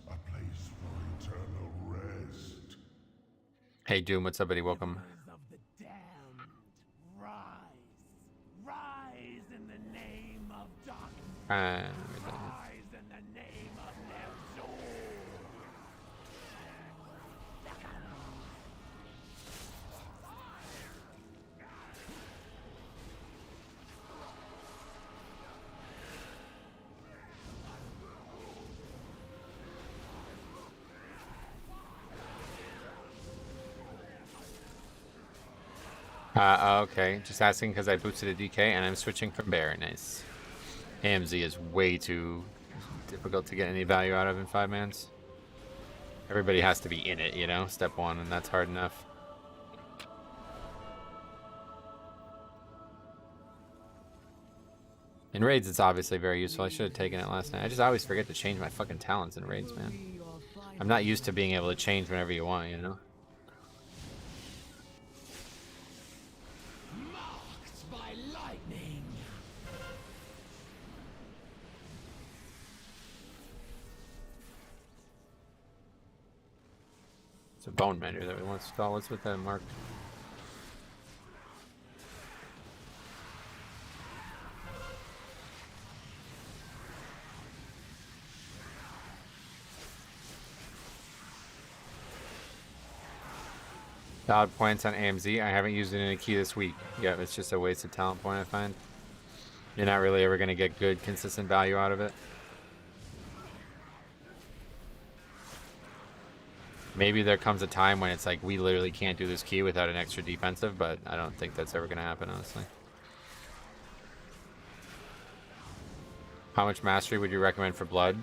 A place for eternal rest. Hey, Doom, what's up, buddy? Welcome. Of the damned, rise in the name of darkness. Rise in the name of Nebzor. Okay. Just asking because I boosted a DK and I'm switching from Bear. Nice. AMZ is way too difficult to get any value out of in 5-mans. Everybody has to be in it, you know, step 1, and that's hard enough. In raids, it's obviously very useful. I should have taken it last night. I just always forget to change my fucking talents in raids, man. I'm not used to being able to change whenever you want, you know? Marked by lightning. It's a bone mender that we want to install. What's with that mark? Valid points on AMZ. I haven't used it in a key this week. Yeah, it's just a wasted talent point, I find. You're not really ever going to get good, consistent value out of it. Maybe there comes a time when it's like, we literally can't do this key without an extra defensive, but I don't think that's ever going to happen, honestly. How much mastery would you recommend for blood?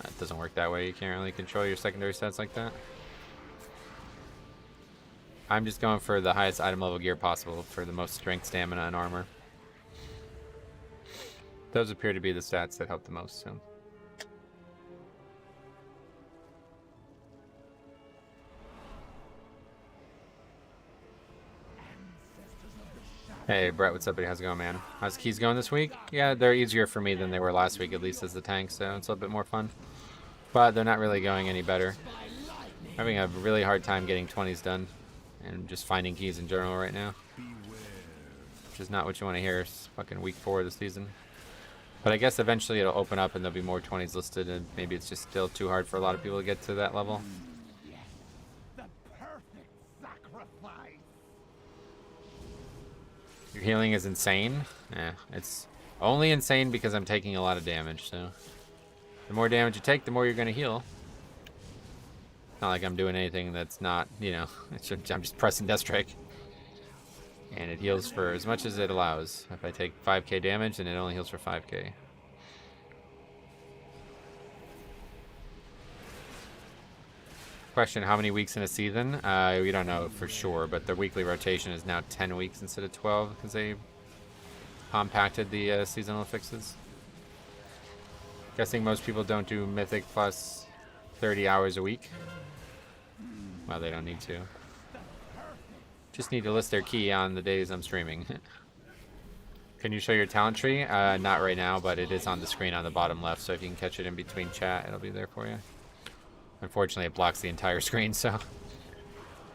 It doesn't work that way. You can't really control your secondary stats like that. I'm just going for the highest item level gear possible for the most strength, stamina, and armor. Those appear to be the stats that help the most, so. Hey, Brett, what's up, buddy? How's it going, man? How's keys going this week? Yeah, they're easier for me than they were last week, at least as the tank, so it's a little bit more fun. But they're not really going any better. I'm having a really hard time getting 20s done and just finding keys in general right now. Which is not what you want to hear. It's fucking week 4 of the season. But I guess eventually it'll open up and there'll be more 20s listed, and maybe it's just still too hard for a lot of people to get to that level. Your healing is insane? Yeah, it's only insane because I'm taking a lot of damage, so. The more damage you take, the more you're going to heal. Not like I'm doing anything that's not, you know, I'm just pressing Death Strike. And it heals for as much as it allows. If I take 5k damage, then it only heals for 5k. Question, how many weeks in a season? We don't know for sure, but the weekly rotation is now 10 weeks instead of 12 because they compacted the seasonal fixes. Guessing most people don't do Mythic plus 30 hours a week. Well, they don't need to. Just need to list their key on the days I'm streaming. Can you show your talent tree? Not right now, but it is on the screen on the bottom left, so if you can catch it in between chat, it'll be there for you. Unfortunately, it blocks the entire screen, so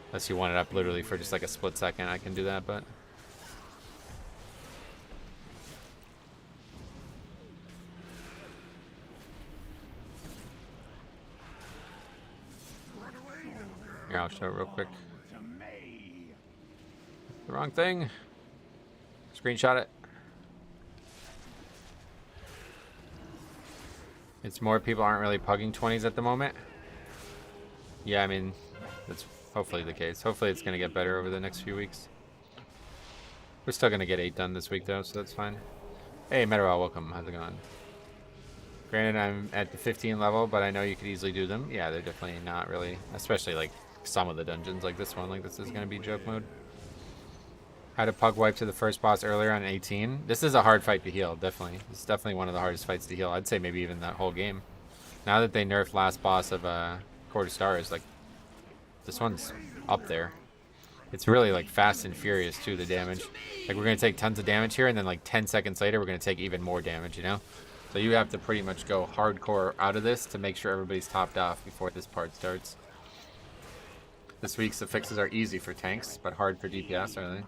unless you want it up literally for just like a split second, I can do that, but here, I'll show it real quick. The wrong thing. Screenshot it. It's more people aren't really pugging 20s at the moment. Yeah, I mean, that's hopefully the case. Hopefully it's going to get better over the next few weeks. We're still going to get 8 done this week, though, so that's fine. Hey, Meadowell, welcome. How's it going? Granted, I'm at the 15 level, but I know you could easily do them. Yeah, they're definitely not really, especially like some of the dungeons like this one. Like this is going to be joke mode. Had a pug wipe to the first boss earlier on 18. This is a hard fight to heal, definitely. It's definitely one of the hardest fights to heal. I'd say maybe even that whole game. Now that they nerfed last boss of Court of Stars, like this one's up there. It's really like fast and furious too, the damage. Like we're gonna take tons of damage here, and then like 10 seconds later we're gonna take even more damage, you know? So you have to pretty much go hardcore out of this to make sure everybody's topped off before this part starts. This week's affixes are easy for tanks, but hard for DPS, are they?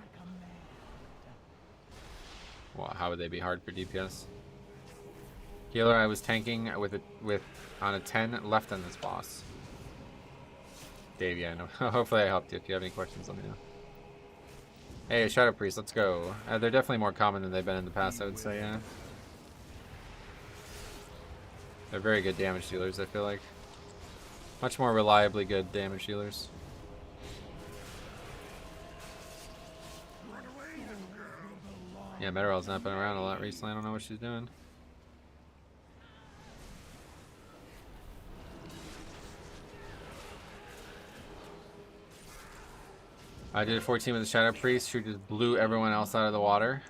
Well, how would they be hard for DPS? Healer, I was tanking with on a 10 left on this boss. Dave, yeah, no. Hopefully I helped you. If you have any questions, let me know. Hey, Shadow Priest, let's go. They're definitely more common than they've been in the past, I would say, yeah. They're very good damage dealers, I feel like. Much more reliably good damage dealers. Yeah, Metarel's not been around a lot recently. I don't know what she's doing. I did a 14 with the Shadow Priest who just blew everyone else out of the water.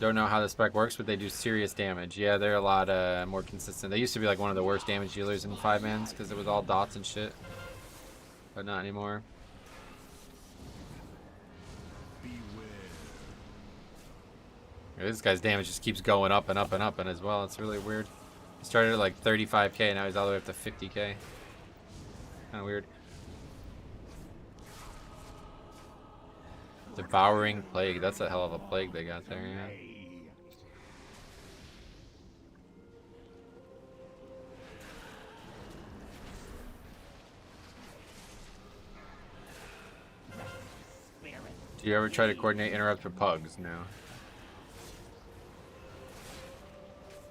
Don't know how the spec works, but they do serious damage. Yeah, they're a lot more consistent. They used to be like one of the worst damage dealers in 5-mans because it was all dots and shit. But not anymore. Yeah, this guy's damage just keeps going up and up and up and as well. It's really weird. He started at like 35k, now he's all the way up to 50k. Kind of weird. Devouring Plague. That's a hell of a plague they got there, yeah. Do you ever try to coordinate interrupts with pugs? No.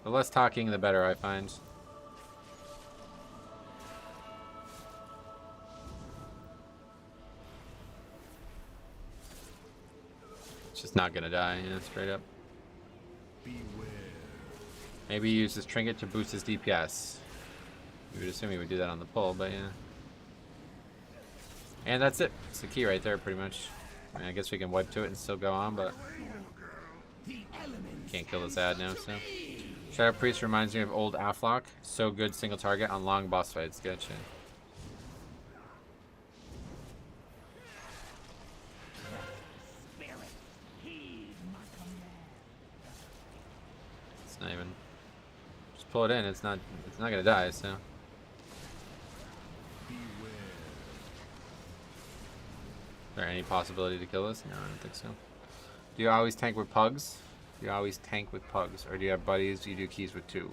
The less talking, the better, I find. It's just not gonna die, yeah, straight up. Maybe he uses Trinket to boost his DPS. You would assume he would do that on the pull, but yeah. And that's it. It's the key right there, pretty much. I mean, I guess we can wipe to it and still go on, but can't kill this ad now, so. Shadow Priest reminds me of old Afflock. So good single target on long boss fights. Gotcha. It's not even. Just pull it in. It's not gonna die. So. Is there any possibility to kill this? No, I don't think so. Do you always tank with pugs? Do you always tank with pugs? Or do you have buddies you do keys with too?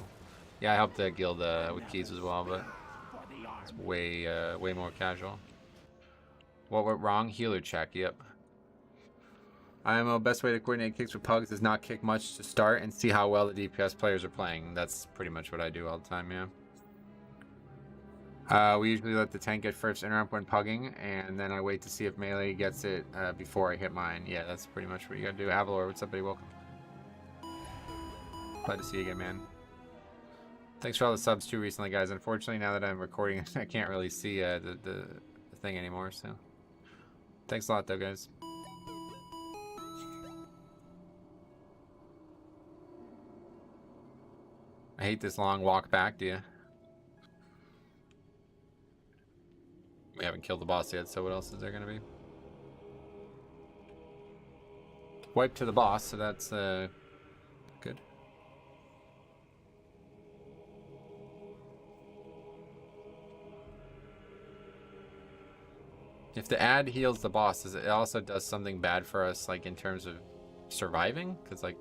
Yeah, I help the guild with keys as well, but it's way more casual. What went wrong? Healer check, yep. IMO, best way to coordinate kicks with pugs is not kick much to start and see how well the DPS players are playing. That's pretty much what I do all the time, yeah. We usually let the tank get first interrupt when pugging, and then I wait to see if melee gets it before I hit mine. Yeah, that's pretty much what you gotta do. Valor, what's up, buddy? Welcome. Glad to see you again, man. Thanks for all the subs too recently, guys. Unfortunately, now that I'm recording, I can't really see the thing anymore, so. Thanks a lot, though, guys. I hate this long walk back, do you? We haven't killed the boss yet, so what else is there gonna be? Wipe to the boss, so that's good. If the ad heals the boss, it also does something bad for us, like in terms of surviving, because like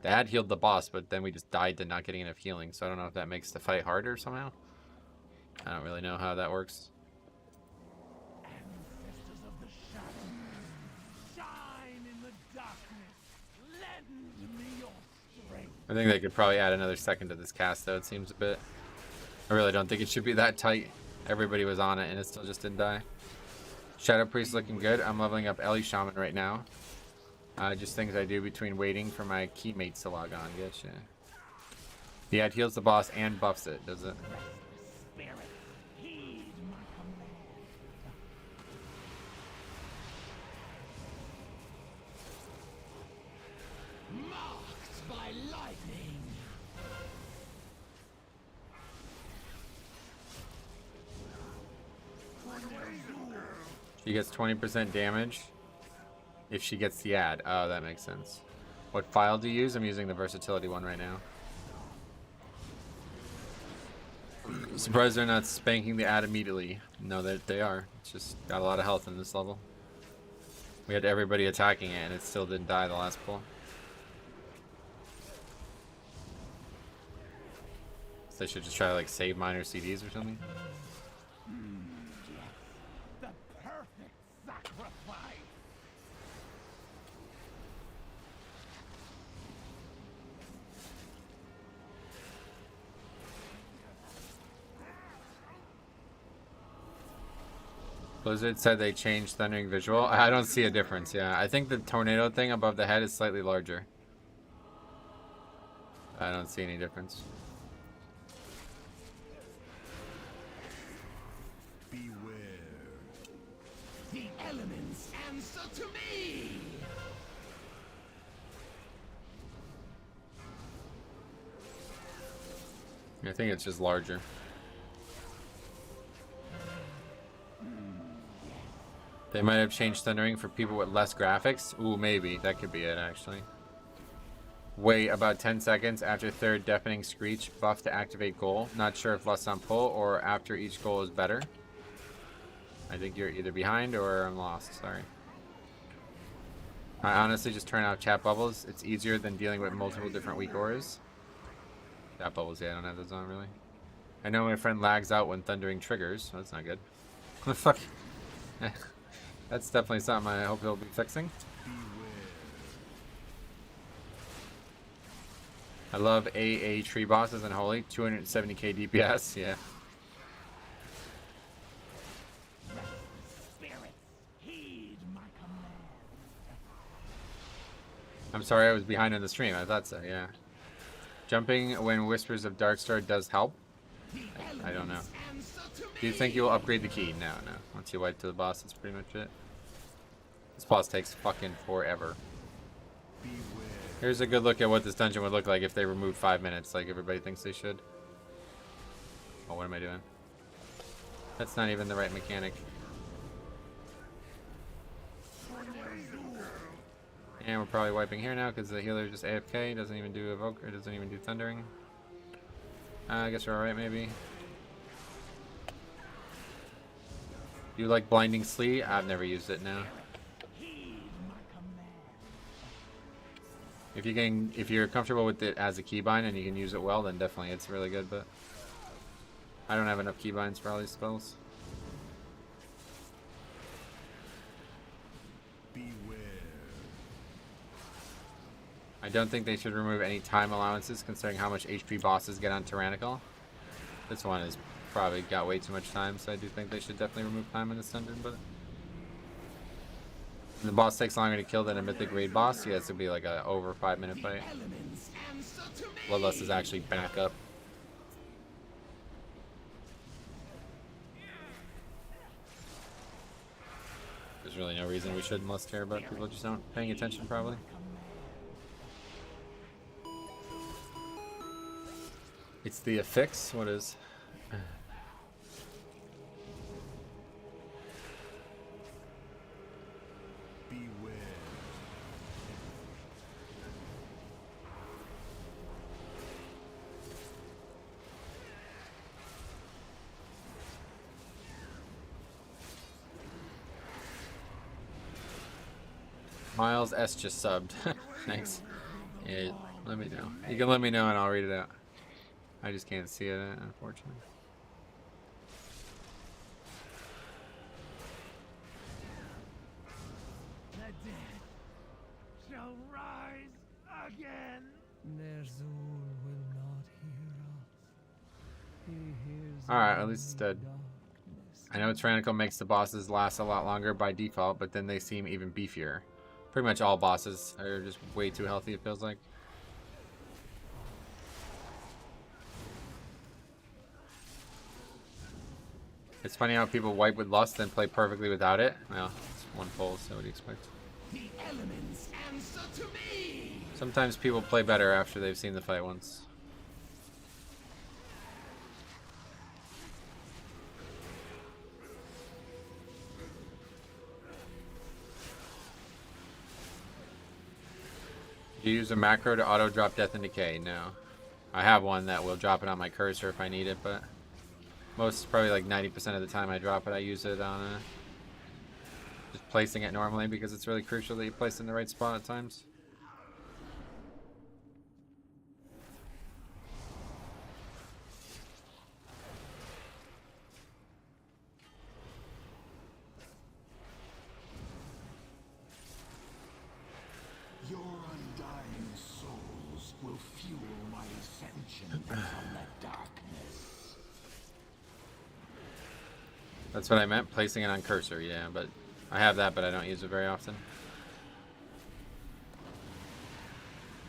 the ad healed the boss, but then we just died to not getting enough healing. So I don't know if that makes the fight harder somehow. I don't really know how that works. I think they could probably add another second to this cast, though. It seems a bit. I really don't think it should be that tight. Everybody was on it, and it still just didn't die. Shadow Priest looking good. I'm leveling up Ellie Shaman right now. Just things I do between waiting for my keymates to log on. Getcha. Yeah, it heals the boss and buffs it, does it? She gets 20% damage if she gets the ad. Oh, that makes sense. What file do you use? I'm using the versatility one right now. Surprised they're not spanking the ad immediately. No, they are. It's just got a lot of health in this level. We had everybody attacking it and it still didn't die the last pull. So they should just try to like save minor CDs or something. Blizzard said they changed thundering visual. I don't see a difference, yeah. I think the tornado thing above the head is slightly larger. I don't see any difference. Beware. The elements answer to me! I think it's just larger. They might have changed thundering for people with less graphics. Ooh, maybe. That could be it, actually. Wait about 10 seconds after third deafening screech buff to activate goal. Not sure if less on pull or after each goal is better. I think you're either behind or I'm lost. Sorry. I honestly just turn off chat bubbles. It's easier than dealing with multiple different weak auras. Chat bubbles, yeah, I don't have those on really. I know my friend lags out when thundering triggers. So that's not good. What the fuck? That's definitely something I hope he'll be fixing. I love AA tree bosses and Holy. 270k DPS, yeah. I'm sorry I was behind on the stream. I thought so, yeah. Jumping when Whispers of Darkstar does help? I don't know. Do you think you'll upgrade the key? No, no. Once you wipe to the boss, that's pretty much it. This boss takes fucking forever. Here's a good look at what this dungeon would look like if they removed 5 minutes, like everybody thinks they should. Oh, what am I doing? That's not even the right mechanic. And we're probably wiping here now because the healer just AFK, doesn't even do evoke, or doesn't even do thundering. I guess we're alright maybe. You like blinding sleep? I've never used it now. If you're comfortable with it as a keybind and you can use it well, then definitely it's really good, but I don't have enough keybinds for all these spells. I don't think they should remove any time allowances considering how much HP bosses get on Tyrannical. This one has probably got way too much time, so I do think they should definitely remove time in this dungeon, but the boss takes longer to kill than a Mythic raid boss. Yeah, this would be like a over 5 minute fight. Bloodlust is actually back up. There's really no reason we shouldn't less care about people just not paying attention probably. It's the Affix. What is? Beware. Miles S just subbed. Thanks. Yeah, let me know. You can let me know and I'll read it out. I just can't see it, unfortunately. The dead shall rise again. Their Zul will not hear us. He hears Alright, at least it's dead. darkness. I know Tyrannical makes the bosses last a lot longer by default, but then they seem even beefier. Pretty much all bosses are just way too healthy, it feels like. It's funny how people wipe with Lust and play perfectly without it. Well, it's one pull, so what do you expect? The elements answer to me. Sometimes people play better after they've seen the fight once. Do you use a macro to auto drop Death and Decay? No. I have one that will drop it on my cursor if I need it, but most, probably like 90% of the time I drop it, I use it on just placing it normally because it's really crucial that you place it in the right spot at times. Your undying souls will fuel my ascension from the darkness. That's what I meant, placing it on cursor, yeah, but I have that, but I don't use it very often.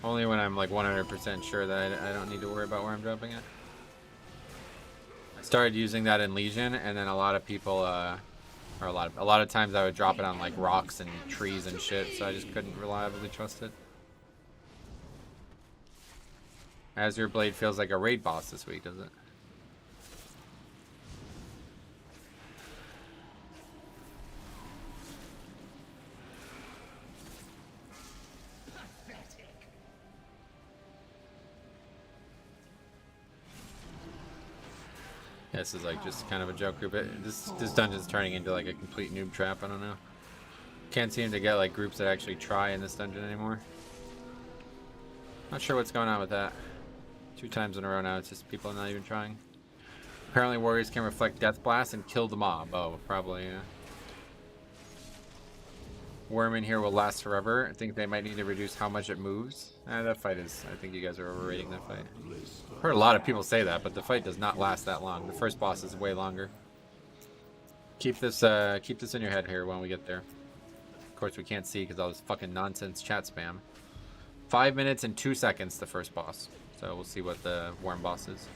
Only when I'm like 100% sure that I don't need to worry about where I'm dropping it. I started using that in Legion, and then a lot of people, or a lot of times I would drop it on like rocks and trees and shit, so I just couldn't reliably trust it. Azure Blade feels like a raid boss this week, doesn't it? Yeah, this is like just kind of a joke group. This dungeon's turning into like a complete noob trap. I don't know. Can't seem to get like groups that actually try in this dungeon anymore. Not sure what's going on with that. 2 times in a row now, it's just people not even trying. Apparently warriors can reflect death blast and kill the mob. Oh, probably, yeah. Worm in here will last forever. I think they might need to reduce how much it moves. That fight is, I think you guys are overrating that fight. I've heard a lot of people say that, but the fight does not last that long. The first boss is way longer. Keep this in your head here when we get there. Of course we can't see because all this fucking nonsense chat spam. 5 minutes and 2 seconds the first boss. So we'll see what the worm boss is.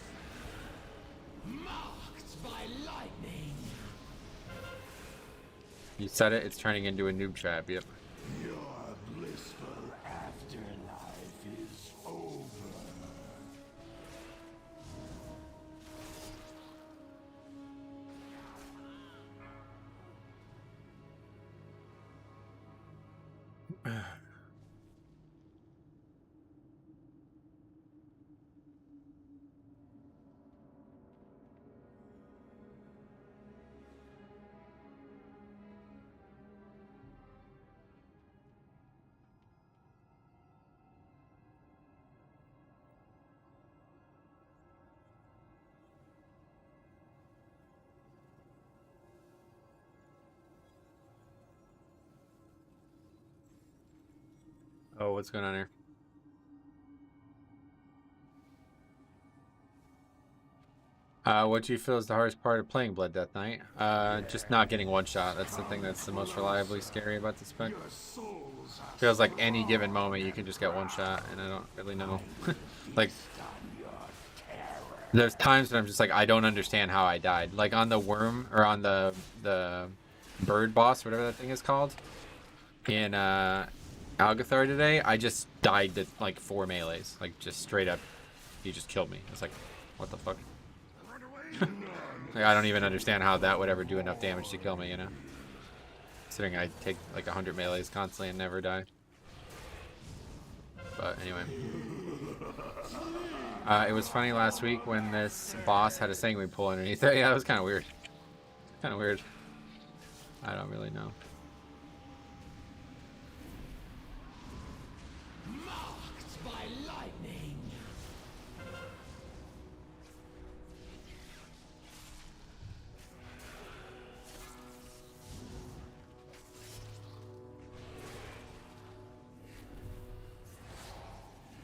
Marked by lightning. You said it, it's turning into a noob trap, yep. Your blissful afterlife is over. Oh, what's going on here? What do you feel is the hardest part of playing Blood Death Knight? Just not getting one shot. That's the thing that's the most reliably scary about this spec. Feels like any given moment you can just get one shot, and I don't really know. Like, there's times when I'm just like, I don't understand how I died. Like on the worm, or on the bird boss, whatever that thing is called, in Algeth'ar today, I just died to like 4 melees. Like, just straight up, he just killed me. It's like, what the fuck? Like, I don't even understand how that would ever do enough damage to kill me, you know? Considering I take like 100 melees constantly and never die. But anyway. It was funny last week when this boss had a sanguine pool underneath it. Yeah, that was kind of weird. Kind of weird. I don't really know. Marked by lightning.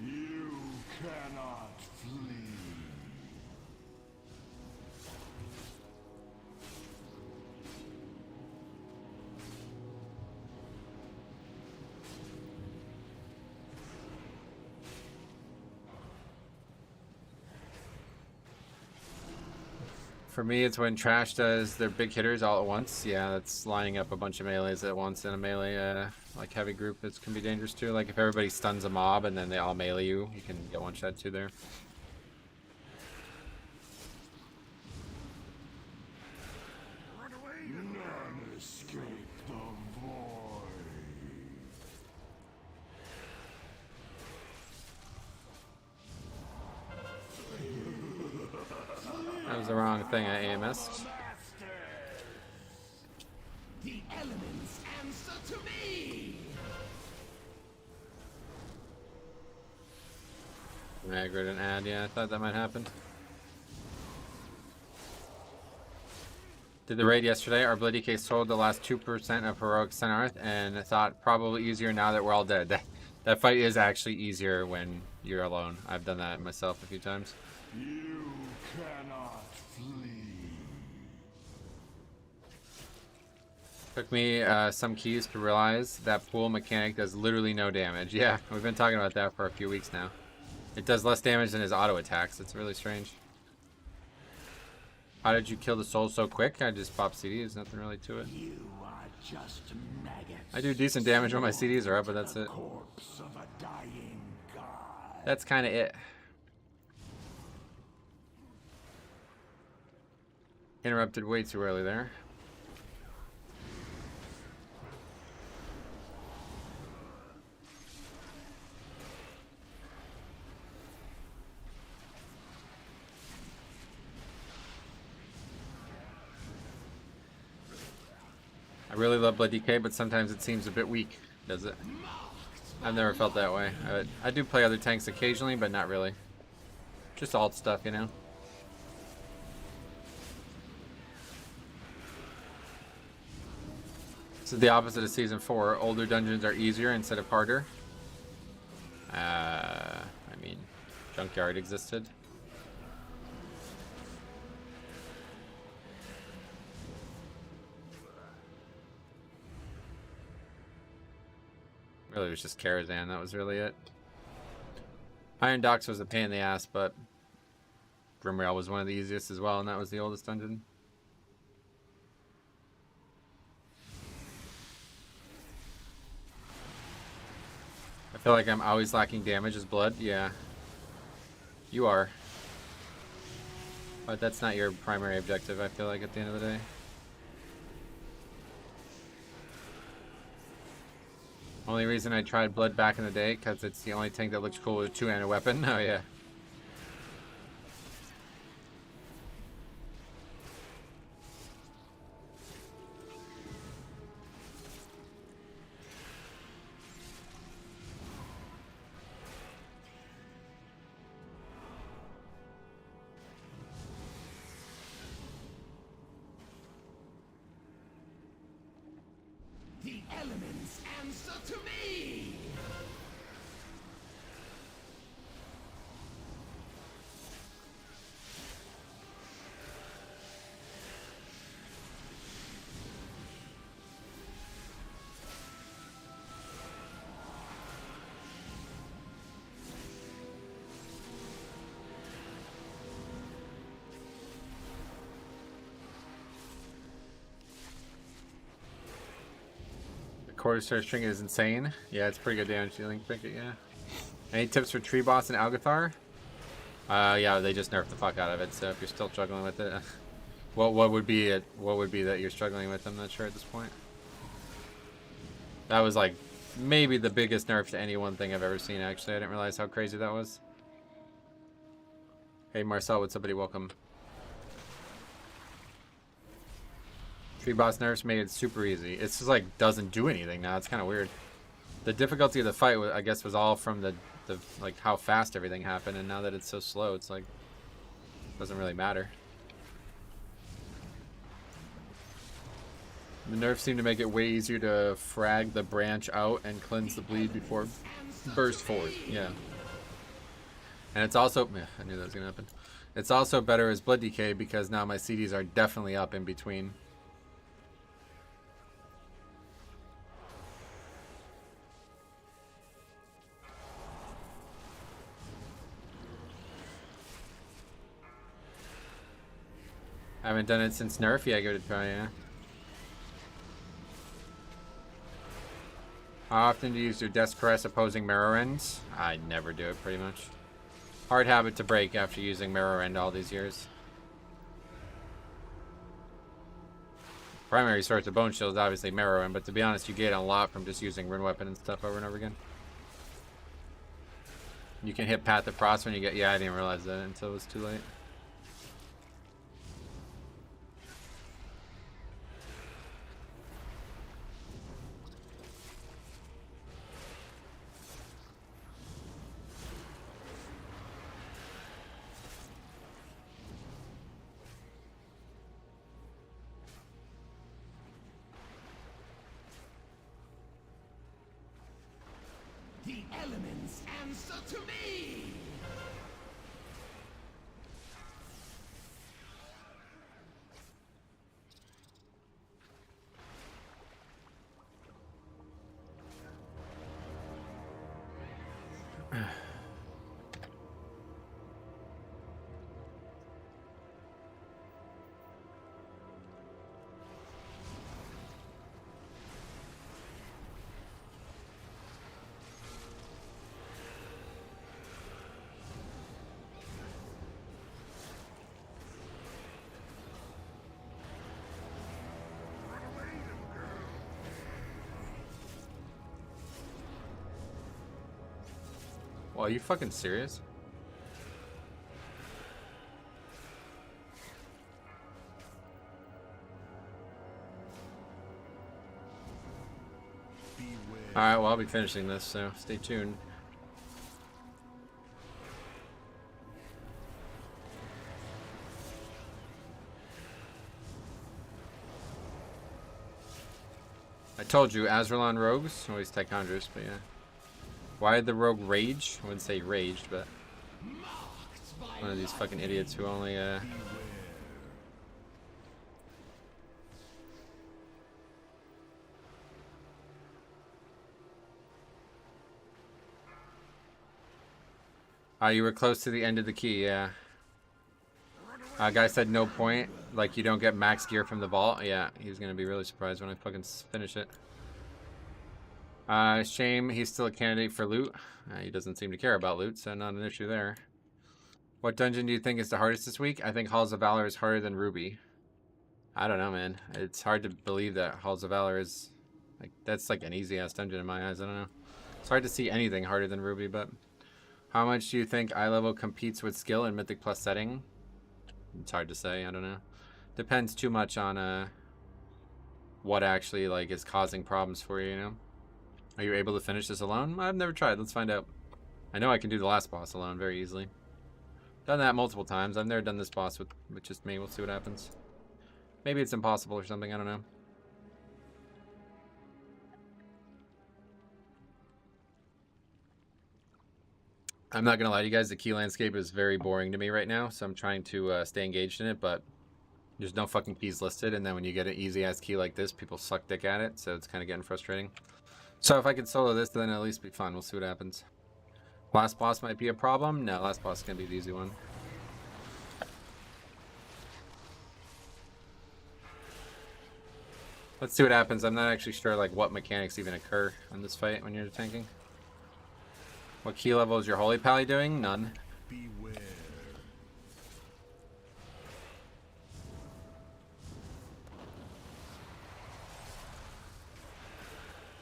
You cannot flee. For me, it's when Trash does their big hitters all at once. Yeah, that's lining up a bunch of melees at once in a melee, like heavy group. That can be dangerous too. Like if everybody stuns a mob and then they all melee you, you can get one shot too there. None escape the void. That was the wrong thing I AMS'd. The elements answer to me. Aggroed an ad, yeah, I thought that might happen. Did the raid yesterday. Our Bloody Case sold the last 2% of Heroic Senarth and thought probably easier now that we're all dead. That fight is actually easier when you're alone. I've done that myself a few times. You cannot flee. Took me some keys to realize that pool mechanic does literally no damage. Yeah, we've been talking about that for a few weeks now. It does less damage than his auto attacks. It's really strange. How did you kill the soul so quick? I just pop CDs. Nothing really to it. You are just maggots. I do decent damage when my CDs are up, but that's it. Corpse of a dying god. That's kind of it. Interrupted way too early there. I really love Blood DK, but sometimes it seems a bit weak, does it? I've never felt that way. I do play other tanks occasionally, but not really. Just alt stuff, you know? This is the opposite of Season 4. Older dungeons are easier instead of harder. I mean, Junkyard existed. Really, it was just Karazhan. That was really it. Iron Docks was a pain in the ass, but Grimrail was one of the easiest as well, and that was the oldest dungeon. I feel like I'm always lacking damage as blood. Yeah. You are. But that's not your primary objective, I feel like, at the end of the day. Only reason I tried blood back in the day, because it's the only tank that looks cool with 2 and a weapon. Oh, yeah. The elements answer to me! Quarter star string is insane. Yeah, it's pretty good damage dealing. Pick it, yeah. Any tips for Tree Boss and Algeth'ar? Yeah, they just nerfed the fuck out of it. So if you're still struggling with it, what would be it? What would be that you're struggling with? I'm not sure at this point. That was like maybe the biggest nerf to any one thing I've ever seen. Actually, I didn't realize how crazy that was. Hey Marcel, what's up, buddy? Welcome. Tree Boss nerfs made it super easy. It's just like doesn't do anything now. It's kind of weird. The difficulty of the fight, I guess, was all from the like how fast everything happened, and now that it's so slow, it's like doesn't really matter. The nerfs seem to make it way easier to frag the branch out and cleanse the bleed before burst forward. Yeah. And it's also, I knew that was gonna happen. It's also better as blood decay because now my CDs are definitely up in between. I haven't done it since nerf. Yeah, give it a try, yeah. How often do you use your Death Caress opposing Mirror Ends? I never do it, pretty much. Hard habit to break after using Mirror End all these years. Primary source of Bone Shield is obviously Mirror End, but to be honest, you get a lot from just using Rune Weapon and stuff over and over again. You can hit Path of Frost when you get... Yeah, I didn't realize that until it was too late. The elements answer to me! Are you fucking serious? Alright, well, I'll be finishing this, so stay tuned. I told you, Azralan rogues always Tichondrous, but yeah. Why did the rogue rage? I wouldn't say raged, but one of these fucking idiots who only you were close to the end of the key, yeah. Guy said no point, like you don't get max gear from the vault. Yeah, he's gonna be really surprised when I fucking finish it. Shame he's still a candidate for loot. He doesn't seem to care about loot, so not an issue there. What dungeon do you think is the hardest this week? I think Halls of Valor is harder than Ruby. I don't know, man. It's hard to believe that Halls of Valor is like that's like an easy ass dungeon in my eyes. I don't know. It's hard to see anything harder than Ruby, but how much do you think eye level competes with skill in Mythic Plus setting? It's hard to say. I don't know. Depends too much on what actually like is causing problems for you. You know. Are you able to finish this alone? I've never tried. Let's find out. I know I can do the last boss alone very easily. Done that multiple times. I've never done this boss with just me. We'll see what happens. Maybe it's impossible or something. I don't know. I'm not gonna lie to you guys, the key landscape is very boring to me right now, so I'm trying to stay engaged in it, but there's no fucking keys listed, and then when you get an easy-ass key like this, people suck dick at it, so it's kind of getting frustrating. So if I can solo this, then it'll at least be fun. We'll see what happens. Last boss might be a problem. No, last boss is gonna be the easy one. Let's see what happens. I'm not actually sure like what mechanics even occur in this fight when you're tanking. What key level is your Holy Pally doing? None. Beware.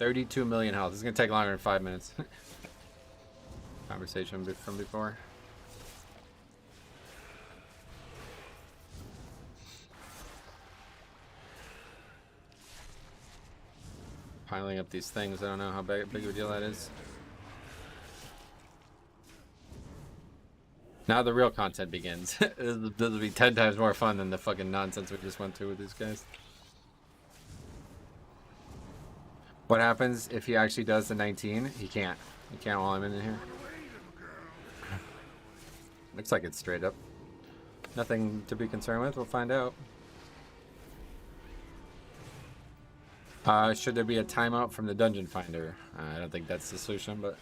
$32 million health. This is gonna take longer than 5 minutes. Conversation from before. Piling up these things. I don't know how big of a deal that is. Now the real content begins. This will be 10 times more fun than the fucking nonsense we just went through with these guys. What happens if he actually does the 19? He can't. He can't while I'm in here. Looks like it's straight up. Nothing to be concerned with. We'll find out. Should there be a timeout from the dungeon finder? I don't think that's the solution, but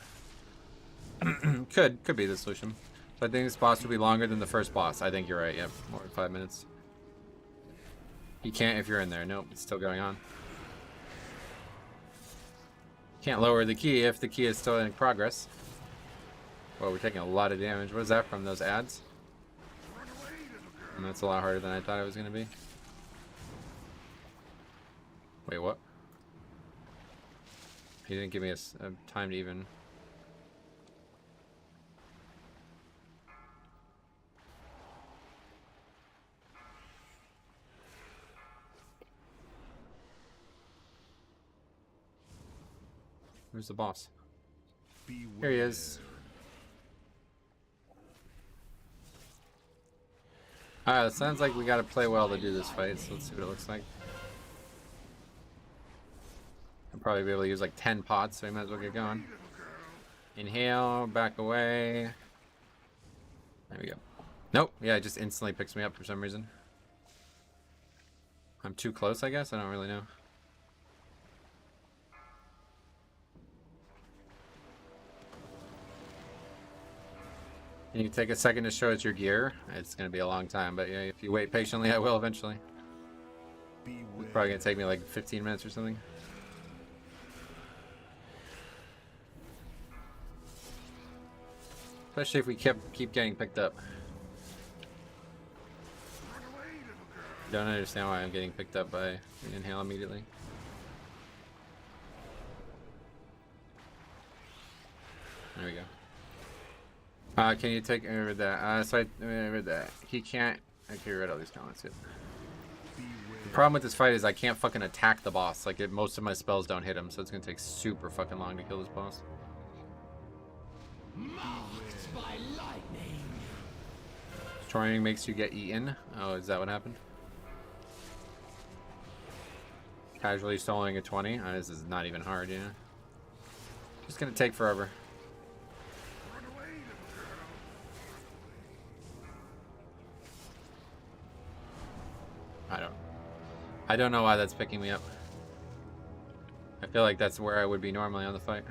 could be the solution. So I think this boss will be longer than the first boss. I think you're right. Yep, more than 5 minutes. You can't if you're in there. Nope, it's still going on. Can't lower the key if the key is still in progress. Well, we're taking a lot of damage. What is that from those ads? And that's a lot harder than I thought it was going to be. Wait, what? He didn't give me a time to even... Where's the boss? Here he is. Alright, it sounds like we gotta play well to do this fight, so let's see what it looks like. I'll probably be able to use like 10 pots, so we might as well get going. Inhale, back away. There we go. Nope, yeah, it just instantly picks me up for some reason. I'm too close, I guess? I don't really know. Can you take a second to show us your gear? It's going to be a long time, but yeah, if you wait patiently, I will eventually. It's probably going to take me like 15 minutes or something. Especially if we keep getting picked up. Don't understand why I'm getting picked up by Inhale immediately. There we go. Can you take over that? So I read that. He can't. Okay, read all these comments. Yep. The problem with this fight is I can't fucking attack the boss. Like, most of my spells don't hit him, so it's gonna take super fucking long to kill this boss. Marked by lightning. Destroying makes you get eaten. Oh, is that what happened? Casually soloing a 20. This is not even hard, yeah. Just gonna take forever. I don't know why that's picking me up. I feel like that's where I would be normally on the fight.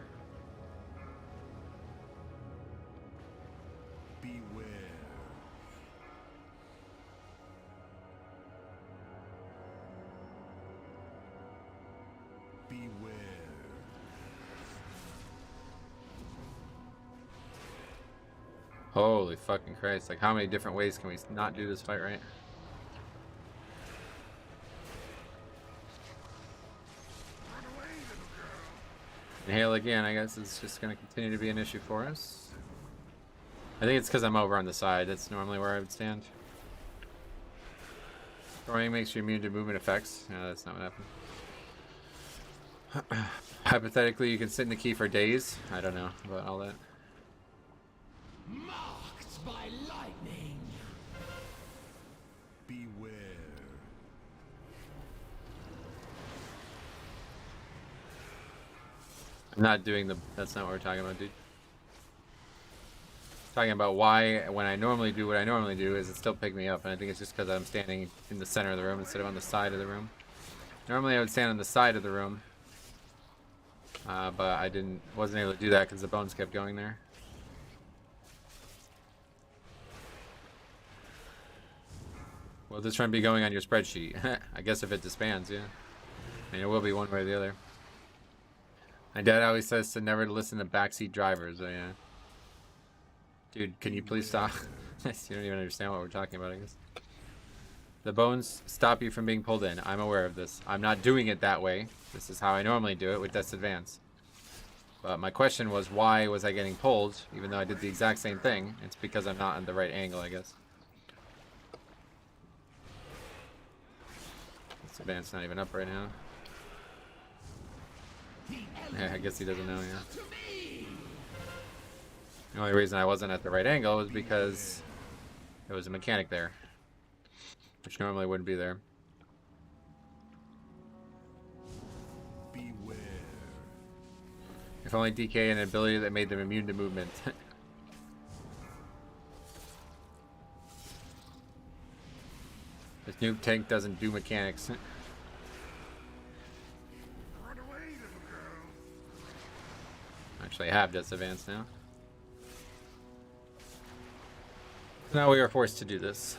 Beware. Beware. Holy fucking Christ. Like, how many different ways can we not do this fight right? Inhale again, I guess it's just going to continue to be an issue for us. I think it's because I'm over on the side. That's normally where I would stand. Throwing makes you immune to movement effects. No, that's not what happened. Hypothetically, you can sit in the key for days. I don't know about all that. Marked by lightning. Beware. I'm not doing the... That's not what we're talking about, dude. Talking about why, when I normally do what I normally do, is it still pick me up. And I think it's just because I'm standing in the center of the room instead of on the side of the room. Normally I would stand on the side of the room. But I wasn't able to do that because the bones kept going there. Will this run be going on your spreadsheet? I guess if it disbands, yeah. And it will be one way or the other. My dad always says to never listen to backseat drivers. Oh, yeah. Dude, can you please stop? You don't even understand what we're talking about, I guess. The bones stop you from being pulled in. I'm aware of this. I'm not doing it that way. This is how I normally do it with Death's Advance. But my question was, why was I getting pulled, even though I did the exact same thing? It's because I'm not at the right angle, I guess. Death's Advance not even up right now. Yeah, I guess he doesn't know, yeah. The only reason I wasn't at the right angle was because there was a mechanic there, which normally wouldn't be there. Beware. If only DK had an ability that made them immune to movement. This noob tank doesn't do mechanics. Actually, I have Death's Advance now. Now we are forced to do this.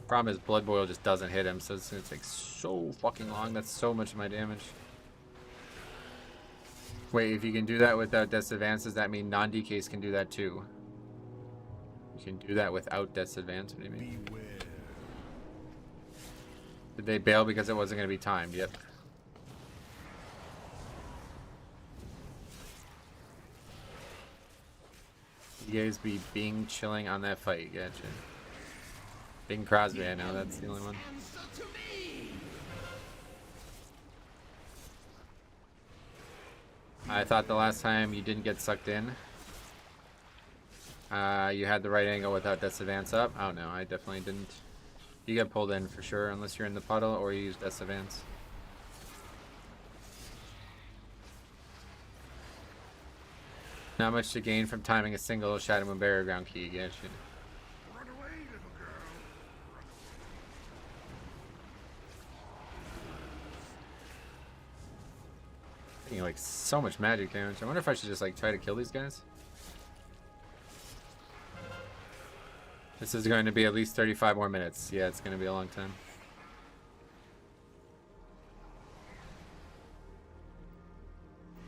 Problem is Blood Boil just doesn't hit him, so it's gonna take so fucking long. That's so much of my damage. Wait, if you can do that without Death's Advance, does that mean non-DKs can do that too? You can do that without Death's Advance? What do you mean? Beware. Did they bail because it wasn't gonna be timed? Yep. You guys be Bing chilling on that fight, gotcha. Bing Crosby, I know, that's the only one. I thought the last time you didn't get sucked in, you had the right angle without Death's Advance up. Oh no, I definitely didn't. You get pulled in for sure, unless you're in the puddle or you use Death's Advance. Not much to gain from timing a single Shadow Moon Barrier ground key. Yeah, shit. Run away, little girl. Taking like so much magic damage. I wonder if I should just like try to kill these guys. This is going to be at least 35 more minutes. Yeah, it's going to be a long time.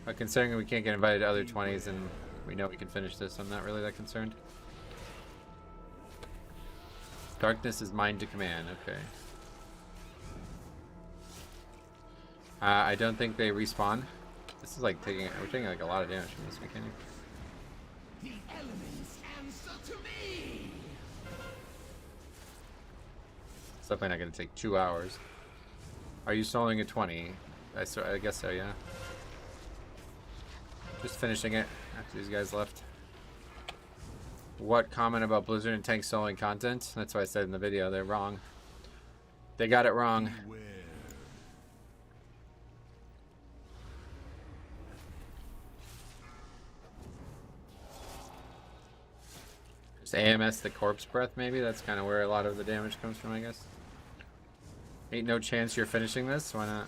But considering we can't get invited to other 20s and we know we can finish this, I'm not really that concerned. Darkness is mine to command. Okay. I don't think they respawn. This is like we're taking like a lot of damage from this mechanic. The elements answer to me. It's definitely not gonna take 2 hours. Are you soloing a 20? I guess so, yeah. Just finishing it after these guys left. What comment about Blizzard and tank soloing content? That's what I said in the video. They're wrong. They got it wrong. Just AMS the corpse breath, maybe? That's kind of where a lot of the damage comes from, I guess. Ain't no chance you're finishing this? Why not?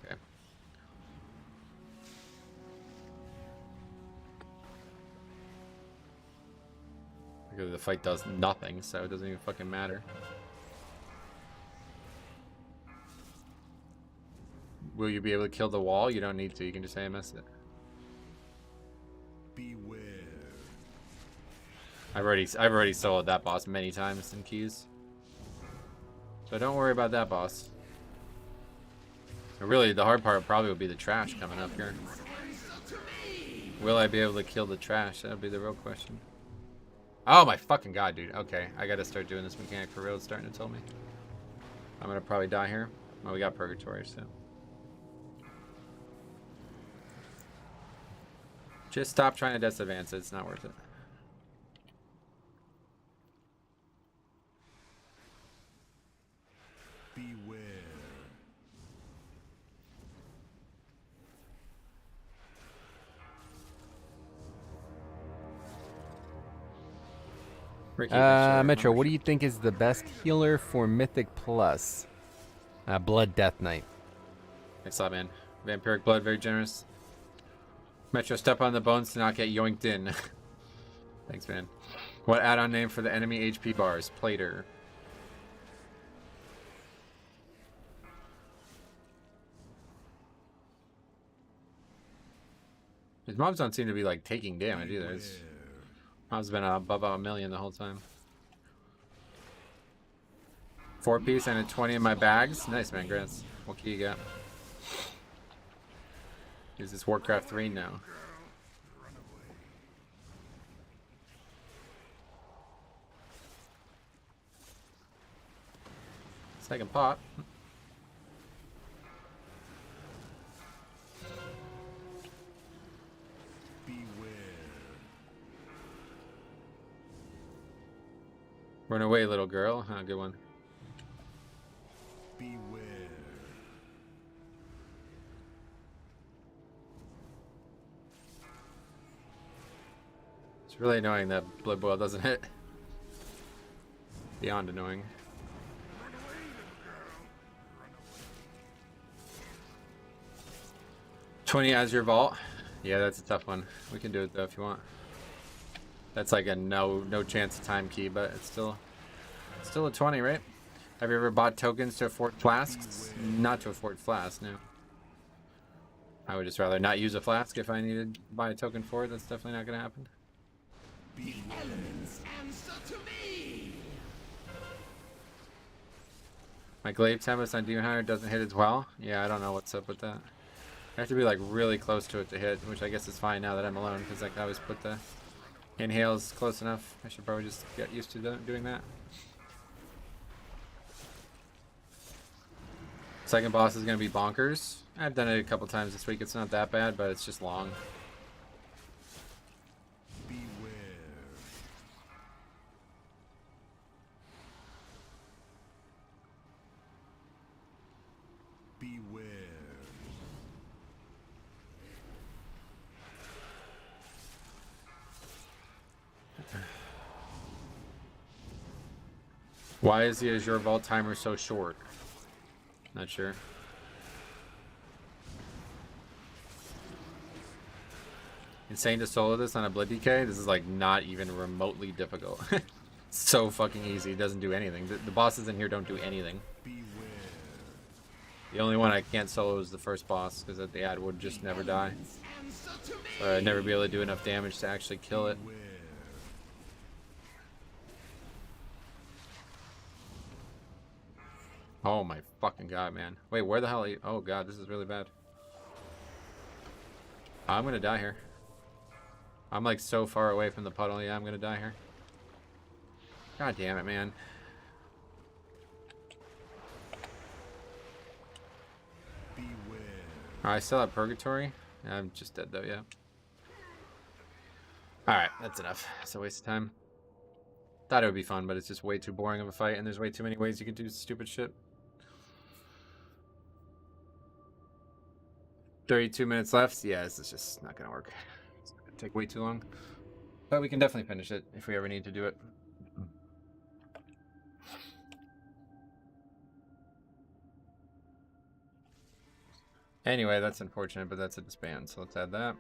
Okay. Because the fight does nothing, so it doesn't even fucking matter. Will you be able to kill the wall? You don't need to. You can just AMS it. Beware. I've already soloed that boss many times in keys. So don't worry about that boss. Really, the hard part probably will be the trash coming up here. Will I be able to kill the trash? That'll be the real question. Oh my fucking god, dude. Okay, I gotta start doing this mechanic for real. It's starting to tell me. I'm gonna probably die here. Oh, we got purgatory, so. Just stop trying to disadvance it. It's not worth it. Beware. Metro, what do you think is the best healer for Mythic Plus? Blood Death Knight. Thanks a lot, man. Vampiric blood, very generous. Metro, step on the bones to not get yoinked in. Thanks, man. What add-on name for the enemy HP bars? Plater. His mobs don't seem to be like taking damage either. His mob's been above a million the whole time. 4-piece and a 20 in my bags. Nice, man. Grants. What key you got? Is this Warcraft 3 now? Second pop. Run away, little girl. Huh, good one. Beware. It's really annoying that Blood Boil doesn't hit. Beyond annoying. $20 Azure Vault. Yeah, that's a tough one. We can do it though if you want. That's like a no chance of time key, but it's still a 20, right? Have you ever bought tokens to afford flasks? Not to afford flasks, no. I would just rather not use a flask if I needed to buy a token for it. That's definitely not going to happen. The elements answer to me. My Glaive Tempest on Demon Hunter doesn't hit as well. Yeah, I don't know what's up with that. I have to be like really close to it to hit, which I guess is fine now that I'm alone, because I always put the inhales close enough. I should probably just get used to doing that. Second boss is going to be bonkers. I've done it a couple times this week. It's not that bad, but it's just long. Beware. Beware. Why is the Azure Vault timer so short? Not sure. Insane to solo this on a Blood DK. This is like not even remotely difficult. It's so fucking easy. It doesn't do anything. The bosses in here don't do anything. Beware. The only one I can't solo is the first boss, because the ad would just never die. Or I'd never be able to do enough damage to actually kill it. Oh my fucking god, man. Wait, where the hell are you? Oh god, this is really bad. I'm gonna die here. I'm like so far away from the puddle. Yeah, I'm gonna die here. God damn it, man. I still have purgatory. I'm just dead though, yeah. Alright, that's enough. It's a waste of time. Thought it would be fun, but it's just way too boring of a fight, and there's way too many ways you can do stupid shit. 32 minutes left. Yeah, this is just not gonna work. It's gonna take way too long. But we can definitely finish it if we ever need to do it. Anyway, that's unfortunate, but that's a disband, so let's add that.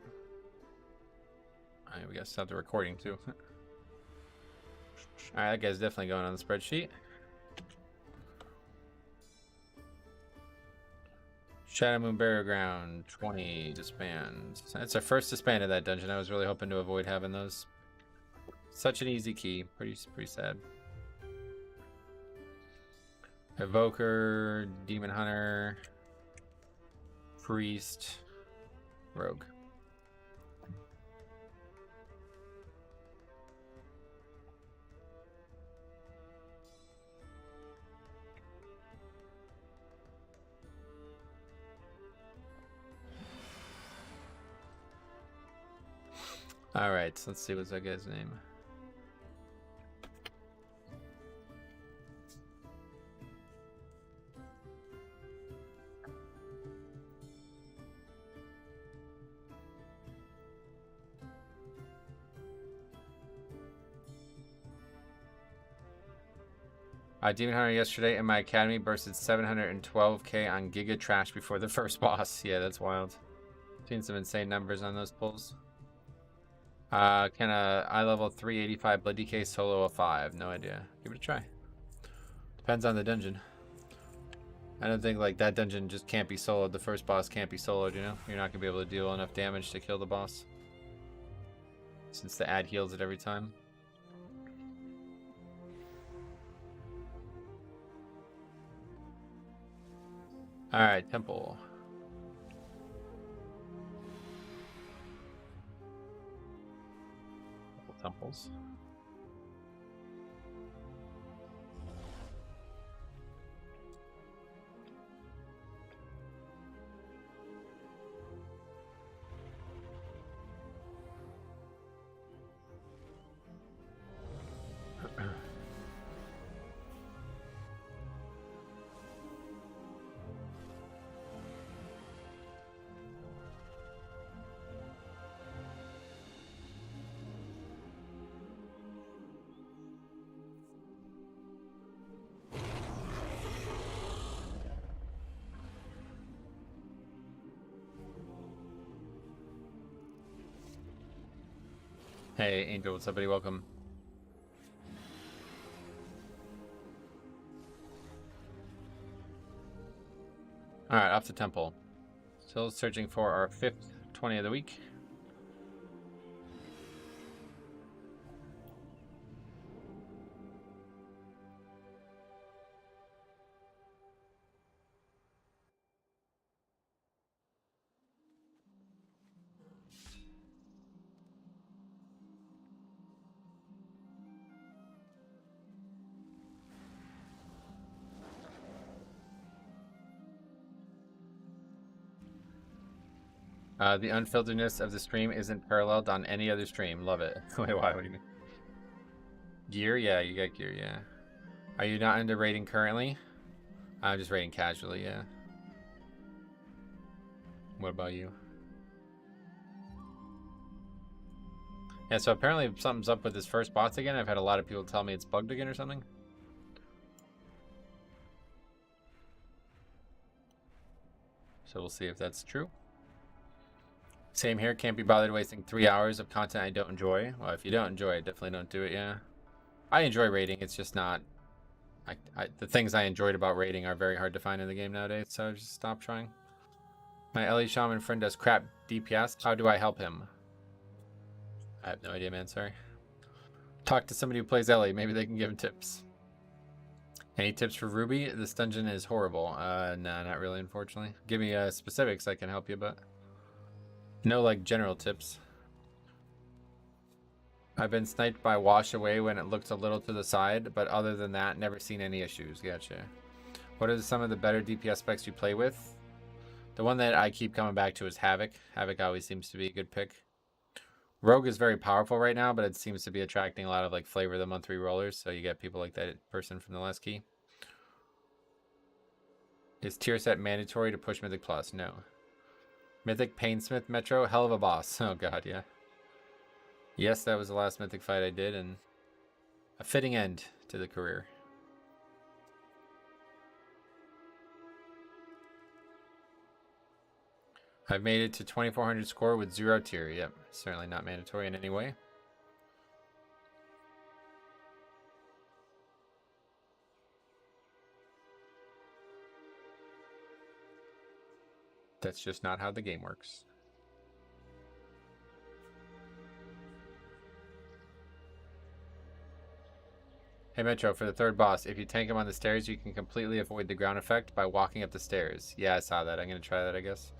Alright, we gotta stop the recording too. Alright, that guy's definitely going on the spreadsheet. Shadow Moon Burial Ground, 20 disbands. That's our first disband of that dungeon. I was really hoping to avoid having those. Such an easy key. Pretty sad. Evoker, Demon Hunter, Priest, Rogue. Alright, so let's see what's that guy's name. Demon Hunter yesterday in my academy bursted 712k on Giga Trash before the first boss. Yeah, that's wild. Seen some insane numbers on those pulls. Can a eye level 385 Blood DK solo a 5? No idea. Give it a try. Depends on the dungeon. I don't think like that dungeon just can't be soloed. The first boss can't be soloed, you know? You're not gonna be able to deal enough damage to kill the boss. Since the ad heals it every time. Alright, temple. Temples. Hey, Angel, what's up, buddy? Welcome. Alright, off to temple. Still searching for our 5th 20 of the week. The unfilteredness of the stream isn't paralleled on any other stream. Love it. Wait, why? What do you mean? Gear? Yeah, you got gear, yeah. Are you not into raiding currently? I'm just raiding casually, yeah. What about you? Yeah, so apparently something's up with this first boss again. I've had a lot of people tell me it's bugged again or something. So we'll see if that's true. Same here, can't be bothered wasting 3 hours of content I don't enjoy. Well, if you don't enjoy it, definitely don't do it, yeah. I enjoy raiding, it's just not... the things I enjoyed about raiding are very hard to find in the game nowadays, so I just stop trying. My Ellie Shaman friend does crap DPS. How do I help him? I have no idea, man, sorry. Talk to somebody who plays Ellie, maybe they can give him tips. Any tips for Ruby? This dungeon is horrible. No, not really, unfortunately. Give me specifics, I can help you, but no, like, general tips. I've been sniped by Wash Away when it looked a little to the side, but other than that, never seen any issues. Gotcha. What are some of the better DPS specs you play with? The one that I keep coming back to is Havoc. Havoc always seems to be a good pick. Rogue is very powerful right now, but it seems to be attracting a lot of like flavor of the month rerollers, so you get people like that person from the last key. Is tier set mandatory to push Mythic Plus? No. Mythic Painsmith Metro? Hell of a boss. Oh god, yeah. Yes, that was the last Mythic fight I did, and a fitting end to the career. I've made it to 2400 score with 0 tier. Yep, certainly not mandatory in any way. That's just not how the game works. Hey Metro, for the third boss, if you tank him on the stairs, you can completely avoid the ground effect by walking up the stairs. Yeah, I saw that. I'm going to try that, I guess.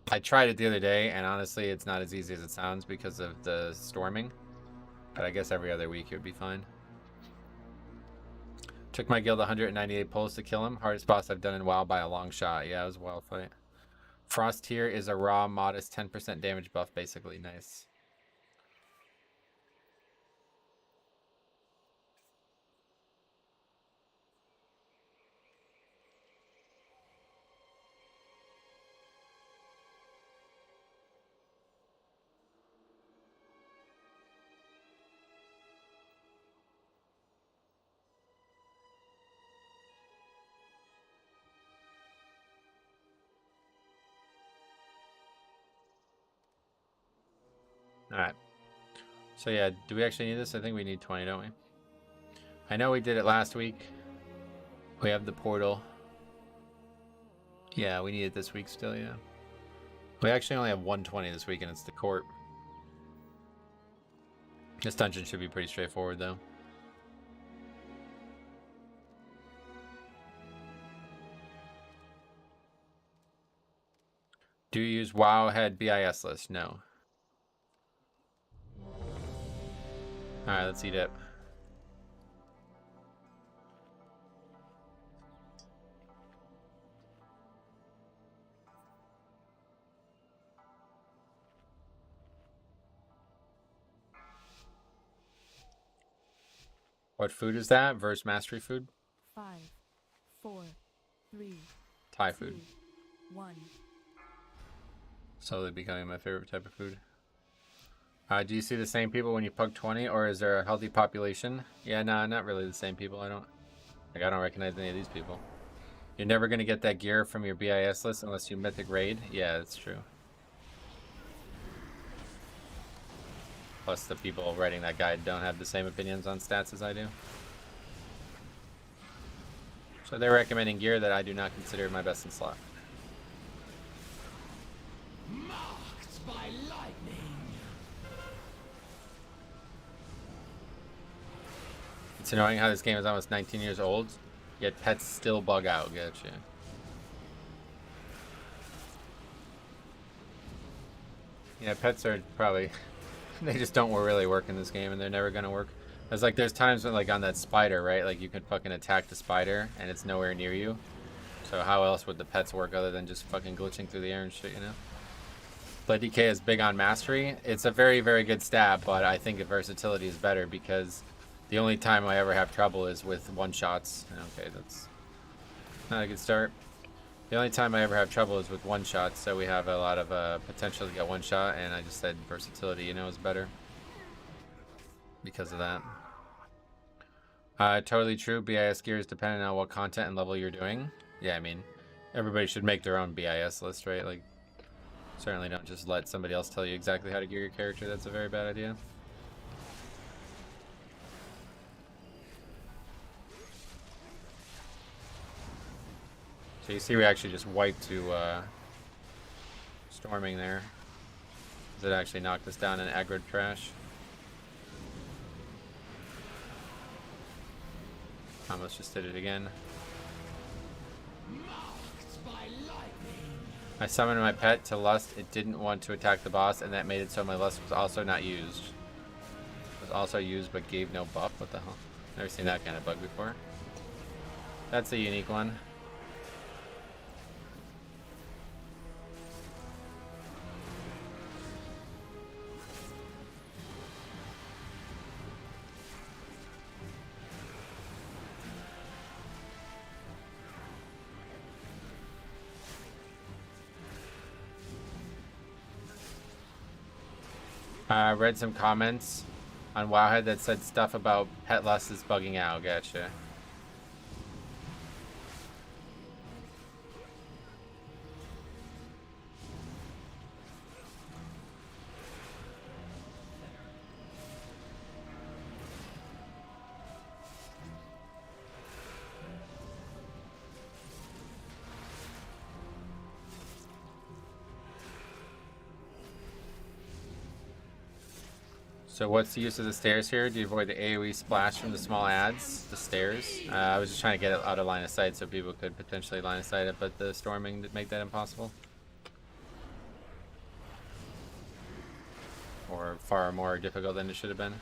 I tried it the other day, and honestly, it's not as easy as it sounds because of the storming. But I guess every other week it would be fine. Took my guild 198 pulls to kill him. Hardest boss I've done in WoW by a long shot. Yeah, it was a wild fight. Frost here is a raw, modest 10% damage buff, basically. Nice. Alright. So yeah, do we actually need this? I think we need 20, don't we? I know we did it last week. We have the portal. Yeah, we need it this week still, yeah. We actually only have 120 this week, and it's the court. This dungeon should be pretty straightforward, though. Do you use Wowhead BIS list? No. Alright, let's eat it. What food is that? Verse mastery food? 5, 4, 3, Thai food. 2, 1. Slowly becoming my favorite type of food. Do you see the same people when you pug 20, or is there a healthy population? Yeah, nah, not really the same people. I don't recognize any of these people. You're never gonna get that gear from your BIS list unless you mythic raid. Yeah, that's true. Plus, the people writing that guide don't have the same opinions on stats as I do. So they're recommending gear that I do not consider my best in slot. Marked by lightning. It's annoying how this game is almost 19 years old, yet pets still bug out. Gotcha. Yeah, pets are probably... they just don't really work in this game, and they're never gonna work. There's times when, like, on that spider, right? Like, you can fucking attack the spider, and it's nowhere near you. So how else would the pets work other than just fucking glitching through the air and shit, you know? Blood DK is big on mastery. It's a very, very good stat, but I think versatility is better because the only time I ever have trouble is with one-shots. Okay, that's not a good start. The only time I ever have trouble is with one-shots, so we have a lot of potential to get one-shot, and I just said versatility, you know, is better because of that. Totally true. BIS gear is dependent on what content and level you're doing. Yeah, I mean, everybody should make their own BIS list, right? Like, certainly don't just let somebody else tell you exactly how to gear your character. That's a very bad idea. So you see we actually just wiped to storming there. It actually knocked us down and aggroed trash. Almost just did it again. I summoned my pet to lust. It didn't want to attack the boss, and that made it so my lust was also not used. It was also used but gave no buff. What the hell? Never seen that kind of bug before. That's a unique one. I read some comments on Wowhead that said stuff about pet lust is bugging out. Gotcha. So what's the use of the stairs here? Do you avoid the AoE splash from the small ads? The stairs? I was just trying to get it out of line of sight so people could potentially line of sight it, but the storming did make that impossible. Or far more difficult than it should have been.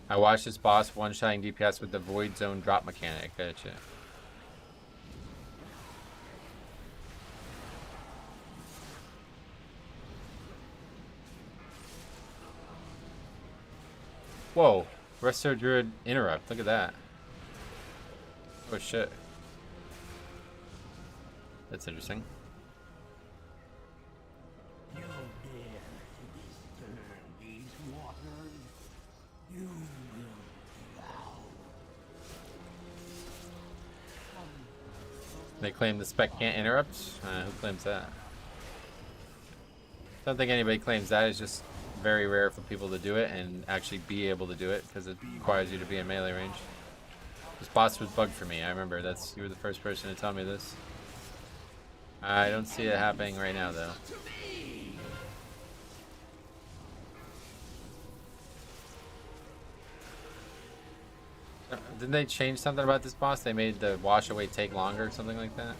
I watched this boss one-shotting DPS with the Void Zone drop mechanic. Gotcha. Whoa, Resto Druid interrupt. Look at that. Oh shit. That's interesting. You dare disturb these waters, you will drown. They claim the spec can't interrupt? Who claims that? Don't think anybody claims that. It's just very rare for people to do it and actually be able to do it because it requires you to be in melee range. This boss was bugged for me. I remember you were the first person to tell me this. I don't see it happening right now though. Didn't they change something about this boss? They made the wash away take longer or something like that?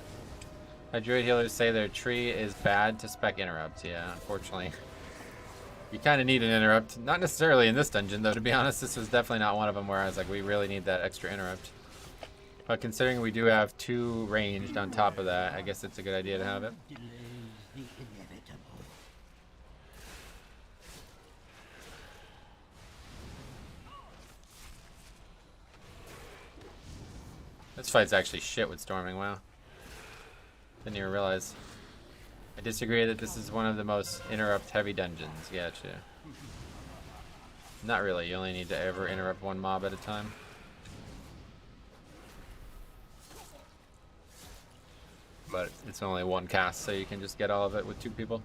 My druid healers say their tree is bad to spec interrupts. Yeah, unfortunately. You kind of need an interrupt. Not necessarily in this dungeon, though, to be honest. This was definitely not one of them where I was like, we really need that extra interrupt. But considering we do have 2 ranged on top of that, I guess it's a good idea to have it. This fight's actually shit with storming, wow. Didn't even realize. I disagree that this is one of the most interrupt heavy dungeons. Gotcha. Not really, you only need to ever interrupt 1 mob at a time. But it's only 1 cast, so you can just get all of it with 2 people.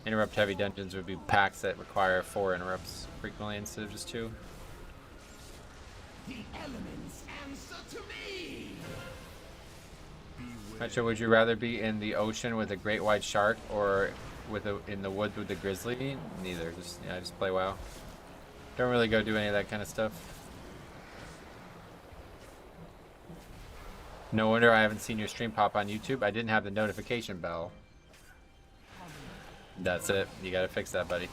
Interrupt heavy dungeons would be packs that require 4 interrupts frequently instead of just 2. The elements answer to me. Metro, would you rather be in the ocean with a great white shark or in the woods with a grizzly? Neither. Just play WoW. Don't really go do any of that kind of stuff. No wonder I haven't seen your stream pop on YouTube. I didn't have the notification bell. That's it. You gotta fix that, buddy.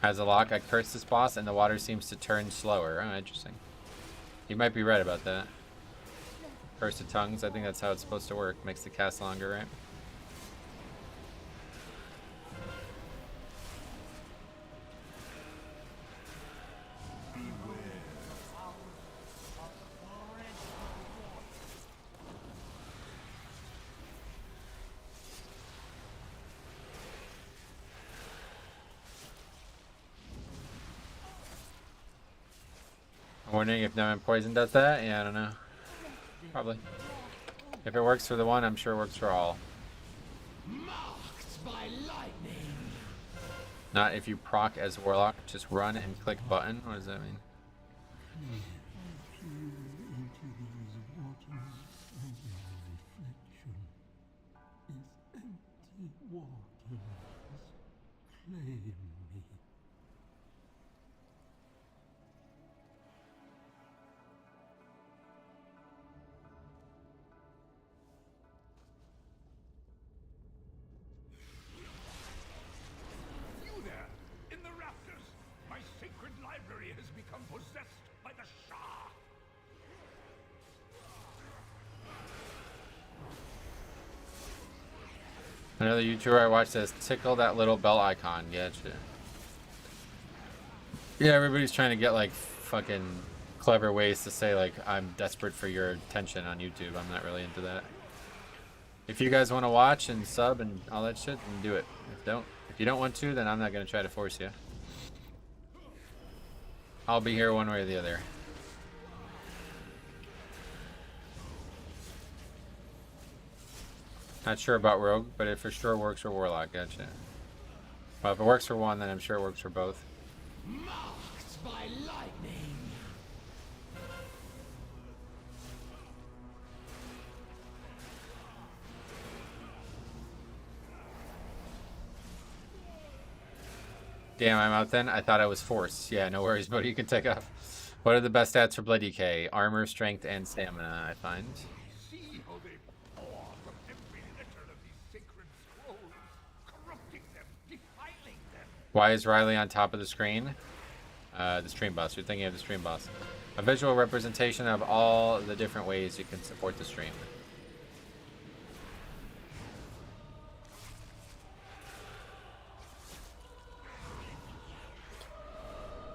As a lock, I curse this boss and the water seems to turn slower. Oh, interesting. You might be right about that. Curse of tongues, I think that's how it's supposed to work. Makes the cast longer, right? I'm wondering if no poison does that? Yeah, I don't know. Probably. If it works for the one, I'm sure it works for all. Marked by lightning. Not if you proc as Warlock, just run and click button. What does that mean? Into these waters. Another YouTuber I watch says, tickle that little bell icon. Getcha. Yeah, everybody's trying to get like fucking clever ways to say like, I'm desperate for your attention on YouTube. I'm not really into that. If you guys want to watch and sub and all that shit, then do it. If you don't want to, then I'm not going to try to force you. I'll be here one way or the other. Not sure about Rogue, but it for sure works for Warlock. Gotcha. Well, if it works for one, then I'm sure it works for both. Marked by lightning. Damn, I'm out then? I thought I was forced. Yeah, no worries, buddy. You can take off. What are the best stats for Blood DK? Armor, strength, and stamina, I find. See how they pour from every letter of these sacred scrolls, corrupting them, defiling them. Why is Riley on top of the screen? The stream boss. You're thinking of the stream boss. A visual representation of all the different ways you can support the stream.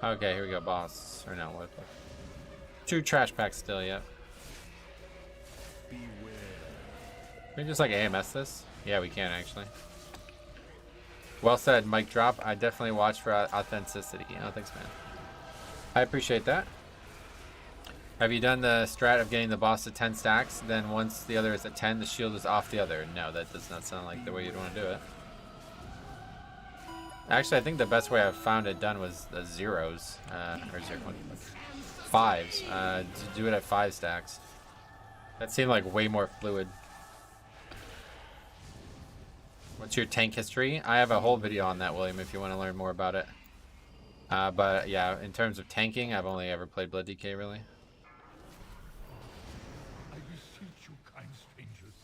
Okay, here we go, boss. Or no, what? 2 trash packs still, yep. Can we just like AMS this? Yeah, we can actually. Well said, mic drop. I definitely watch for authenticity. Oh, thanks, man. I appreciate that. Have you done the strat of getting the boss to 10 stacks? Then once the other is at 10, the shield is off the other. No, that does not sound like the way you'd want to do it. Actually, I think the best way I've found it done was the zeros, or fives. To do it at 5 stacks. That seemed like way more fluid. What's your tank history? I have a whole video on that, William, if you want to learn more about it. But yeah, in terms of tanking, I've only ever played Blood DK, really. I beseech you, kind strangers,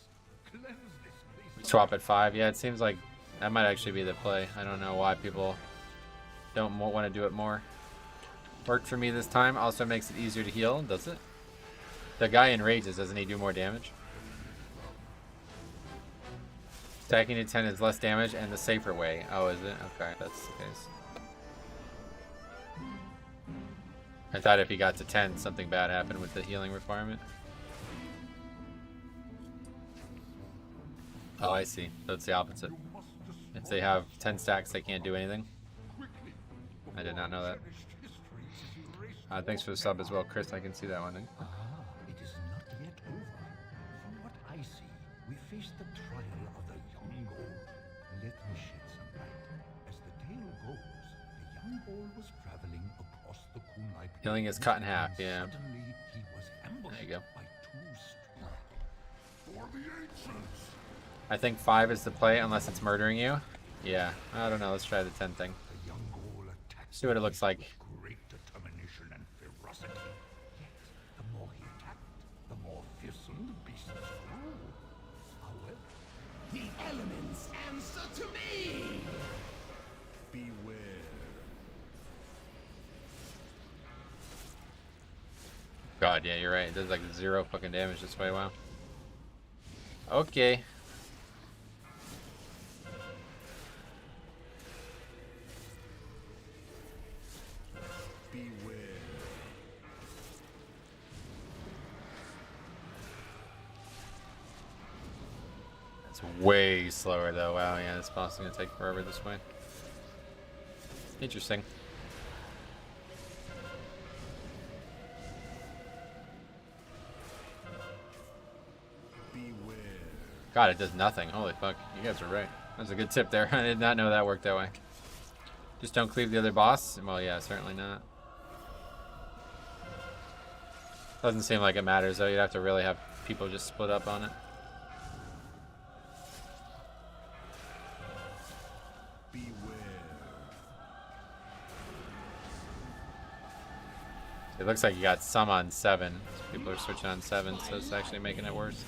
cleanse this place. Swap at 5. Yeah, it seems like that might actually be the play. I don't know why people don't want to do it more. Worked for me this time. Also makes it easier to heal, does it? The guy enrages, doesn't he do more damage? Stacking to 10 is less damage and the safer way. Oh, is it? Okay, that's the case. I thought if he got to 10, something bad happened with the healing requirement. Oh, I see. So it's the opposite. If they have 10 stacks, they can't do anything. I did not know that. Thanks for the sub as well, Chris. I can see that one. It is not yet over. From what I see, we face the trial of the young goal. Let me shed some light. As the tale goes, the young goal was traveling across the Kunai. Healing is cut in half, yeah. Suddenly, he was ambushed there you go. by 2 strong. For the ancients. I think 5 is the play unless it's murdering you. Yeah, I don't know. Let's try the 10 thing. The young goal attacked. See what it looks like. Great determination and ferocity. Yet, the more he attacked, the more fearsome the beasts grew. However, the elements answer to me. Beware. God, yeah, you're right. It does like 0 fucking damage this way. Wow. Okay. Beware. It's way slower though. Wow, yeah, this boss is gonna take forever this way. Interesting. Beware. God, it does nothing. Holy fuck. You guys are right. That's a good tip there. I did not know that worked that way. Just don't cleave the other boss? Well, yeah, certainly not. Doesn't seem like it matters, though. You'd have to really have people just split up on it. Beware. It looks like you got some on 7. People are switching on 7, so it's actually making it worse.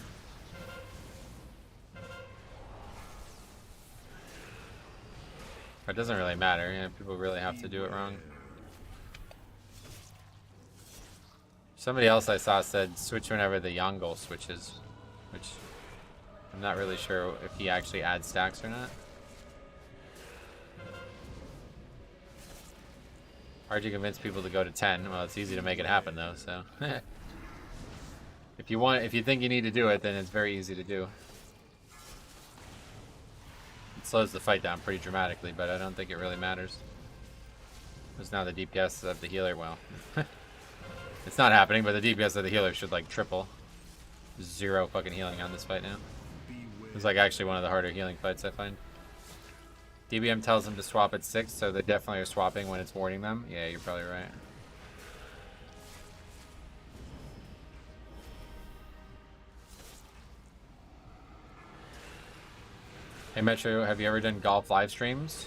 It doesn't really matter. Yeah, people really have to do it wrong. Somebody else I saw said switch whenever the Yongle switches, which I'm not really sure if he actually adds stacks or not. Hard to convince people to go to 10. Well, it's easy to make it happen though, so. If you think you need to do it, then it's very easy to do. It slows the fight down pretty dramatically, but I don't think it really matters. Because now the DPS of the healer, well, it's not happening, but the DPS of the healer should like triple. 0 fucking healing on this fight now. It's like actually one of the harder healing fights I find. DBM tells them to swap at 6, so they definitely are swapping when it's warning them. Yeah, you're probably right. Hey Metro, have you ever done golf live streams?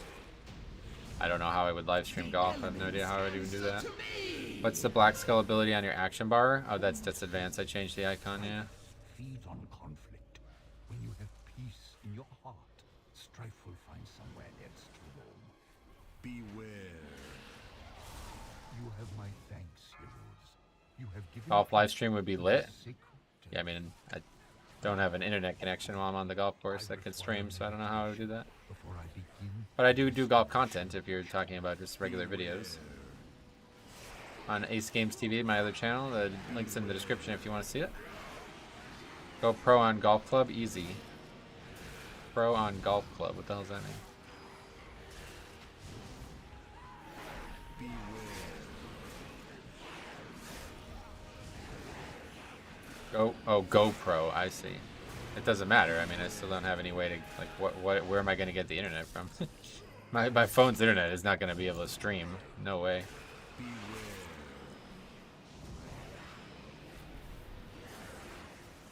I don't know how I would live stream golf. I have no idea how I would even do that. What's the black skull ability on your action bar? Oh, that's advanced. I changed the icon, yeah. Feed on conflict. When you have peace in your heart, strife will find somewhere else to roam. Beware. You have my thanks, heroes. You have given Golf live stream would be lit. Yeah, I mean, I don't have an internet connection while I'm on the golf course that could stream, so I don't know how I would do that. But I do golf content if you're talking about just regular videos. On Ace Games TV, my other channel. The link's in the description if you want to see it. Go pro on golf club, easy. Pro on golf club, what the hell does that mean? Go pro, I see. It doesn't matter. I mean, I still don't have any way to, like, where am I going to get the internet from? my phone's internet is not going to be able to stream. No way.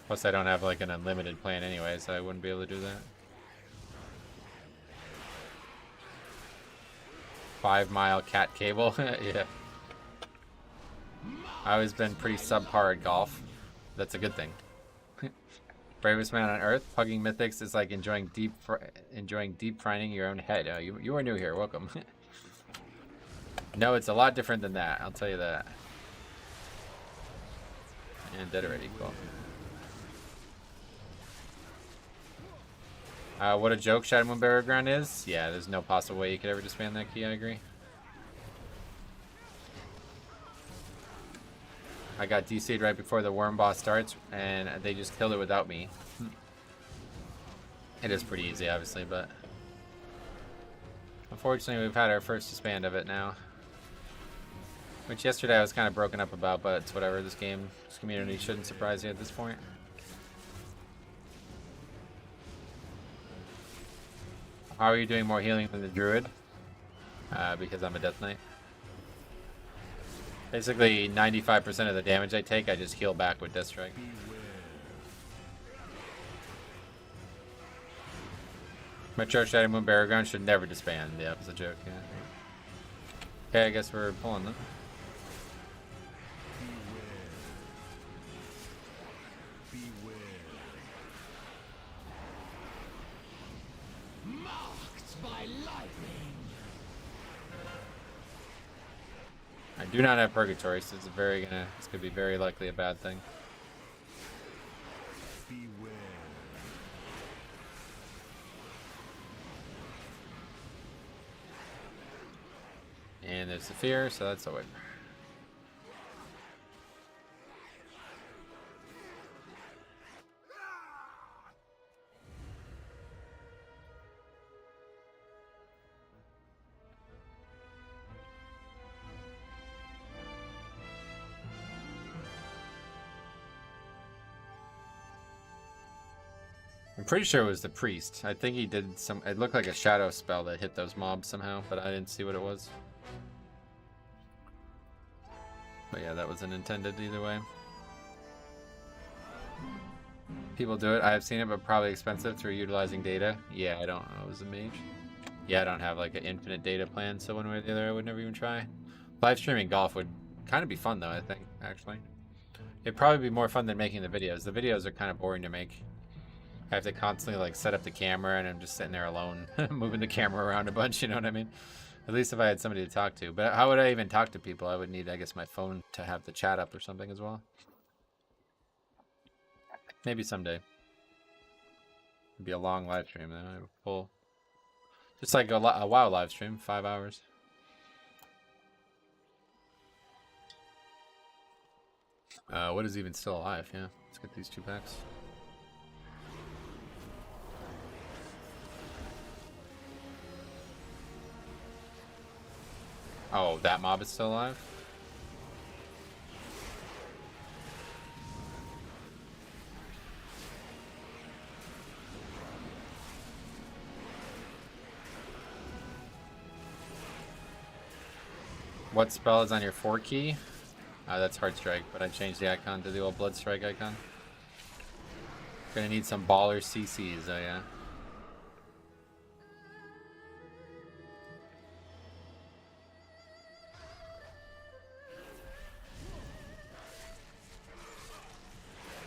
Plus, I don't have, like, an unlimited plan anyway, so I wouldn't be able to do that. 5-mile cat cable? Yeah. I've always been pretty subpar at golf. That's a good thing. Bravest man on earth, pugging mythics is like enjoying deep frying your own head. Oh, you are new here. Welcome. No, it's a lot different than that. I'll tell you that. And dead already. Cool. What a joke Shadow Moon Barrier Ground is? Yeah, there's no possible way you could ever disband that key. I agree. I got DC'd right before the worm boss starts, and they just killed it without me. It is pretty easy, obviously, but unfortunately we've had our first disband of it now. Which yesterday I was kind of broken up about, but it's whatever. This community shouldn't surprise you at this point. How are you doing more healing than the druid? Because I'm a death knight. Basically, 95% of the damage I take, I just heal back with Death Strike. Metro Shadow Moon Barrier Ground should never disband. Yeah, it was a joke, yeah. Okay, I guess we're pulling them. I do not have Purgatory, so this could be very likely a bad thing. Beware. And there's the fear, so that's a win. I'm pretty sure it was the priest. I think he did some, it looked like a shadow spell that hit those mobs somehow, but I didn't see what it was. But yeah, that wasn't intended either way. People do it. I have seen it, but probably expensive through utilizing data. Yeah, I don't know. It was a mage. Yeah, I don't have like an infinite data plan, so one way or the other, I would never even try. Live streaming golf would kind of be fun though, I think, actually. It'd probably be more fun than making the videos. The videos are kind of boring to make. I have to constantly like set up the camera and I'm just sitting there alone, moving the camera around a bunch, you know what I mean? At least if I had somebody to talk to. But how would I even talk to people? I would need, I guess, my phone to have the chat up or something as well. Maybe someday. It'd be a long live stream though. Full, just like a WoW live stream, 5 hours. What is even still alive? Yeah, let's get these 2 packs. Oh, that mob is still alive? What spell is on your 4 key? That's Heart Strike, but I changed the icon to the old Blood Strike icon. Gonna need some baller CCs, oh yeah.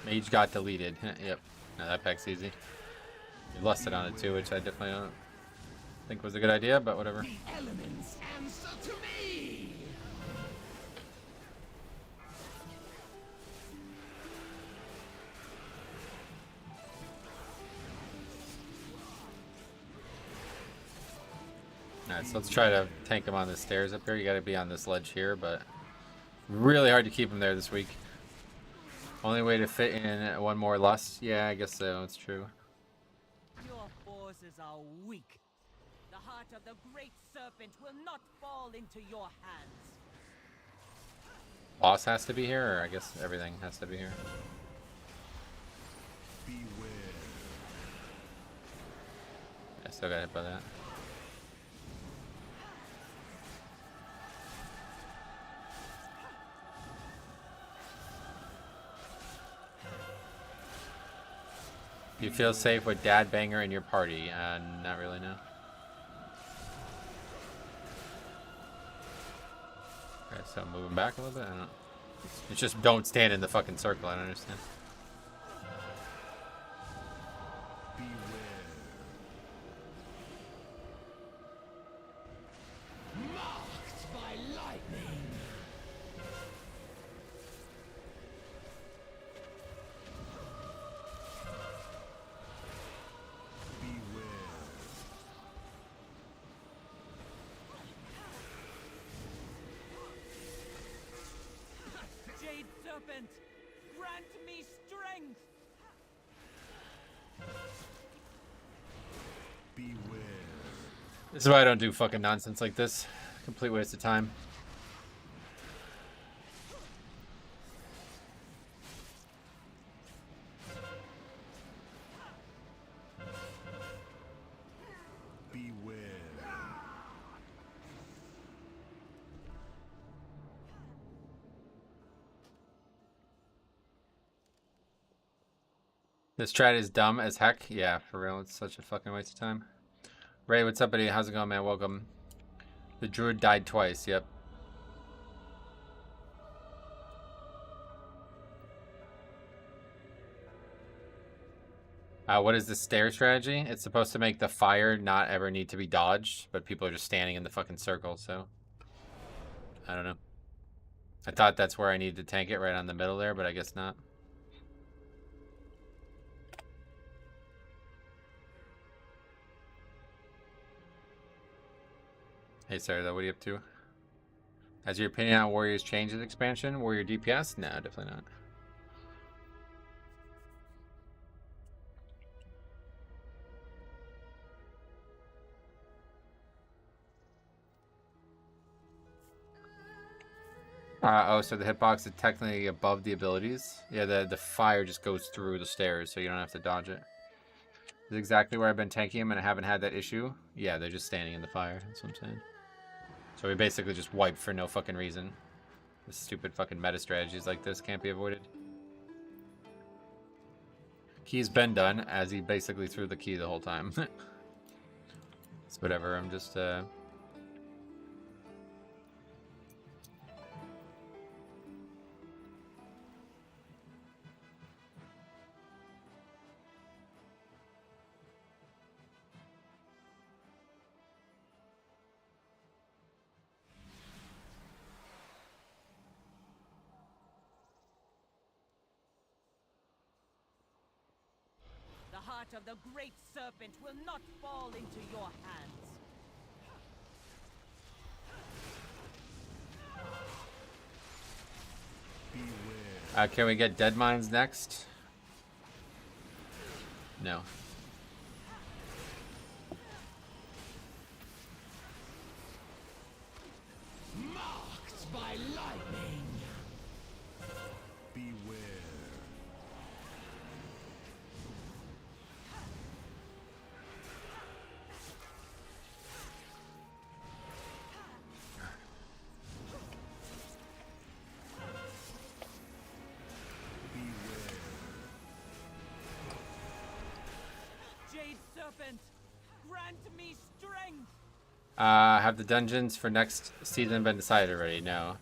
Mage got deleted. Yep. No, that pack's easy. You lusted on it too, which I definitely don't think was a good idea, but whatever. The elements answer to me. Alright, so let's try to tank him on the stairs up here. You gotta be on this ledge here, but really hard to keep him there this week. Only way to fit in one more lust? Yeah, I guess so, it's true. Your forces are weak. The heart of the great serpent will not fall into your hands. Boss has to be here, or I guess everything has to be here. Beware. I still got hit by that. You feel safe with Dad Banger in your party? Not really, no. Okay, so I'm moving back a little bit. I don't know. It's just don't stand in the fucking circle. I don't understand. Marked by lightning. Jade serpent, grant me strength. Beware. This is why I don't do fucking nonsense like this. Complete waste of time. Beware. This strat is dumb as heck. Yeah, for real. It's such a fucking waste of time. Ray, what's up, buddy? How's it going, man? Welcome. The druid died twice. Yep. What is the stair strategy? It's supposed to make the fire not ever need to be dodged, but people are just standing in the fucking circle, so... I don't know. I thought that's where I needed to tank it, right on the middle there, but I guess not. Hey Sarah, what are you up to? Has your opinion on Warriors changed with expansion? Warrior DPS? No, definitely not. Oh, so the hitbox is technically above the abilities? Yeah, the fire just goes through the stairs, so you don't have to dodge it. This is exactly where I've been tanking him, and I haven't had that issue. Yeah, they're just standing in the fire, that's what I'm saying. So we basically just wipe for no fucking reason. The stupid fucking meta strategies like this can't be avoided. Key's been done, as he basically threw the key the whole time. It's whatever, I'm just, The heart heart of the great serpent will not fall into your hands. Can we get dead mines next? No. Marked by lightning. Beware. Jade serpent, grant me strength. Have the dungeons for next season been decided already? No.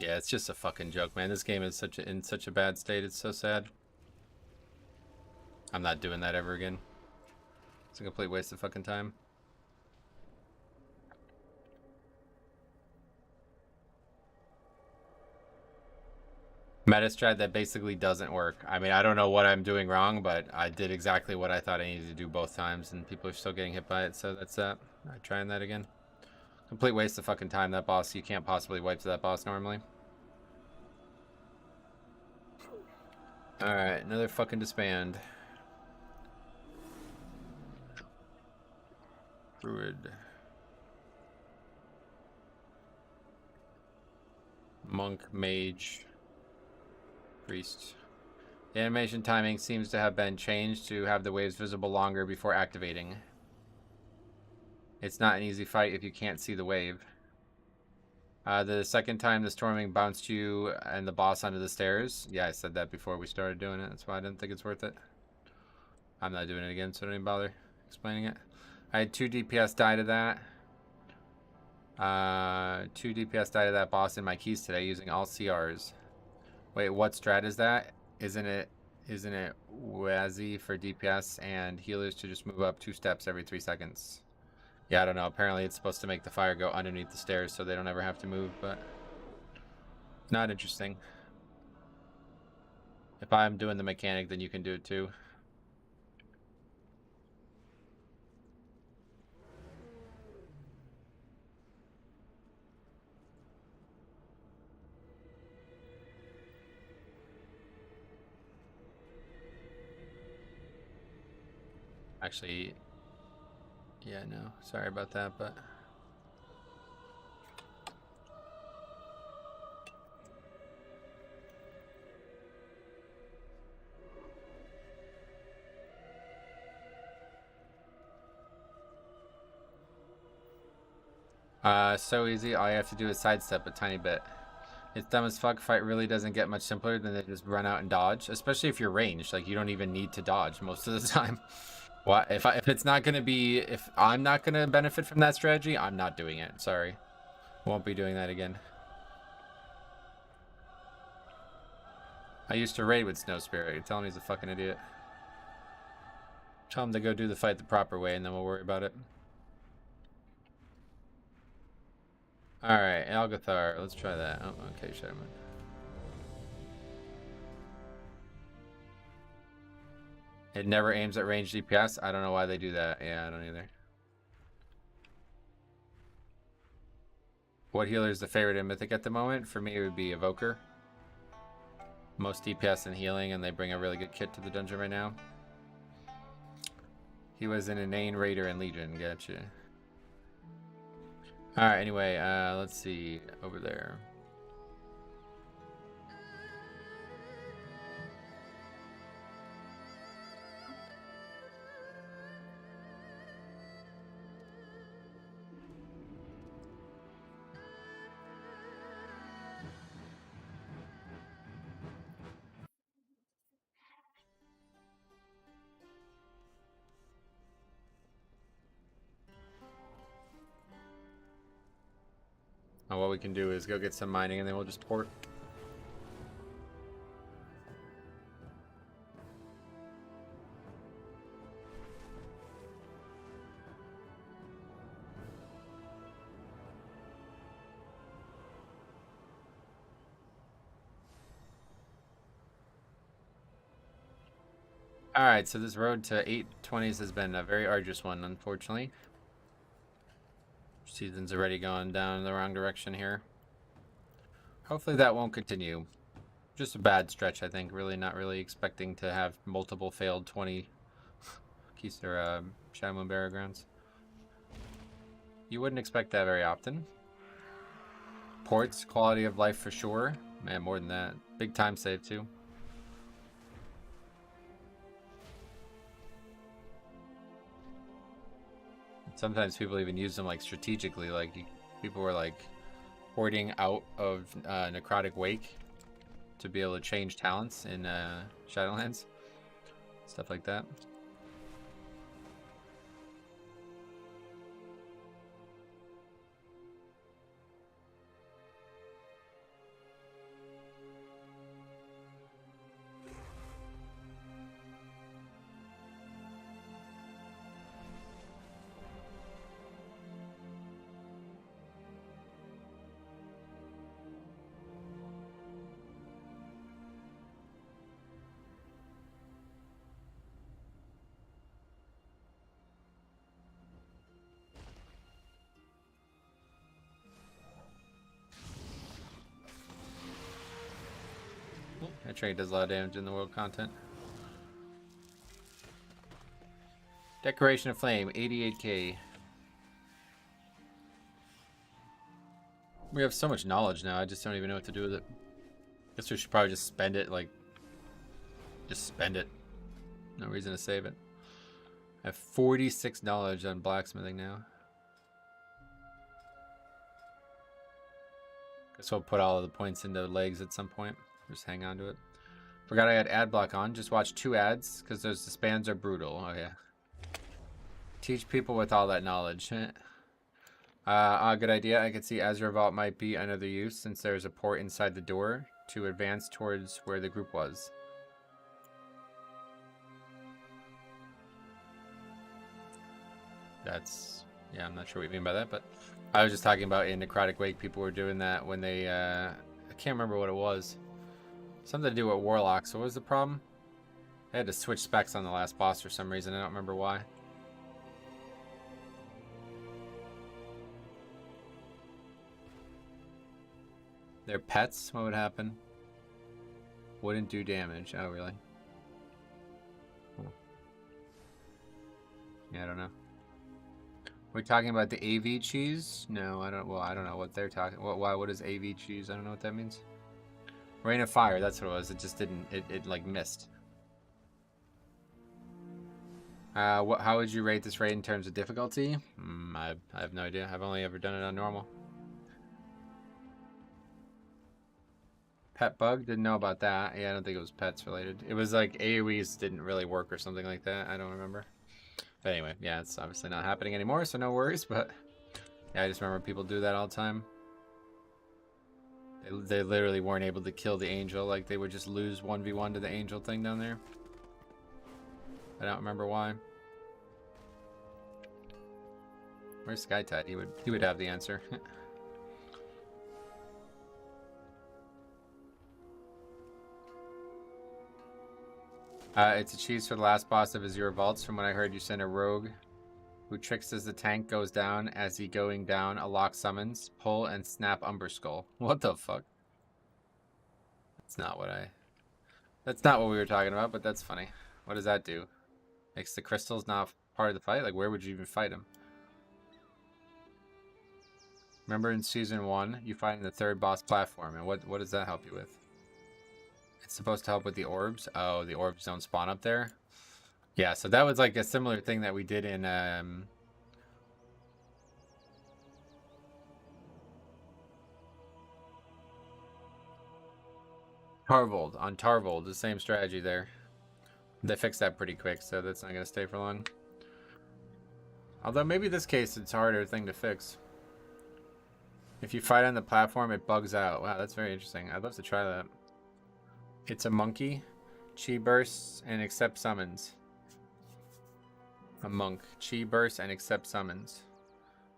Yeah, it's just a fucking joke, man. This game is in such a bad state. It's so sad. I'm not doing that ever again. It's a complete waste of fucking time. Meta strat that basically doesn't work. I mean, I don't know what I'm doing wrong, but I did exactly what I thought I needed to do both times, and people are still getting hit by it, so that's that. I'm trying that again. Complete waste of fucking time. That boss, you can't possibly wipe to that boss normally. Alright, another fucking disband. Druid. Monk, mage, priest. The animation timing seems to have been changed to have the waves visible longer before activating. It's not an easy fight if you can't see the wave. The second time the storming bounced you and the boss onto the stairs. Yeah, I said that before we started doing it. That's why I didn't think it's worth it. I'm not doing it again, so don't even bother explaining it. I had 2 DPS die to that. 2 DPS die to that boss in my keys today using all CRs. Wait, what strat is that? Isn't it WASI for DPS and healers to just move up 2 steps every 3 seconds? Yeah, I don't know. Apparently it's supposed to make the fire go underneath the stairs so they don't ever have to move, but not interesting. If I'm doing the mechanic, then you can do it too. Actually, yeah, no, sorry about that, but so easy. All you have to do is sidestep a tiny bit. It's dumb as fuck. Fight really doesn't get much simpler than they just run out and dodge, especially if you're ranged. Like, you don't even need to dodge most of the time. What if it's not gonna be, if I'm not gonna benefit from that strategy, I'm not doing it. Sorry, won't be doing that again. I used to raid with Snow Spirit. You tell him he's a fucking idiot. Tell him to go do the fight the proper way, and then we'll worry about it. Alright, Algeth'ar. Let's try that. Oh, okay, Shaman. It never aims at range DPS. I don't know why they do that. Yeah, I don't either. What healer is the favorite in Mythic at the moment? For me, it would be Evoker. Most DPS and healing, and they bring a really good kit to the dungeon right now. He was an inane raider in Legion. Gotcha. Alright, anyway, let's see. Over there. And what we can do is go get some mining and then we'll just port. Alright, so this road to 820s has been a very arduous one, unfortunately. Season's already gone down in the wrong direction here. Hopefully that won't continue. Just a bad stretch, I think. Really not really expecting to have multiple failed 20 keys or Shadow Moon Burial Grounds. You wouldn't expect that very often. Ports, quality of life for sure. Man, more than that. Big time save too. Sometimes people even use them like strategically, like people were like hoarding out of Necrotic Wake to be able to change talents in Shadowlands, stuff like that. That trait does a lot of damage in the world content. Decoration of Flame, 88k. We have so much knowledge now, I just don't even know what to do with it. Guess we should probably just spend it, like... Just spend it. No reason to save it. I have 46 knowledge on blacksmithing now. Guess we'll put all of the points into legs at some point. Just hang on to it. Forgot I had ad block on. Just watch 2 ads because those spans are brutal. Oh yeah. Teach people with all that knowledge. Good idea. I could see Azure Vault might be another use since there's a port inside the door to advance towards where the group was. That's... yeah, I'm not sure what you mean by that, but I was just talking about in Necrotic Wake, people were doing that when they... I can't remember what it was. Something to do with Warlocks. So what was the problem? I had to switch specs on the last boss for some reason. I don't remember why. Their pets? What would happen? Wouldn't do damage. Oh, really? Cool. Yeah, I don't know. We're talking about the AV cheese? No, I don't. Well, I don't know what they're talking. What is AV cheese? I don't know what that means. Rain of Fire. That's what it was. It just didn't. It like missed. How would you rate this raid in terms of difficulty? I have no idea. I've only ever done it on normal. Pet bug? Didn't know about that. Yeah, I don't think it was pets related. It was like AoEs didn't really work or something like that. I don't remember. But anyway, yeah, it's obviously not happening anymore, so no worries. But yeah, I just remember people do that all the time. They literally weren't able to kill the angel. Like they would just lose 1v1 to the angel thing down there. I don't remember why. Where's Skytide? He would have the answer. It's a cheese for the last boss of Azure Vaults. From what I heard, you send a rogue who tricks as the tank goes down. As he going down, a lock summons, pull, and snap Umber Skull. What the fuck? That's not what we were talking about, but that's funny. What does that do? Makes the crystals not part of the fight? Like, where would you even fight him? Remember in Season 1, you fight in the 3rd boss platform, and what does that help you with? It's supposed to help with the orbs. Oh, the orbs don't spawn up there? Yeah, so that was like a similar thing that we did in... Tarvold. On Tarvold, the same strategy there. They fixed that pretty quick, so that's not going to stay for long. Although maybe this case it's a harder thing to fix. If you fight on the platform, it bugs out. Wow, that's very interesting. I'd love to try that. It's a monkey. Chi bursts and accept summons. A monk. Chi bursts and accept summons.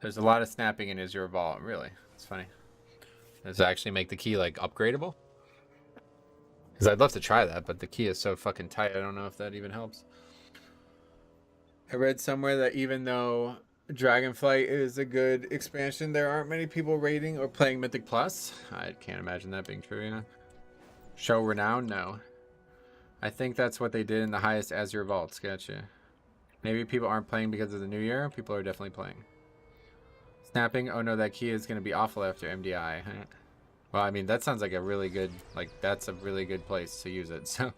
There's a lot of snapping in Azure Vault. Really? That's funny. Does it actually make the key, like, upgradable? Because I'd love to try that, but the key is so fucking tight, I don't know if that even helps. I read somewhere that even though Dragonflight is a good expansion, there aren't many people raiding or playing Mythic Plus. I can't imagine that being true, you know? Show Renown? No. I think that's what they did in the highest Azure Vaults. Gotcha. Maybe people aren't playing because of the new year. People are definitely playing. Snapping? Oh no, that key is going to be awful after MDI. Well, I mean, that sounds like a really good, like, that's a really good place to use it. So,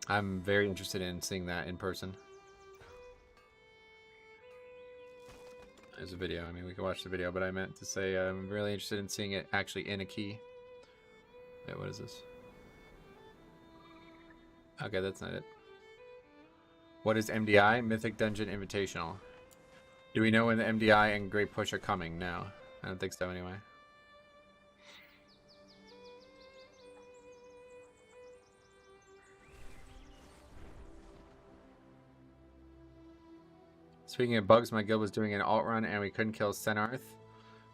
I'm very interested in seeing that in person. There's a video. I mean, we can watch the video, but I meant to say I'm really interested in seeing it actually in a key. Wait, what is this? Okay, that's not it. What is MDI? Mythic Dungeon Invitational. Do we know when the MDI and Great Push are coming? No. I don't think so anyway. Speaking of bugs, my guild was doing an alt run and we couldn't kill Senarth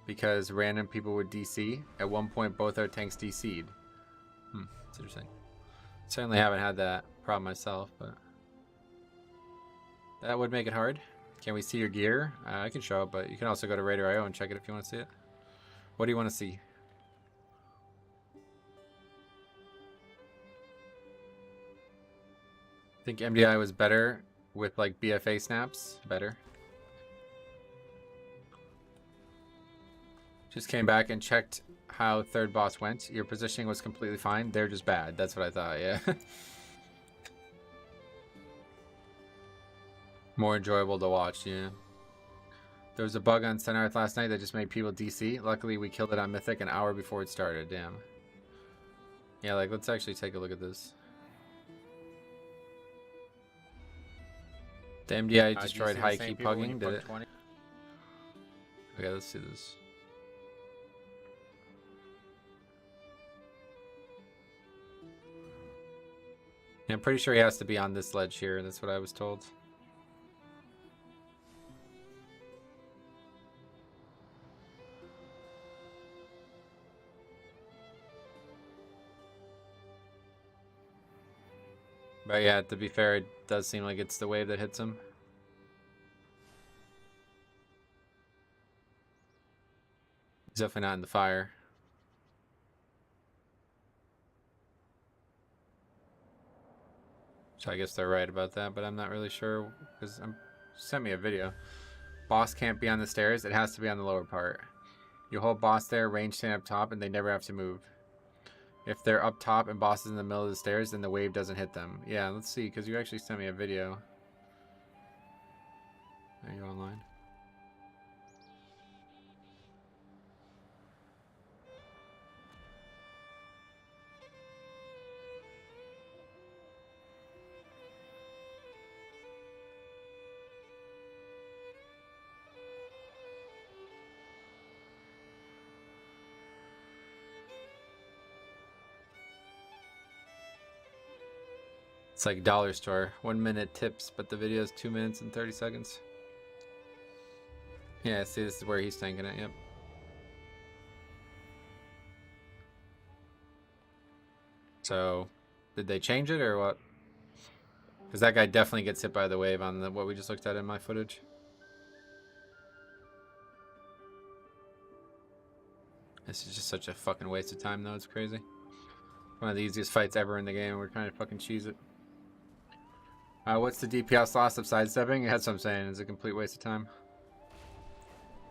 because random people would DC. At one point, both our tanks DC'd. That's interesting. Certainly haven't had that problem myself, but that would make it hard. Can we see your gear? I can show it, but you can also go to Raider.io and check it if you want to see it. What do you want to see? I think MDI was better with like BFA snaps. Better. Just came back and checked how third boss went. Your positioning was completely fine. They're just bad. That's what I thought, yeah. More enjoyable to watch, yeah. There was a bug on Senarth last night that just made people DC. Luckily, we killed it on Mythic an hour before it started. Damn. Yeah, like, let's actually take a look at this. The MDI destroyed high key pugging, did it? Okay, let's see this. Yeah, I'm pretty sure he has to be on this ledge here. That's what I was told. But yeah, to be fair, it does seem like it's the wave that hits him. He's definitely not in the fire. So I guess they're right about that, but I'm not really sure because sent me a video. Boss can't be on the stairs. It has to be on the lower part. You hold boss there, range stand up top, and they never have to move. If they're up top and boss is in the middle of the stairs, then the wave doesn't hit them. Yeah, let's see, because you actually sent me a video. Are you online? It's like dollar store, 1 minute tips, but the video is 2 minutes and 30 seconds. Yeah, see, this is where he's tanking it, yep. So, did they change it or what? Because that guy definitely gets hit by the wave on what we just looked at in my footage. This is just such a fucking waste of time though, it's crazy. One of the easiest fights ever in the game, we're trying to fucking cheese it. What's the DPS loss of sidestepping? That's what I'm saying. It's a complete waste of time.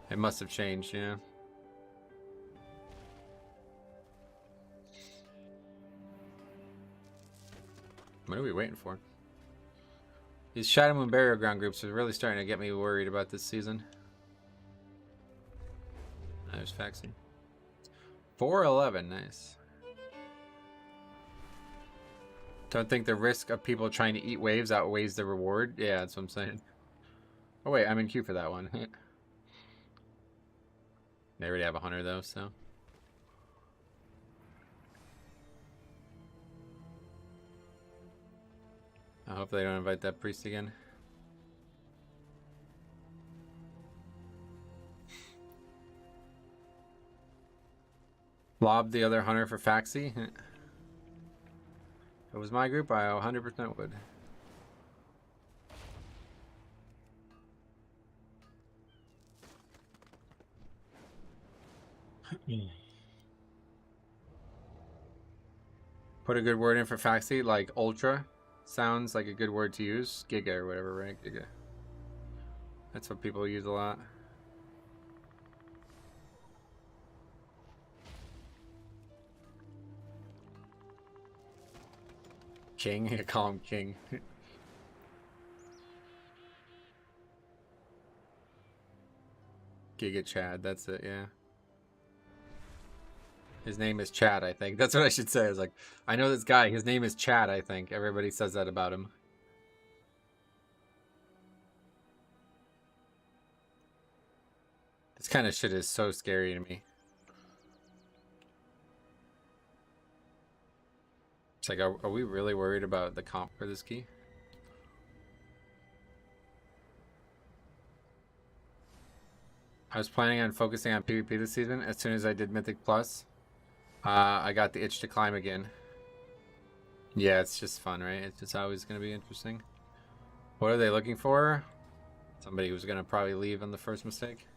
It must have changed, yeah. What are we waiting for? These Shadow Moon Burial Ground groups are really starting to get me worried about this season. There's Faxi. 411, nice. Don't think the risk of people trying to eat waves outweighs the reward. Yeah, that's what I'm saying. Oh wait, I'm in queue for that one. They already have a hunter though, so. I hope they don't invite that priest again. Lob the other hunter for Faxi. If it was my group, I 100% would. Put a good word in for Faxi, like Ultra. Sounds like a good word to use. Giga or whatever, right? Giga. That's what people use a lot. King? You call him King. Giga Chad, that's it, yeah. His name is Chad, I think. That's what I should say. I was like, I know this guy. His name is Chad, I think. Everybody says that about him. This kind of shit is so scary to me. It's like, are we really worried about the comp for this key? I was planning on focusing on PvP this season. As soon as I did Mythic Plus, I got the itch to climb again. Yeah, it's just fun, right? It's just always going to be interesting. What are they looking for? Somebody who's going to probably leave on the first mistake.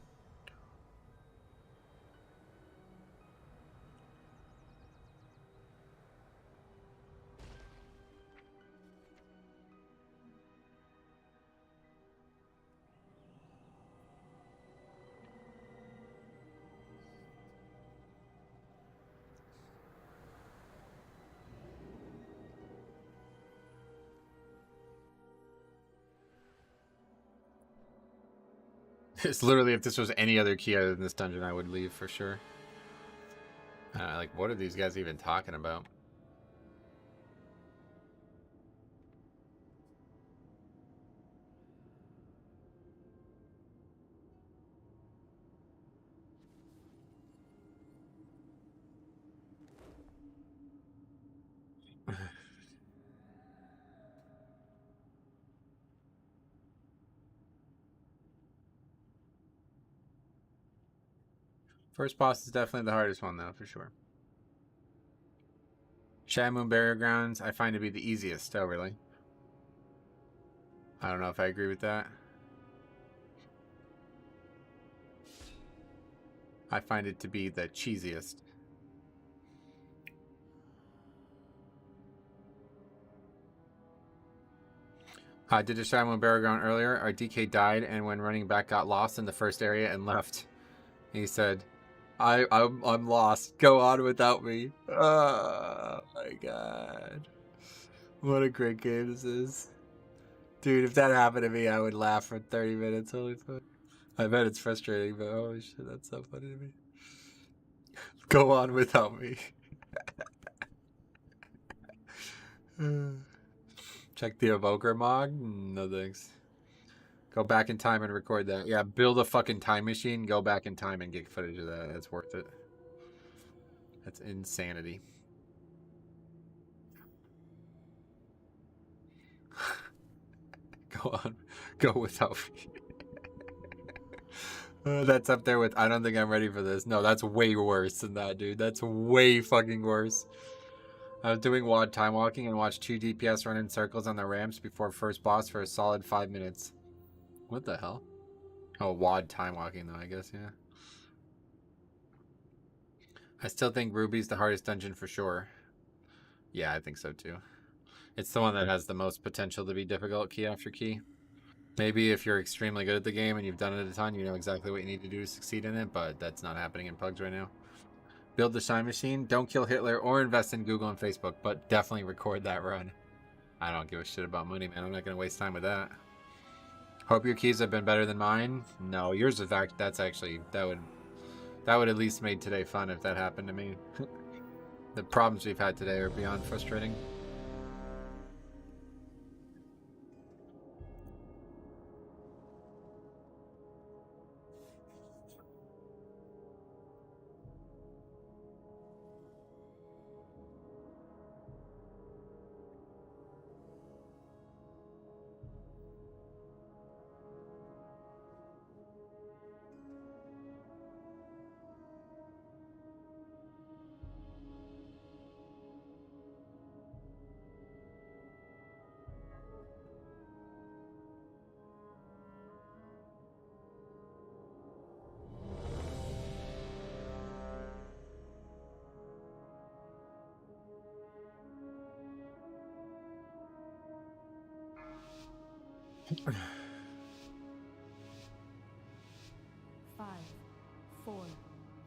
It's literally, if this was any other key other than this dungeon, I would leave for sure. Like, what are these guys even talking about? First boss is definitely the hardest one, though, for sure. Shamoon Burial Grounds, I find to be the easiest. Oh, really? I don't know if I agree with that. I find it to be the cheesiest. I did a Shamoon Burial Ground earlier. Our DK died, and when running back, got lost in the first area and left. He said, I'm lost. Go on without me. Oh my god. What a great game this is. Dude, if that happened to me, I would laugh for 30 minutes. Holy fuck. I bet it's frustrating, but holy shit, that's so funny to me. Go on without me. Check the Evoker mod? No thanks. Go back in time and record that. Yeah, build a fucking time machine, go back in time and get footage of that. That's worth it. That's insanity. Go on. Go without me. That's up there with, I don't think I'm ready for this. No, that's way worse than that, dude. That's way fucking worse. I was doing WOD time walking and watched 2 DPS run in circles on the ramps before first boss for a solid 5 minutes. What the hell? Oh, WOD time walking though, I guess, yeah. I still think Ruby's the hardest dungeon for sure. Yeah, I think so too. It's the one that has the most potential to be difficult key after key. Maybe if you're extremely good at the game and you've done it a ton, you know exactly what you need to do to succeed in it, but that's not happening in Pugs right now. Build the Shine Machine, don't kill Hitler, or invest in Google and Facebook, but definitely record that run. I don't give a shit about money, man. I'm not going to waste time with that. Hope your keys have been better than mine. No, yours is fact. That's actually, that would at least made today fun if that happened to me. The problems we've had today are beyond frustrating. 5, 4,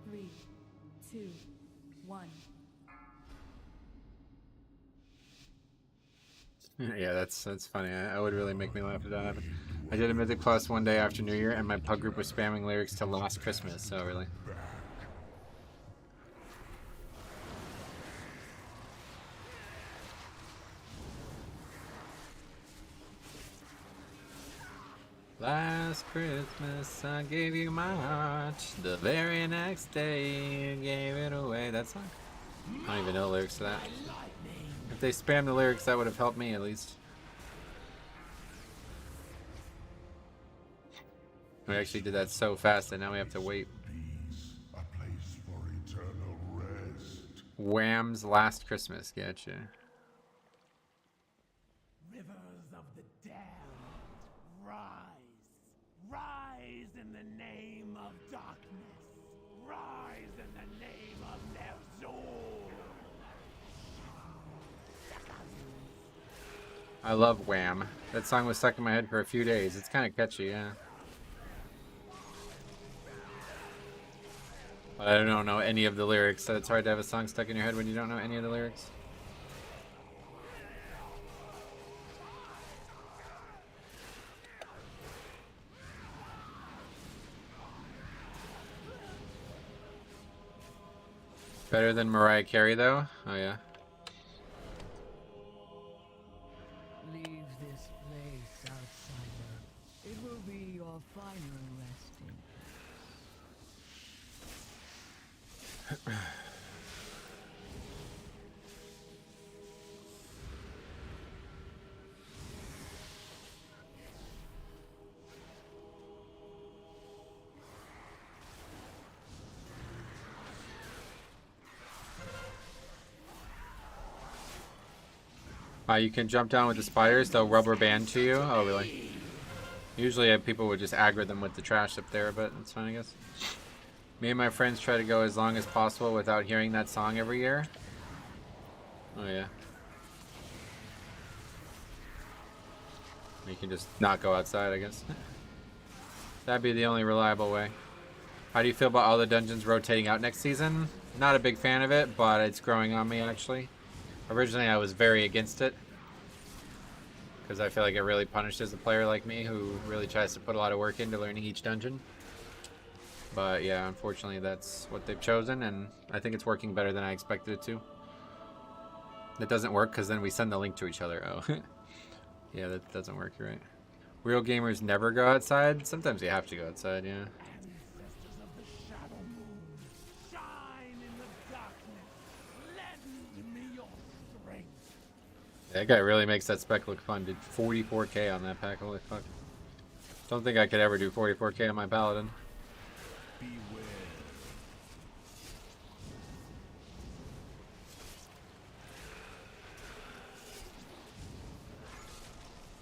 3, 2, 1. Yeah, that's funny. I would really make me laugh if that happened. I did a Mythic Plus one day after New Year, and my pug group was spamming lyrics to Last Christmas. So really. Last Christmas I gave you my heart. The very next day you gave it away. That song? I don't even know the lyrics to that. If they spammed the lyrics, that would have helped me at least. We actually did that so fast that now we have to wait. A place for eternal rest. Wham's Last Christmas, gotcha. Rivers of the damned, rise. Rise in the name of darkness. Rise in the name of Ner'zhul. I love Wham. That song was stuck in my head for a few days. It's kind of catchy, yeah. But I don't know any of the lyrics, so it's hard to have a song stuck in your head when you don't know any of the lyrics. Better than Mariah Carey, though? Oh, yeah. Leave this place, outsider. It will be your final resting. You can jump down with the spiders, they'll rubber band to you. Oh, really? Usually people would just aggro them with the trash up there, but it's fine, I guess. Me and my friends try to go as long as possible without hearing that song every year. Oh, yeah. You can just not go outside, I guess. That'd be the only reliable way. How do you feel about all the dungeons rotating out next season? Not a big fan of it, but it's growing on me, actually. Originally, I was very against it. Because I feel like it really punishes a player like me who really tries to put a lot of work into learning each dungeon. But yeah, unfortunately that's what they've chosen, and I think it's working better than I expected it to. That doesn't work because then we send the link to each other. Oh. Yeah, that doesn't work, you're right. Real gamers never go outside? Sometimes you have to go outside, yeah. Ancestors of the Shadow Moon, shine in the darkness. Lend me your strength. That guy really makes that spec look fun. Did 44k on that pack, holy fuck. Don't think I could ever do 44k on my paladin. Beware.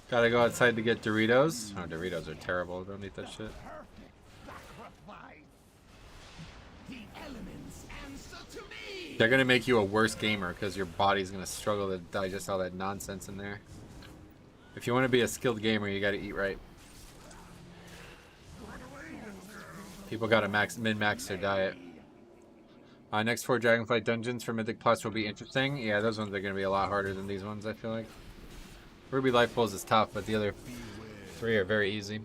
Gotta go outside to get Doritos. Oh, Doritos are terrible. Don't eat that shit. Perfect sacrifice. The elements answer to me. They're gonna make you a worse gamer because your body's gonna struggle to digest all that nonsense in there. If you want to be a skilled gamer, you gotta eat right. People gotta min-max their diet. Next 4 Dragonflight dungeons for Mythic Plus will be interesting. Yeah, those ones are gonna be a lot harder than these ones, I feel like. Ruby Life Pools is tough, but the other 3 are very easy.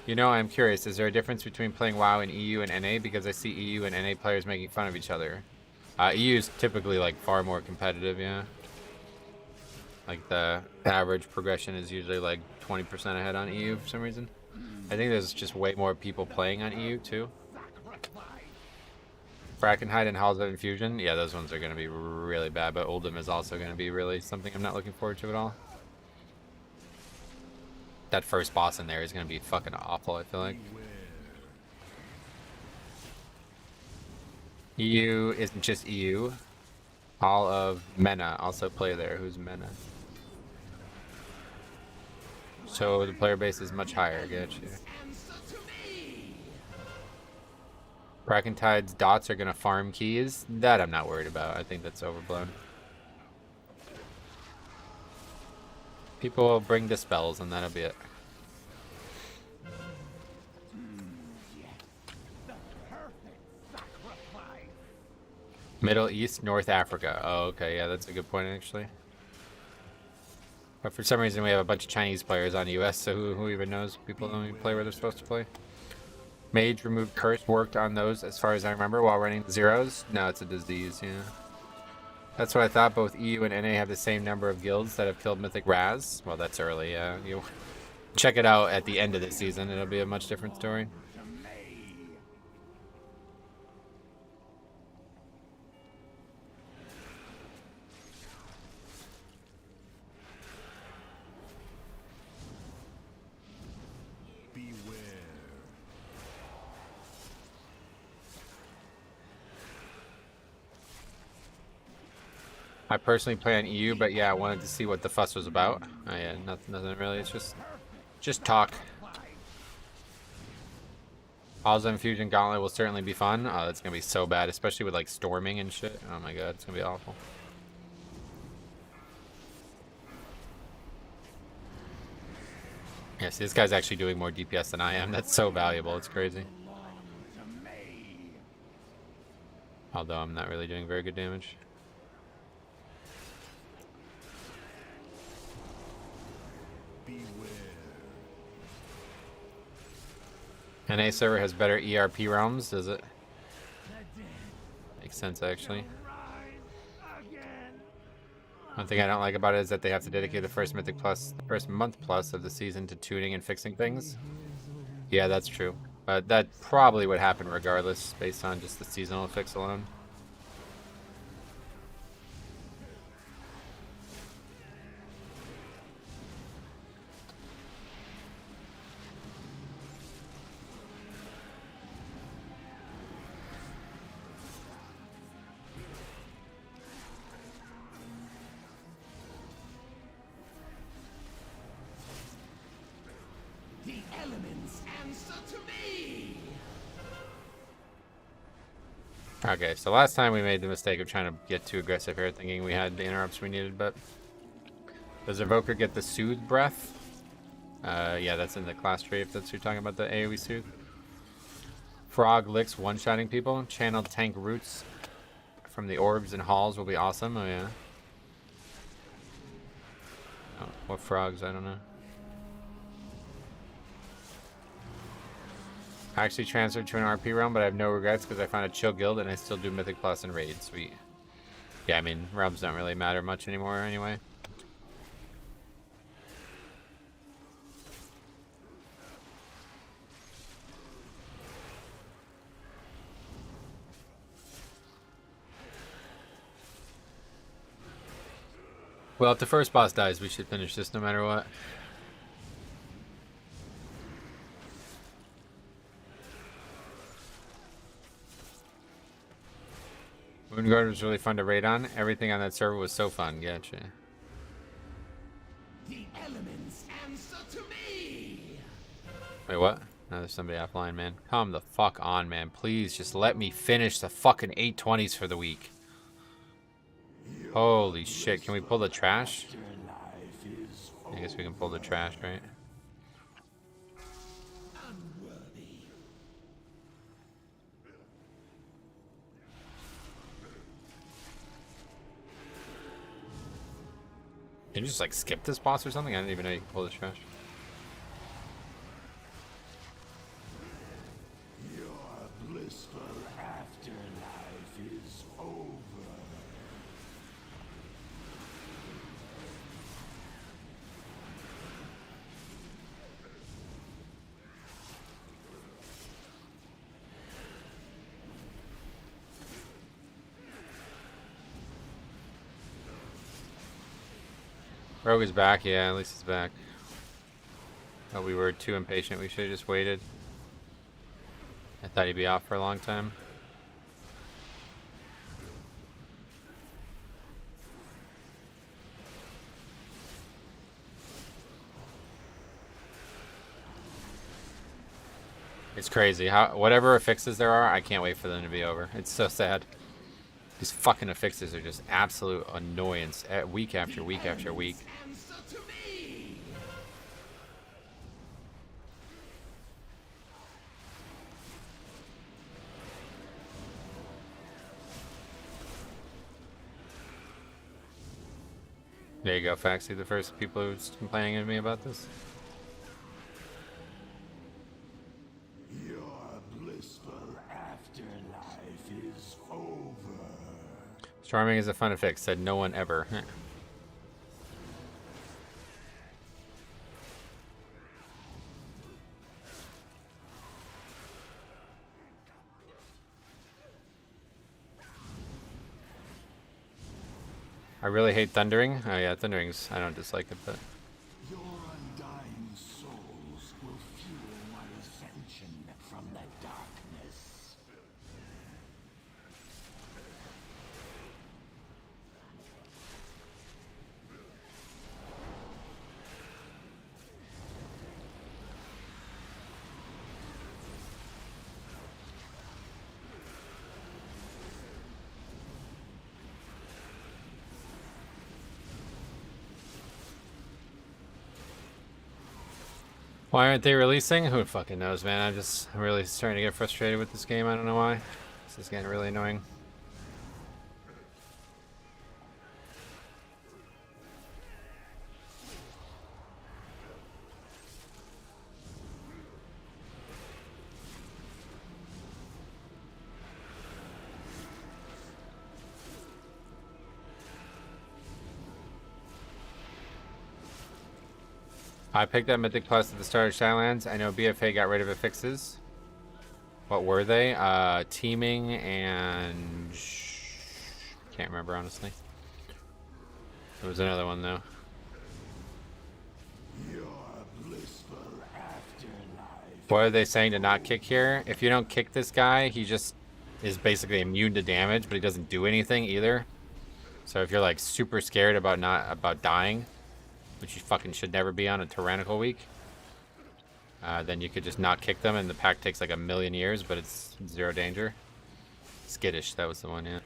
You know, I'm curious, is there a difference between playing WoW in EU and NA? Because I see EU and NA players making fun of each other. EU is typically like far more competitive, yeah. Like the average progression is usually like 20% ahead on EU for some reason. I think there's just way more people playing on EU too. Brackenhide and Halls of Infusion, yeah, those ones are going to be really bad, but Oldham is also going to be really something I'm not looking forward to at all. That first boss in there is going to be fucking awful, I feel like. EU isn't just EU. All of Mena also play there. Who's Mena? So the player base is much higher, get you. Brackenhide's dots are going to farm keys. That I'm not worried about. I think that's overblown. People will bring dispels and that'll be it. Middle East, North Africa. Oh, okay, yeah, that's a good point actually. But for some reason we have a bunch of Chinese players on US, so who even knows? People don't even play where they're supposed to play. Mage removed curse worked on those as far as I remember while running the zeros. No, it's a disease, yeah. That's what I thought. Both EU and NA have the same number of guilds that have killed Mythic Raz. Well, that's early, yeah. You check it out at the end of the season. It'll be a much different story. I personally play on EU, but yeah, I wanted to see what the fuss was about. Oh yeah, nothing really. It's just talk. Alza Infusion Gauntlet will certainly be fun. Oh, that's gonna be so bad, especially with like storming and shit. Oh my god, it's gonna be awful. Yeah, see, this guy's actually doing more DPS than I am. That's so valuable. It's crazy. Although I'm not really doing very good damage. NA server has better ERP realms, does it? Makes sense, actually. One thing I don't like about it is that they have to dedicate the first month plus of the season to tuning and fixing things. Yeah, that's true. But that probably would happen regardless, based on just the seasonal fix alone. Okay, so last time we made the mistake of trying to get too aggressive here, thinking we had the interrupts we needed, but does Evoker get the Soothe Breath? Yeah, that's in the class tree if that's what you're talking about, the AoE Soothe. Frog licks one-shotting people. Channel tank roots from the orbs and halls will be awesome. Oh, yeah. Oh, what frogs? I don't know. I actually transferred to an RP realm, but I have no regrets because I found a chill guild and I still do Mythic Plus and Raid. Sweet. Yeah, I mean, realms don't really matter much anymore anyway. Well, if the first boss dies, we should finish this no matter what. Moonguard was really fun to raid on. Everything on that server was so fun. Gotcha. The elements answer to me. Wait, what? No, there's somebody offline, man. Come the fuck on, man. Please, just let me finish the fucking 820s for the week. Holy shit. Can we pull the trash? I guess we can pull the trash, right? Can you just like skip this boss or something? I didn't even know you could pull this trash. Your blissful afterlife is over. Rogue is back, yeah, at least he's back. Oh, we were too impatient, we should have just waited. I thought he'd be off for a long time. It's crazy. Whatever affixes there are, I can't wait for them to be over. It's so sad. These fucking affixes are just absolute annoyance week after week after week. There you go, Faxi, the first people who's complaining to me about this. Your blissful afterlife is over. Charming is a fun affix, said no one ever. I really hate thundering. Oh yeah, thundering's, I don't dislike it, but... Your undying souls will fuel my ascension from the darkness. Why aren't they releasing? Who fucking knows, man? I'm really starting to get frustrated with this game. I don't know why. This is getting really annoying. I picked up Mythic Plus at the start of Shadowlands. I know BFA got rid of affixes. What were they? Teaming and... Can't remember, honestly. There was another one, though. Your blissful afterlife. What are they saying to not kick here? If you don't kick this guy, he just is basically immune to damage, but he doesn't do anything either. So if you're like super scared about dying, which you fucking should never be on a tyrannical week, then you could just not kick them, and the pack takes like 1,000,000 years, but it's 0 danger. Skittish, that was the one, yeah.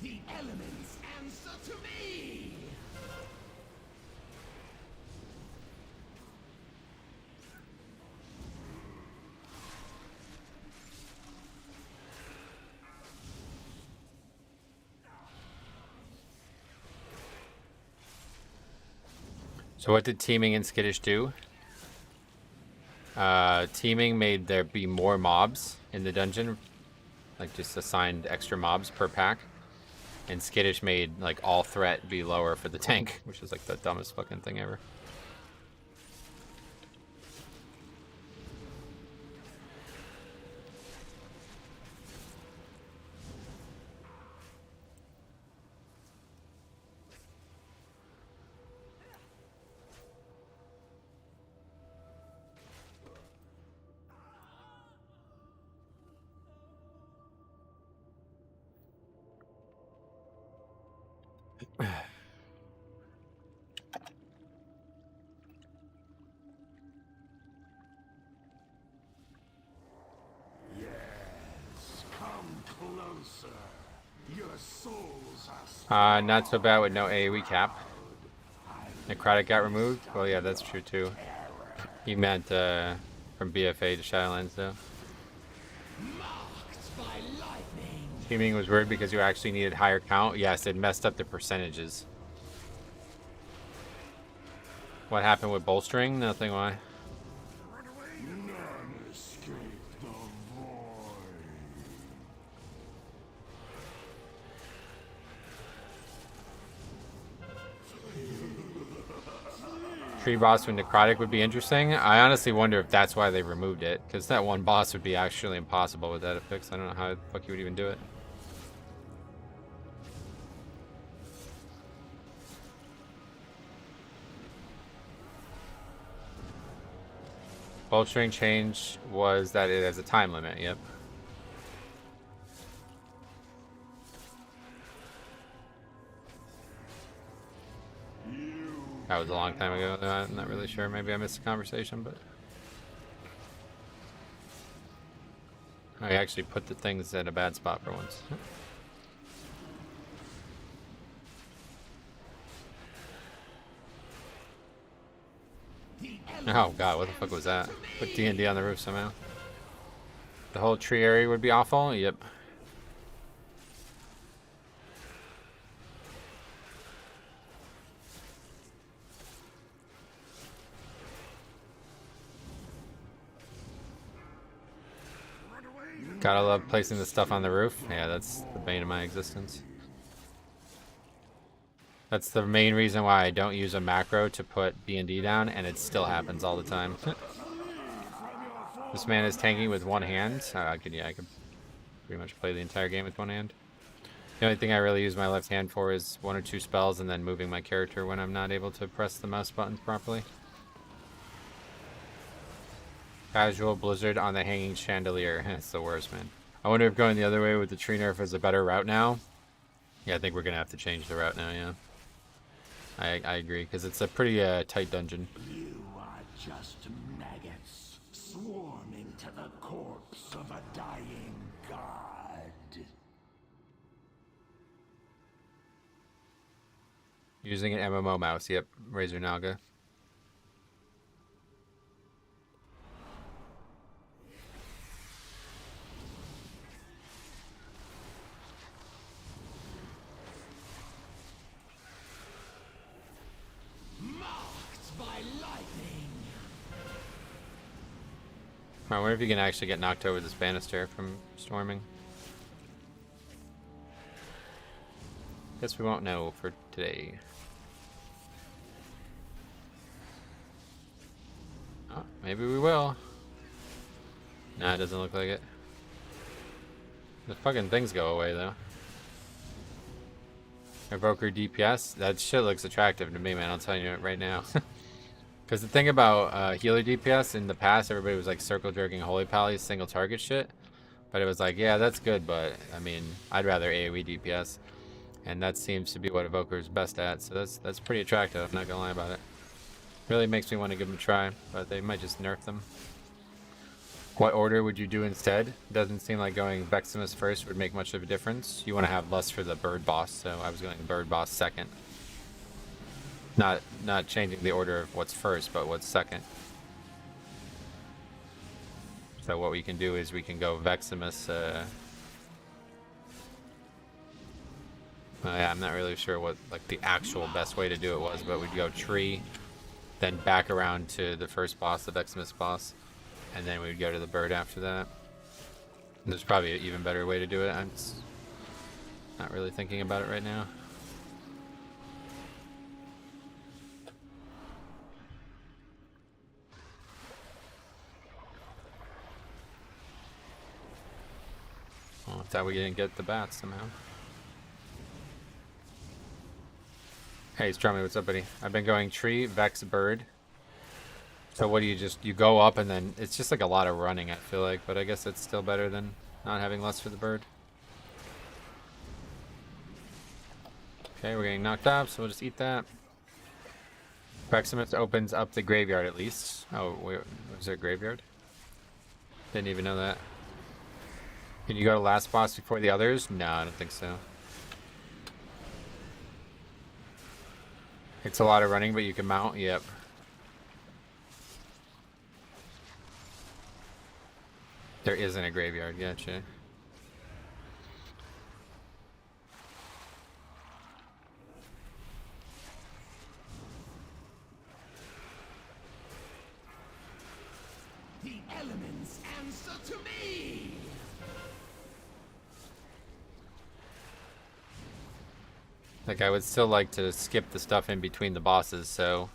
The elements answer to me. So what did teaming and skittish do? Teaming made there be more mobs in the dungeon, like just assigned extra mobs per pack, and skittish made like all threat be lower for the tank, which is like the dumbest fucking thing ever. Not so bad with no AoE cap. Necrotic got removed? Well, yeah, that's true too. He meant from BFA to Shadowlands, though. Teaming was weird because you actually needed higher count. Yes, it messed up the percentages. What happened with bolstering? Nothing, why? Tree boss with necrotic would be interesting. I honestly wonder if that's why they removed it, because that one boss would be actually impossible with that affix. I don't know how the fuck you would even do it. Bolstering change was that it has a time limit, yep. That was a long time ago. I'm not really sure. Maybe I missed the conversation, but... I actually put the things in a bad spot for once. Oh god, what the fuck was that? Put D&D on the roof somehow. The whole tree area would be awful? Yep. Gotta love placing the stuff on the roof. Yeah, that's the bane of my existence. That's the main reason why I don't use a macro to put B&D down, and it still happens all the time. This man is tanking with one hand. I could pretty much play the entire game with one hand. The only thing I really use my left hand for is 1 or 2 spells and then moving my character when I'm not able to press the mouse buttons properly. Casual blizzard on the hanging chandelier. It's the worst, man. I wonder if going the other way with the tree nerf is a better route now. Yeah, I think we're gonna have to change the route now, yeah. I agree, because it's a pretty tight dungeon. You are just maggots swarming to the corpse of a dying god. Using an MMO mouse, yep. Razor Naga. I wonder if you can actually get knocked over this banister from storming. Guess we won't know for today. Oh, maybe we will. Nah, it doesn't look like it. The fucking things go away though. Evoker DPS? That shit looks attractive to me, man. I'll tell you it right now. Because the thing about healer DPS, in the past, everybody was like circle jerking Holy Pally's single target shit. But it was like, yeah, that's good, but I mean, I'd rather AoE DPS. And that seems to be what Evoker's best at, so that's pretty attractive, I'm not gonna lie about it. Really makes me want to give them a try, but they might just nerf them. What order would you do instead? Doesn't seem like going Veximus first would make much of a difference. You want to have lust for the bird boss, so I was going bird boss second. Not changing the order of what's first, but what's second. So what we can do is we can go Veximus. Yeah, I'm not really sure what like the actual best way to do it was, but we'd go tree, then back around to the first boss, the Veximus boss, and then we'd go to the bird after that. There's probably an even better way to do it. I'm just not really thinking about it right now. Well, I thought we didn't get the bats somehow. Hey, Strummy, what's up, buddy? I've been going tree, Vex, bird. So what do you go up and then, it's just like a lot of running, I feel like, but I guess it's still better than not having lust for the bird. Okay, we're getting knocked up, so we'll just eat that. Veximus opens up the graveyard at least. Oh, wait, was there a graveyard? Didn't even know that. Can you go to last boss before the others? No, I don't think so. It's a lot of running, but you can mount. Yep. There isn't a graveyard. Gotcha. The elements answer to me. Like, I would still like to skip the stuff in between the bosses, so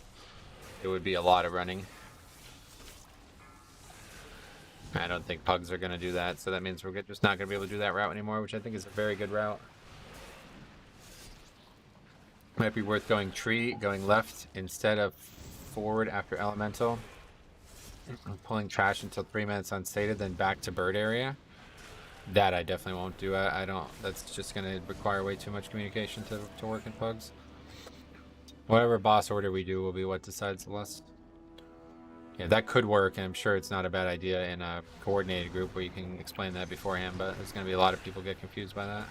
it would be a lot of running. I don't think pugs are going to do that, so that means we're just not going to be able to do that route anymore, which I think is a very good route. Might be worth going tree, going left instead of forward after elemental. Pulling trash until 3 minutes unstated, then back to bird area. That I definitely won't do. I don't. That's just going to require way too much communication to work in pugs. Whatever boss order we do will be what decides the list. Yeah, that could work, and I'm sure it's not a bad idea in a coordinated group where you can explain that beforehand, but there's going to be a lot of people get confused by that.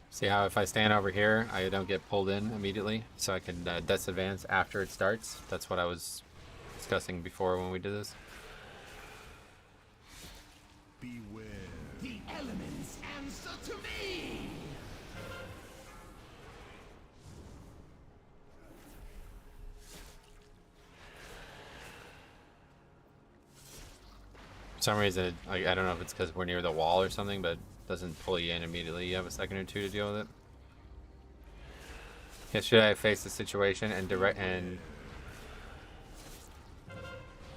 See how if I stand over here, I don't get pulled in immediately, so I can disadvance after it starts. That's what I was discussing before when we did this. Beware. The some reason, I don't know if it's because we're near the wall or something, but it doesn't pull you in immediately. You have a second or two to deal with it. Yesterday I faced a situation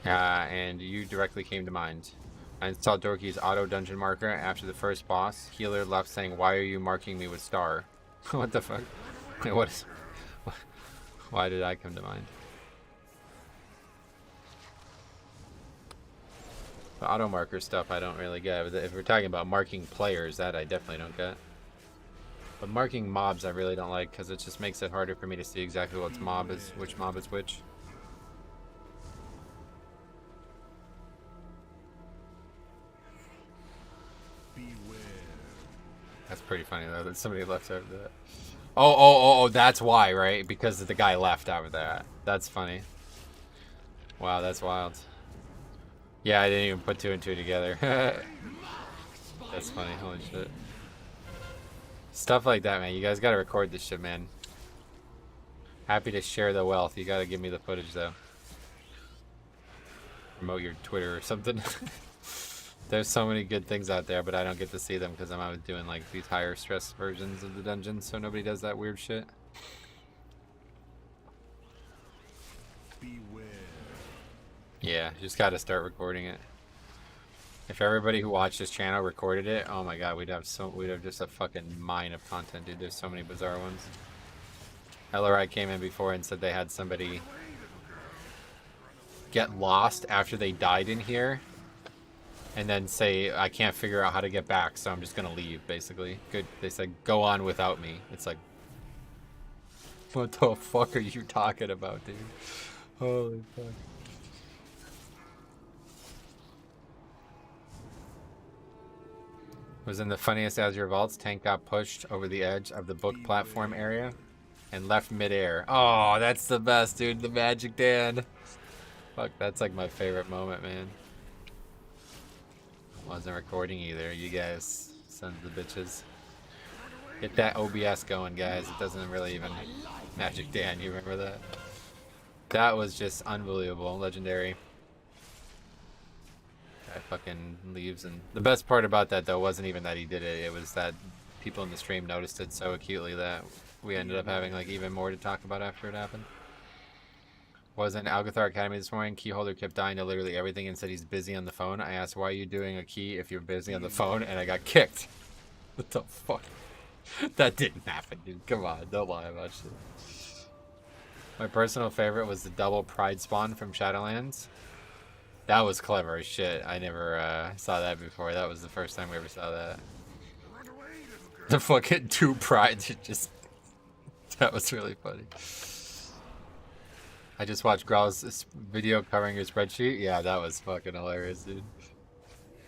and you directly came to mind. I installed Dorky's auto dungeon marker after the first boss. Healer left saying, "Why are you marking me with star?" What the fuck? Wait, what is... Why did I come to mind? The auto marker stuff I don't really get. If we're talking about marking players, that I definitely don't get. But marking mobs I really don't like because it just makes it harder for me to see exactly which mob is which. That's pretty funny though that somebody left after that. Oh, that's why, right? Because the guy left after that. That's funny. Wow, that's wild. Yeah, I didn't even put two and two together. That's funny, holy shit. Stuff like that, man. You guys gotta record this shit, man. Happy to share the wealth. You gotta give me the footage, though. Promote your Twitter or something. There's so many good things out there, but I don't get to see them because I'm always doing like these higher stress versions of the dungeons, so nobody does that weird shit. Beware. Yeah, you just gotta start recording it. If everybody who watched this channel recorded it, oh my god, we'd have just a fucking mine of content, dude. There's so many bizarre ones. LRI came in before and said they had somebody get lost after they died in here. And then say, I can't figure out how to get back, so I'm just gonna leave, basically. Good. They said, go on without me. It's like, what the fuck are you talking about, dude? Holy fuck. Was in the funniest Azure Vaults. Tank got pushed over the edge of the book platform area and left midair. Oh, that's the best, dude. The Magic Dan. Fuck, that's like my favorite moment, man. Wasn't recording either. You guys, sons of the bitches. Get that OBS going, guys. It doesn't really even... Magic Dan, you remember that? That was just unbelievable. Legendary. Guy fucking leaves, and the best part about that, though, wasn't even that he did it. It was that people in the stream noticed it so acutely that we ended up having, like, even more to talk about after it happened. Was in Algeth'ar Academy this morning. Keyholder kept dying to literally everything and said he's busy on the phone. I asked, why are you doing a key if you're busy on the phone? And I got kicked. What the fuck? That didn't happen, dude. Come on, don't lie about shit. My personal favorite was the double pride spawn from Shadowlands. That was clever as shit. I never saw that before. That was the first time we ever saw that. The fucking two prides just... That was really funny. I just watched Growl's video covering your spreadsheet. Yeah, that was fucking hilarious, dude.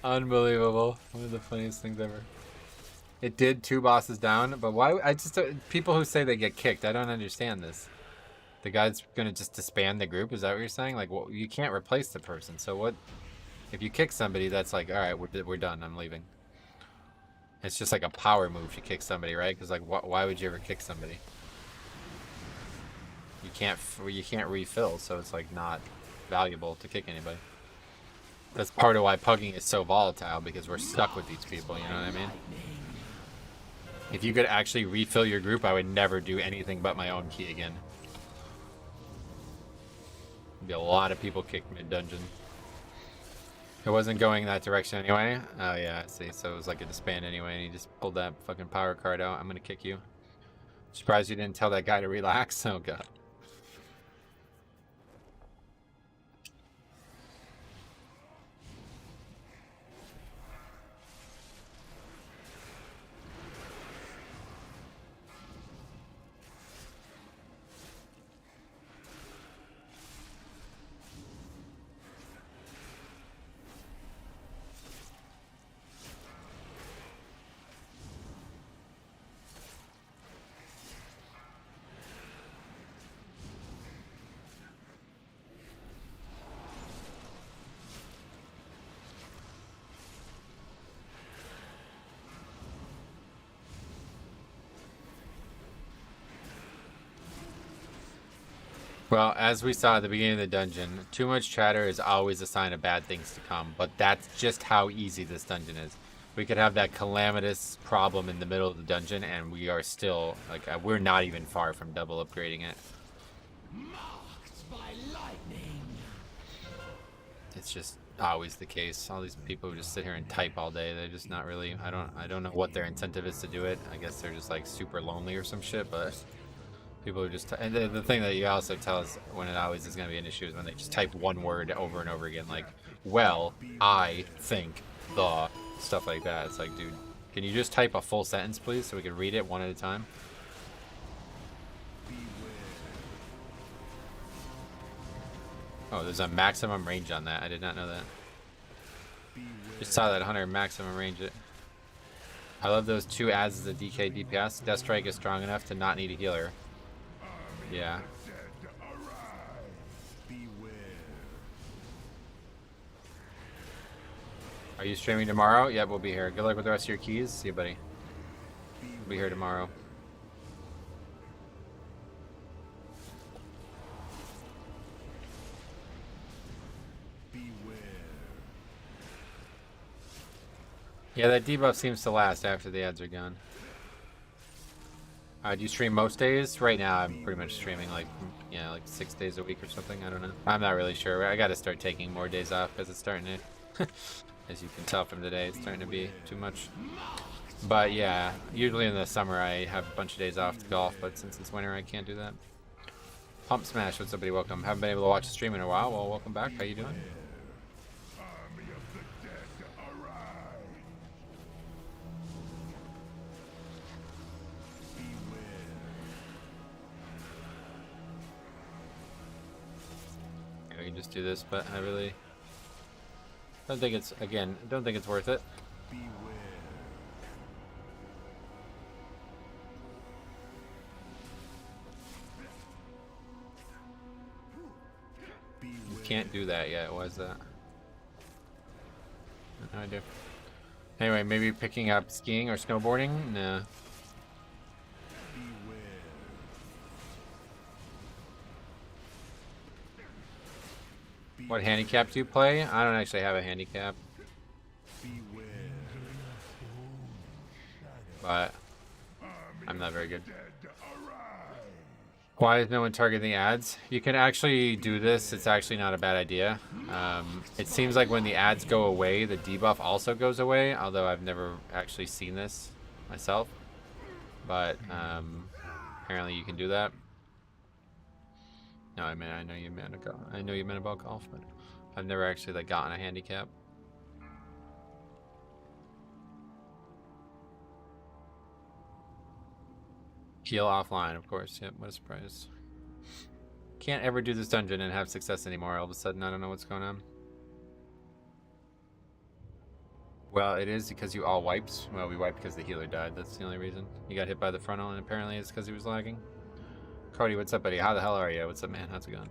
Unbelievable. One of the funniest things ever. It did 2 bosses down, but why? I just people who say they get kicked. I don't understand this. The guy's gonna just disband the group. Is that what you're saying? Like, well, you can't replace the person. So what? If you kick somebody, that's like, all right, we're done. I'm leaving. It's just like a power move to kick somebody, right? Because like, why would you ever kick somebody? You can't refill, so it's like not valuable to kick anybody. That's part of why pugging is so volatile, because we're stuck with these people, you know what I mean? If you could actually refill your group, I would never do anything but my own key again. There'd be a lot of people kicked mid-dungeon. It wasn't going that direction anyway. Oh yeah, I see. So it was like a disband anyway, and he just pulled that fucking power card out. I'm gonna kick you. Surprised you didn't tell that guy to relax. Oh god. Well, as we saw at the beginning of the dungeon, too much chatter is always a sign of bad things to come, but that's just how easy this dungeon is. We could have that calamitous problem in the middle of the dungeon, and we are still, like, we're not even far from double upgrading it. Marked by lightning. It's just always the case. All these people who just sit here and type all day, they're just not really, I don't know what their incentive is to do it. I guess they're just, like, super lonely or some shit, but people who just, and the thing that you also tell us when it always is going to be an issue is when they just type one word over and over again, like, well, I think, the, stuff like that. It's like, dude, can you just type a full sentence, please, so we can read it one at a time? Oh, there's a maximum range on that. I did not know that. Just saw that 100 maximum range it. I love those two adds as a DK DPS. Death Strike is strong enough to not need a healer. Yeah. Are you streaming tomorrow? Yep, we'll be here. Good luck with the rest of your keys. See you, buddy. We'll be here tomorrow. Yeah, that debuff seems to last after the ads are gone. Do you stream most days? Right now, I'm pretty much streaming like 6 days a week or something. I don't know. I'm not really sure. I got to start taking more days off because it's starting to, as you can tell from today, it's starting to be too much. But yeah, usually in the summer I have a bunch of days off to golf, but since it's winter, I can't do that. Pump Smash, what's up, buddy? Welcome. Haven't been able to watch the stream in a while. Well, welcome back. How you doing? We can just do this, but I really don't think it's, again, don't think it's worth it. You can't do that yet. Why is that? No idea. Anyway, maybe picking up skiing or snowboarding? Nah. What handicap do you play? I don't actually have a handicap. But I'm not very good. Why is no one targeting the ads? You can actually do this. It's actually not a bad idea. It seems like when the ads go away, the debuff also goes away, although I've never actually seen this myself. But apparently you can do that. No, I mean, I know you meant about golf, but I've never actually like gotten a handicap. Heal offline, of course. Yep, what a surprise. Can't ever do this dungeon and have success anymore. All of a sudden, I don't know what's going on. Well, it is because you all wiped. Well, we wiped because the healer died. That's the only reason. You got hit by the frontal, and apparently it's because he was lagging. Cody, what's up, buddy? How the hell are you? What's up, man? How's it going?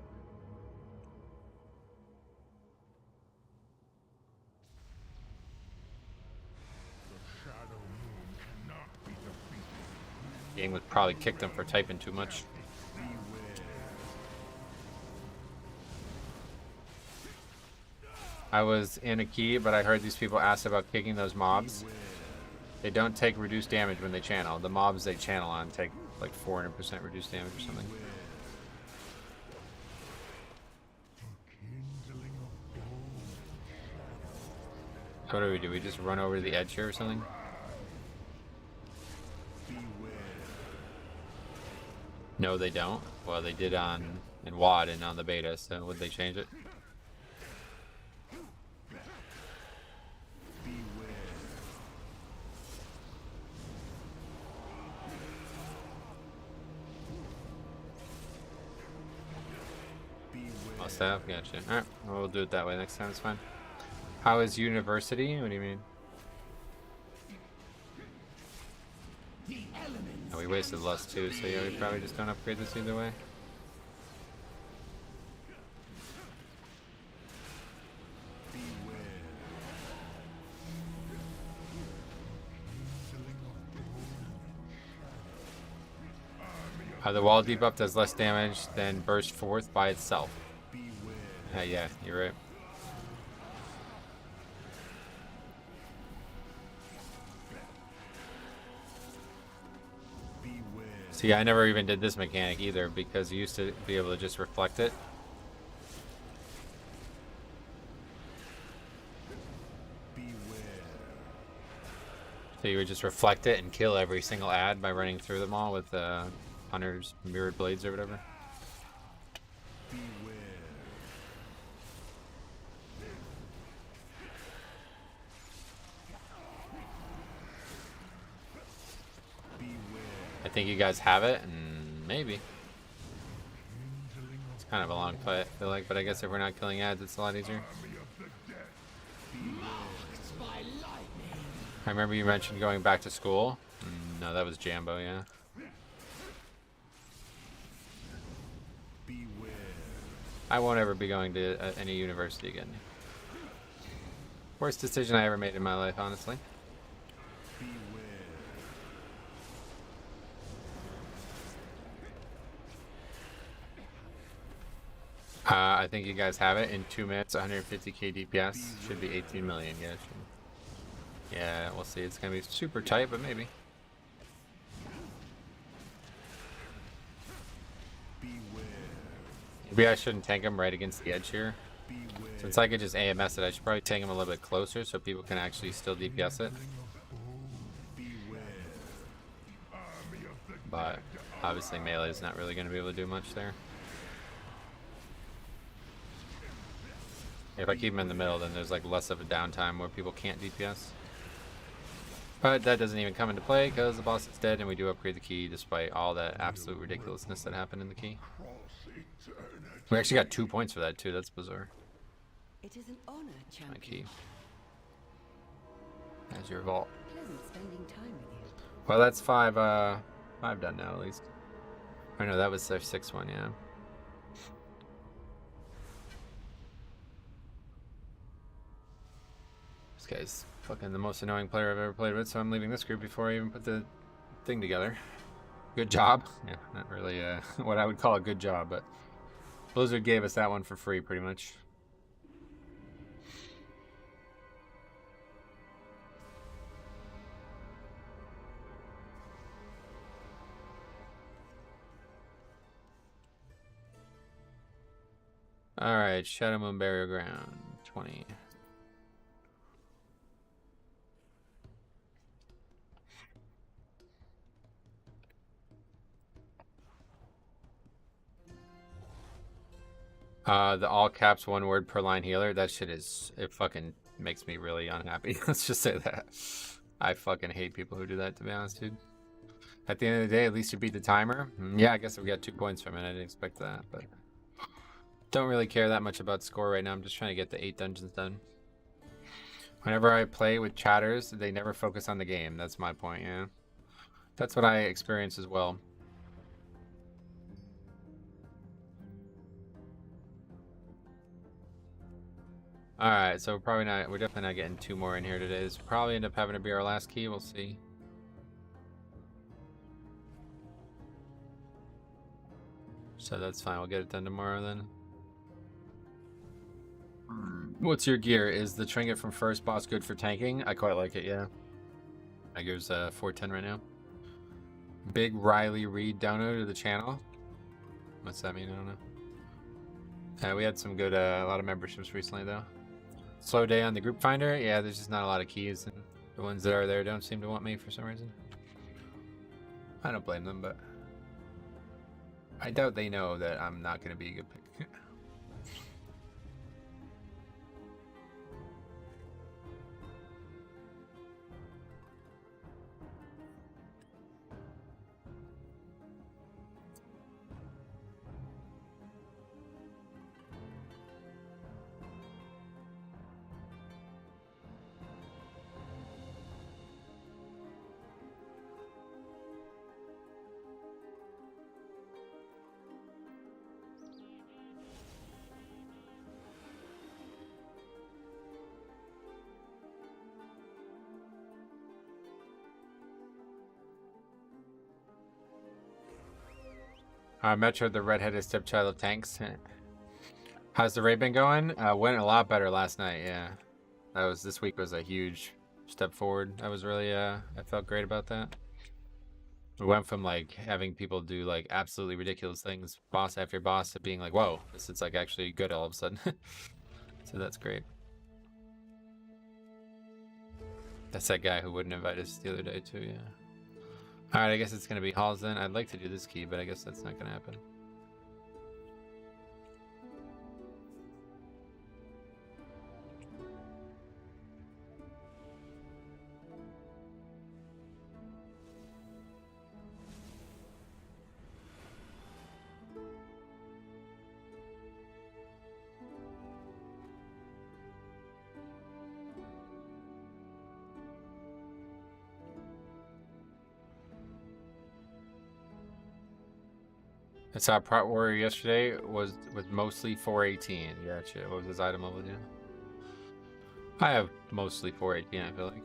Game would probably kick them for typing too much. I was in a key, but I heard these people ask about kicking those mobs. They don't take reduced damage when they channel. The mobs they channel on take like 400% reduced damage or something. What do? We just run over to the edge here or something? No, they don't. Well, they did in WAD and on the beta, so would they change it? Must have, gotcha. Alright, we'll do it that way next time, it's fine. How is university? What do you mean? Oh, we wasted lust too, so yeah, we probably just don't upgrade this either way. The wall debuff does less damage than burst forth by itself. Yeah, you're right. See, I never even did this mechanic either because you used to be able to just reflect it. So you would just reflect it and kill every single ad by running through them all with Hunter's mirrored blades or whatever. I think you guys have it, and maybe. It's kind of a long fight, I feel like, but I guess if we're not killing ads, it's a lot easier. I remember you mentioned going back to school. No, that was Jambo, yeah. I won't ever be going to any university again. Worst decision I ever made in my life, honestly. I think you guys have it in 2 minutes, 150k DPS. Should be 18 million, yeah. Yeah, we'll see. It's gonna be super tight, but maybe. Maybe I shouldn't tank him right against the edge here. Since I could just AMS it, I should probably tank him a little bit closer so people can actually still DPS it. But obviously melee is not really going to be able to do much there. If I keep him in the middle, then there's like less of a downtime where people can't DPS. But that doesn't even come into play because the boss is dead and we do upgrade the key despite all that absolute ridiculousness that happened in the key. We actually got 2 points for that too, that's bizarre. It is an honor, champion. My key. Azure Vault. Pleasant spending time with you. Well, that's five done now at least. I know that was their 6th one, yeah. This guy's fucking the most annoying player I've ever played with, so I'm leaving this group before I even put the thing together. Good job. Yeah, not really what I would call a good job, but Blizzard gave us that one for free pretty much. Alright, Shadow Moon Burial Ground, 20. The all caps 1 word per line healer, that shit is, it fucking makes me really unhappy. Let's just say that. I fucking hate people who do that, to be honest, dude. At the end of the day, at least you beat the timer. Yeah, I guess we got 2 points from it. I didn't expect that, but don't really care that much about score right now. I'm just trying to get the 8 dungeons done. Whenever I play with chatters, they never focus on the game. That's my point, yeah. That's what I experience as well. Alright, so we're definitely not getting 2 more in here today. This will probably end up having to be our last key, we'll see. So that's fine, we'll get it done tomorrow then. What's your gear? Is the trinket from first boss good for tanking? I quite like it, yeah. My gear's 410 right now. Big Riley Reed download to the channel. What's that mean? I don't know. We had some good, a lot of memberships recently though. Slow day on the group finder. Yeah, there's just not a lot of keys, and the ones that are there don't seem to want me for some reason. I don't blame them, but I doubt they know that I'm not going to be a good pick. Metro, the redheaded stepchild of tanks. How's the raid been going? Went a lot better last night. Yeah, this week was a huge step forward. I was really I felt great about that. We went from like having people do like absolutely ridiculous things, boss after boss, to being like, whoa, this is like actually good all of a sudden. So that's great. That's that guy who wouldn't invite us the other day too, yeah. Alright, I guess it's gonna be halls then. I'd like to do this key, but I guess that's not gonna happen. I saw Prot Warrior yesterday was with mostly 418. Gotcha. What was his item level again? I have mostly 418, I feel like.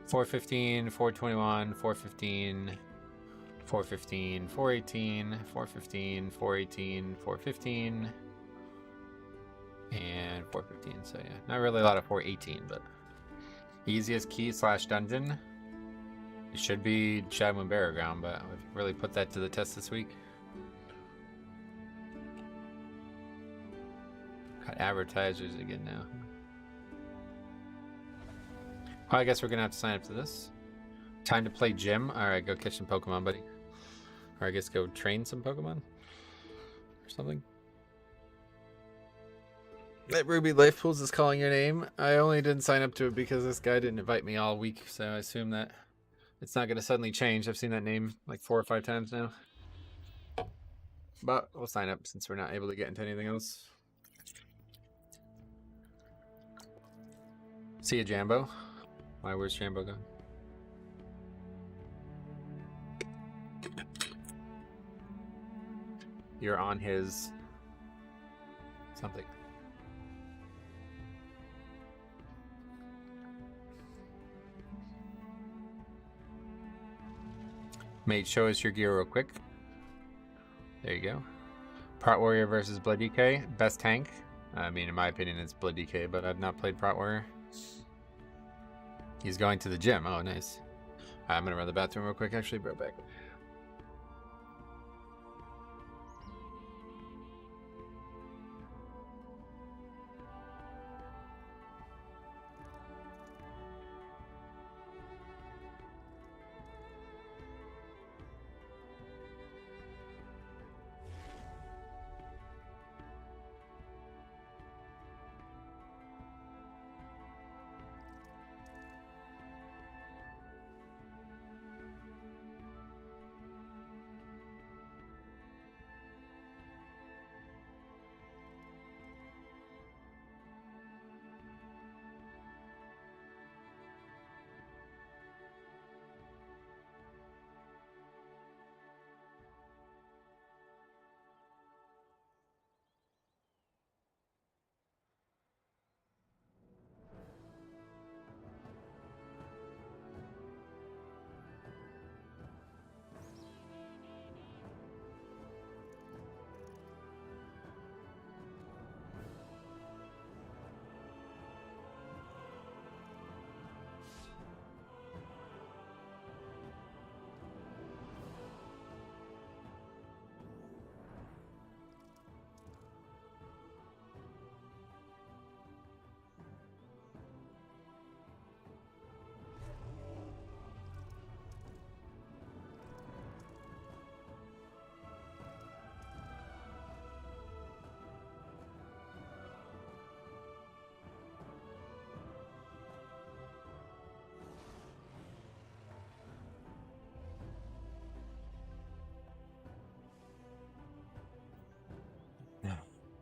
415, 421, 415, 415, 418, 415, 418, 415, and 415. So yeah, not really a lot of 418, but easiest key / dungeon. It should be Shadow and Barrow Ground, but we've really put that to the test this week. Got advertisers again now. Oh, I guess we're gonna have to sign up to this. Time to play gym. Alright, go catch some Pokemon, buddy. Or I guess go train some Pokemon. Or something. That Ruby Life Pools is calling your name. I only didn't sign up to it because this guy didn't invite me all week, so I assume that it's not going to suddenly change. I've seen that name like 4 or 5 times now. But we'll sign up since we're not able to get into anything else. See ya, Jambo. Why, where's Jambo gone? You're on his something. Mate, show us your gear real quick. There you go. Prot Warrior versus Blood DK. Best tank. I mean, in my opinion, it's Blood DK, but I've not played Prot Warrior. He's going to the gym. Oh, nice. I'm gonna run to the bathroom real quick, actually. Be right back.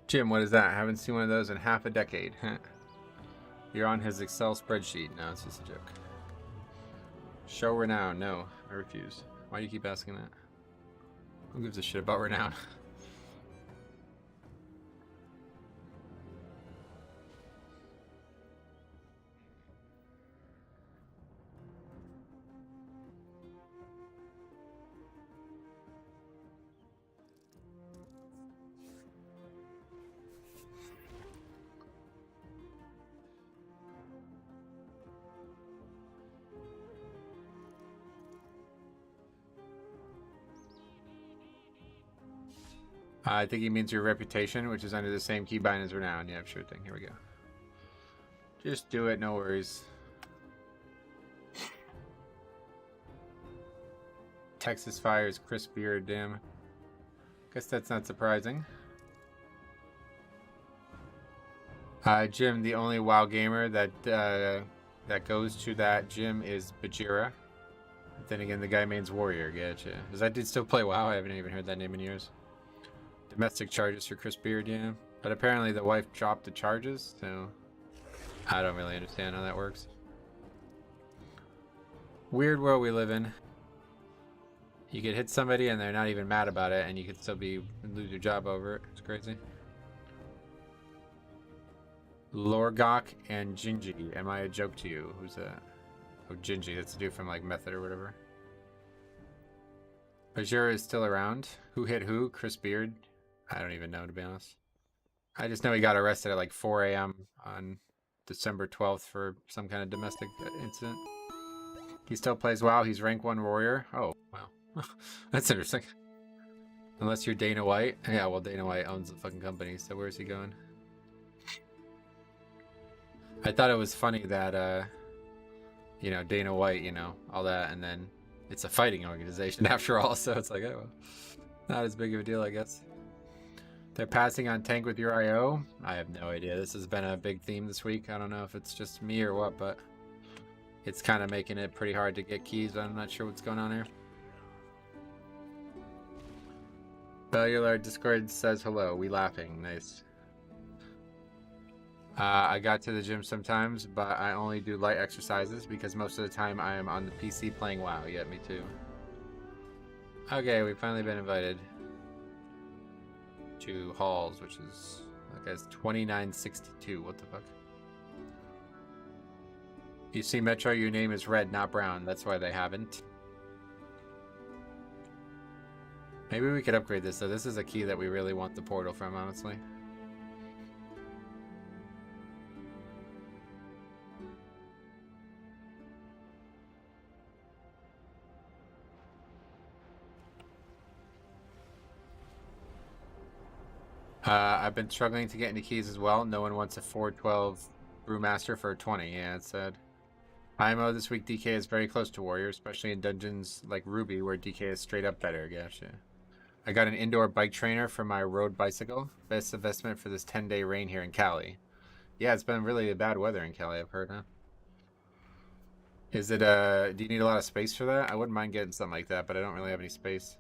Jim, what is that? I haven't seen one of those in half a decade. You're on his Excel spreadsheet. No, it's just a joke. Show renown. No, I refuse. Why do you keep asking that? Who gives a shit about renown? I think he means your reputation, which is under the same keybind as renown. Yeah, sure thing. Here we go. Just do it, no worries. Texas fires Chris Beard, damn. Guess that's not surprising. Jim, the only WoW gamer that goes to that gym is Bajira. Then again, the guy mains Warrior. Gotcha. Does that dude still play WoW? I haven't even heard that name in years. Domestic charges for Chris Beard, yeah. But apparently the wife dropped the charges, so I don't really understand how that works. Weird world we live in. You could hit somebody and they're not even mad about it, and you could still lose your job over it. It's crazy. Lorgok and Gingy. Am I a joke to you? Who's that? Oh, Gingy. That's the dude from like Method or whatever. Azure is still around. Who hit who? Chris Beard? I don't even know, to be honest. I just know he got arrested at like 4 a.m. on December 12th for some kind of domestic incident. He still plays WoW. He's rank 1 warrior. Oh, wow. That's interesting. Unless you're Dana White. Yeah, well, Dana White owns the fucking company, so where's he going? I thought it was funny that, you know, Dana White, you know, all that, and then it's a fighting organization after all, so it's like, oh, well, not as big of a deal, I guess. They're passing on tank with your IO? I have no idea. This has been a big theme this week. I don't know if it's just me or what, but it's kind of making it pretty hard to get keys. I'm not sure what's going on here. Valor Discord says hello. We laughing. Nice. I got to the gym sometimes, but I only do light exercises because most of the time I am on the PC playing WoW. Yeah, me too. Okay, we've finally been invited to halls, which is, like, as 2962. What the fuck? You see, Metro, your name is red, not brown. That's why they haven't. Maybe we could upgrade this, though. This is a key that we really want the portal from, honestly. I've been struggling to get into keys as well. No one wants a 412 Brewmaster for a 20. Yeah, it's sad. IMO this week, DK is very close to Warrior, especially in dungeons like Ruby, where DK is straight up better. Gotcha. I got an indoor bike trainer for my road bicycle. Best investment for this 10-day rain here in Cali. Yeah, it's been really bad weather in Cali, I've heard, huh? Is it, do you need a lot of space for that? I wouldn't mind getting something like that, but I don't really have any space.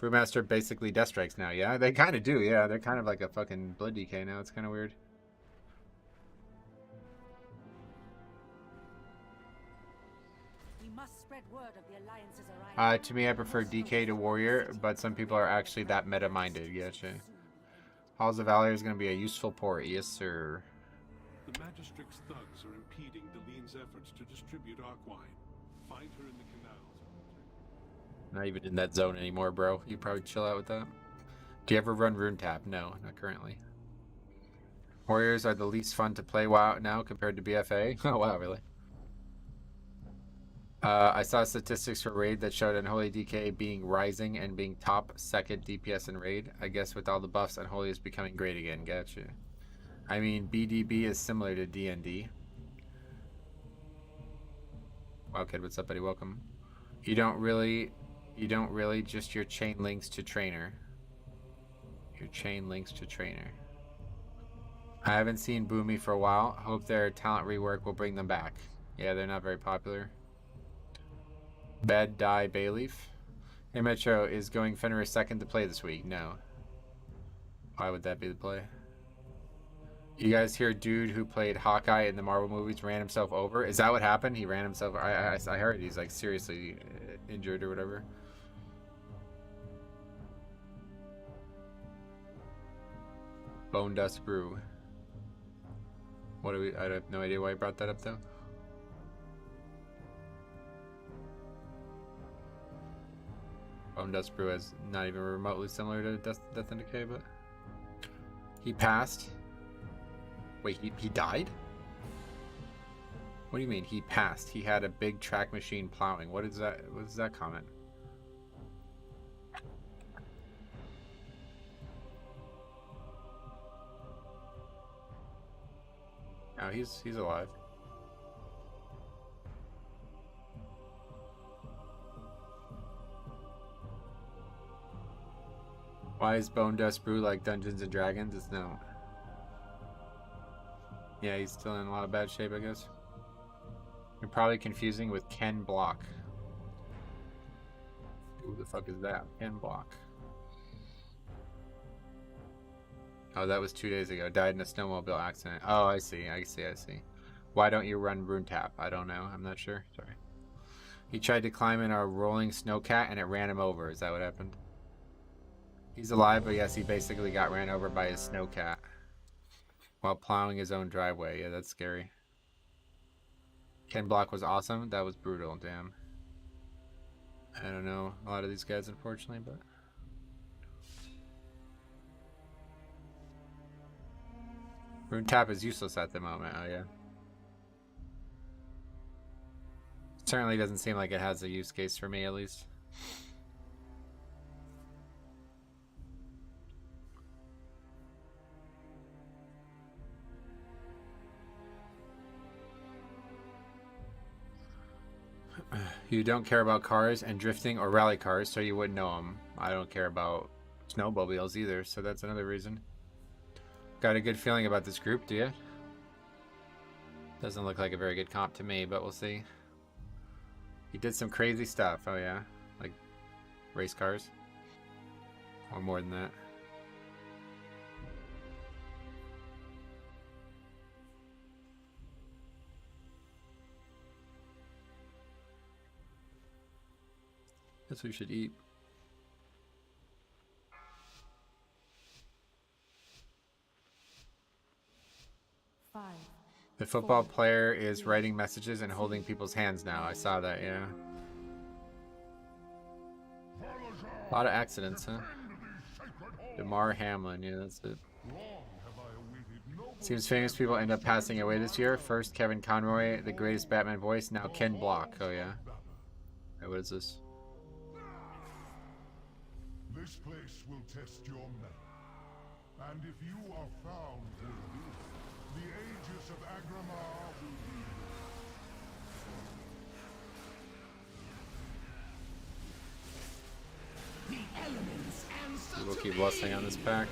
Brewmaster basically Death Strikes now, yeah? They kind of do, yeah. They're kind of like a fucking Blood DK now. It's kind of weird. We must spread word of the Alliance's arrival. To me, I prefer DK to Warrior, but some people are actually that meta-minded. Gotcha. Halls of Valor is going to be a useful port. Yes, sir. The Magistrict's thugs are impeding Delene's efforts to distribute Arkwine. Find her in the canals. Not even in that zone anymore, bro. You probably chill out with that. Do you ever run Rune Tap? No, not currently. Warriors are the least fun to play WoW now compared to BFA. Oh, wow, really? I saw statistics for Raid that showed Unholy DK being rising and being top second DPS in Raid. I guess with all the buffs, Unholy is becoming great again. Gotcha. I mean, BDB is similar to DND. Wow, kid, what's up, buddy? Welcome. You don't really, just your chain links to trainer. Your chain links to trainer. I haven't seen Boomy for a while. Hope their talent rework will bring them back. Yeah, they're not very popular. Bed Die Bayleaf. Hey Metro, is going Fenrir second to play this week? No. Why would that be the play? You guys hear dude who played Hawkeye in the Marvel movies ran himself over? Is that what happened? He ran himself. I heard he's like seriously injured or whatever. Bone Dust Brew. What do we? I have no idea why I brought that up though. Bone Dust Brew is not even remotely similar to Death and Decay, but he passed. Wait, he died? What do you mean he passed? He had a big track machine plowing. What is that? What is that comment? Oh, he's alive. Why is Bone Dust Brew like Dungeons and Dragons? It's no. Yeah, he's still in a lot of bad shape, I guess. You're probably confusing with Ken Block. Who the fuck is that? Ken Block. Oh, that was 2 days ago. Died in a snowmobile accident. Oh, I see. Why don't you run Rune Tap? I don't know. I'm not sure. Sorry. He tried to climb in our rolling snowcat and it ran him over. Is that what happened? He's alive, but yes, he basically got ran over by his snowcat while plowing his own driveway. Yeah, that's scary. Ken Block was awesome. That was brutal. Damn. I don't know a lot of these guys, unfortunately, but... Rune Tap is useless at the moment. Oh, yeah. Certainly doesn't seem like it has a use case for me, at least. You don't care about cars and drifting or rally cars, so you wouldn't know them. I don't care about snowmobiles either, so that's another reason. Got a good feeling about this group, do you? Doesn't look like a very good comp to me, but we'll see. He did some crazy stuff. Oh yeah, like race cars, or more than that. Guess we should eat. The football player is writing messages and holding people's hands now. I saw that, yeah. A lot of accidents, huh? DeMar Hamlin, yeah, that's it. Seems famous people end up passing away this year. First, Kevin Conroy, the greatest Batman voice. Now, Ken Block. Oh, yeah. Hey, what is this? This place will test your metal. And if you are found worthy, the Aegis of Agramar will be. The elements answer We'll keep lusting on this pack.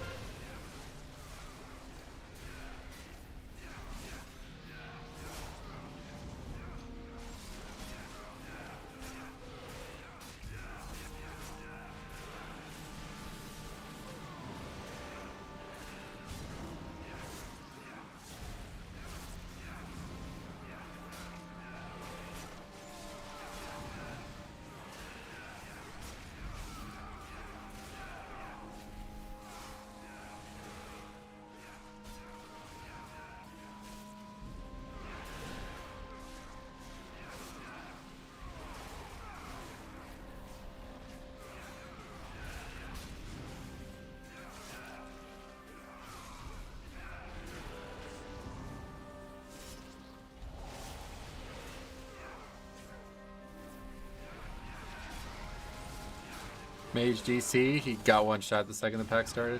Mage DC, he got one shot the second the pack started.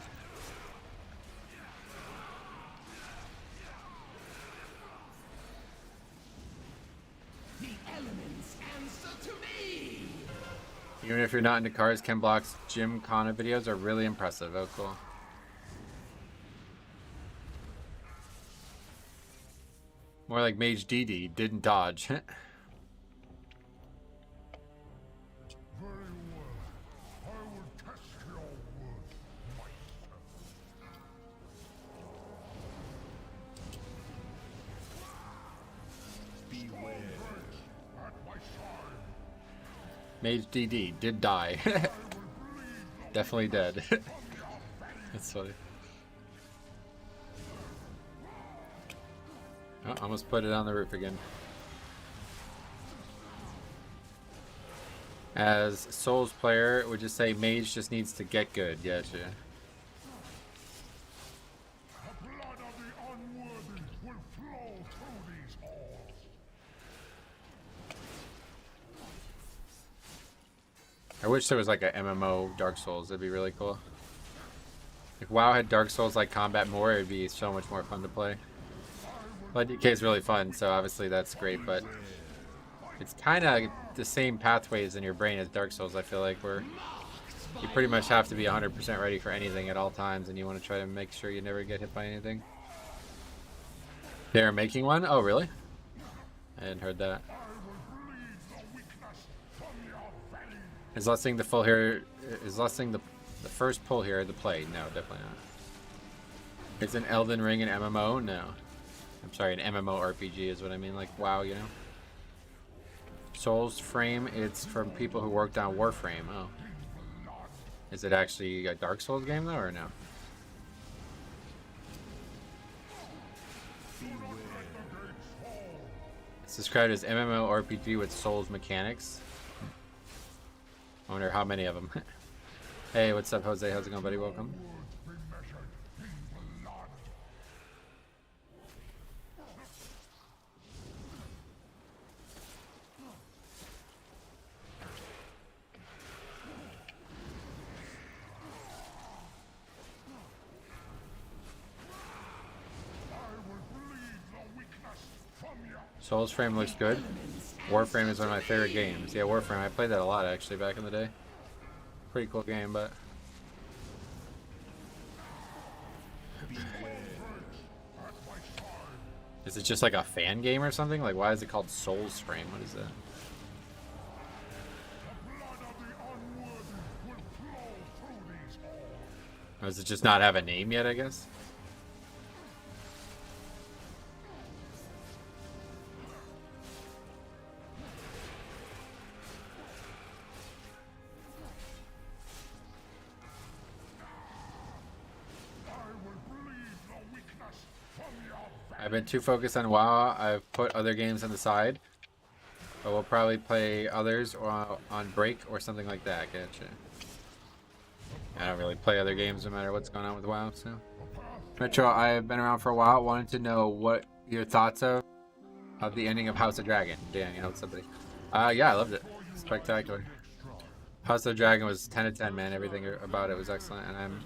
The elements answer to me. Even if you're not into cars, Ken Block's Jim Connor videos are really impressive. Oh, cool. More like Mage DD, didn't dodge. Mage DD did die. Definitely dead. That's funny. Oh, almost put it on the roof again. As Souls player, would just say Mage just needs to get good. Gotcha. I wish there was like a MMO Dark Souls. That'd be really cool. If WoW had Dark Souls like combat more, it'd be so much more fun to play. Blood DK is really fun, so obviously that's great, but it's kind of the same pathways in your brain as Dark Souls, I feel like, where you pretty much have to be 100% ready for anything at all times, and you want to try to make sure you never get hit by anything. They're making one? Oh, really? I hadn't heard that. Is Lusting the full here? Is Lusting the first pull here to play? No, definitely not. Is an Elden Ring an MMO? No. I'm sorry, an MMORPG is what I mean, like WoW, you know? Souls Frame, it's from people who worked on Warframe. Oh. Is it actually a Dark Souls game, though, or no? It's described as MMORPG with Souls mechanics. I wonder how many of them. Hey, what's up, Jose? How's it going, buddy? Welcome. Souls Frame looks good. Warframe is one of my favorite games. Yeah, Warframe. I played that a lot actually back in the day. Pretty cool game, but is it just like a fan game or something? Like, why is it called Souls Frame? What is that? Or does it just not have a name yet, I guess? I've been too focused on WoW. I've put other games on the side, but we'll probably play others or on break or something like that. Gotcha. I don't really play other games no matter what's going on with WoW. So, Metro, I've been around for a while. Wanted to know what your thoughts of the ending of House of Dragon. Dan, you know somebody. Yeah, I loved it. Spectacular. House of the Dragon was 10 out of 10, man. Everything about it was excellent, and I'm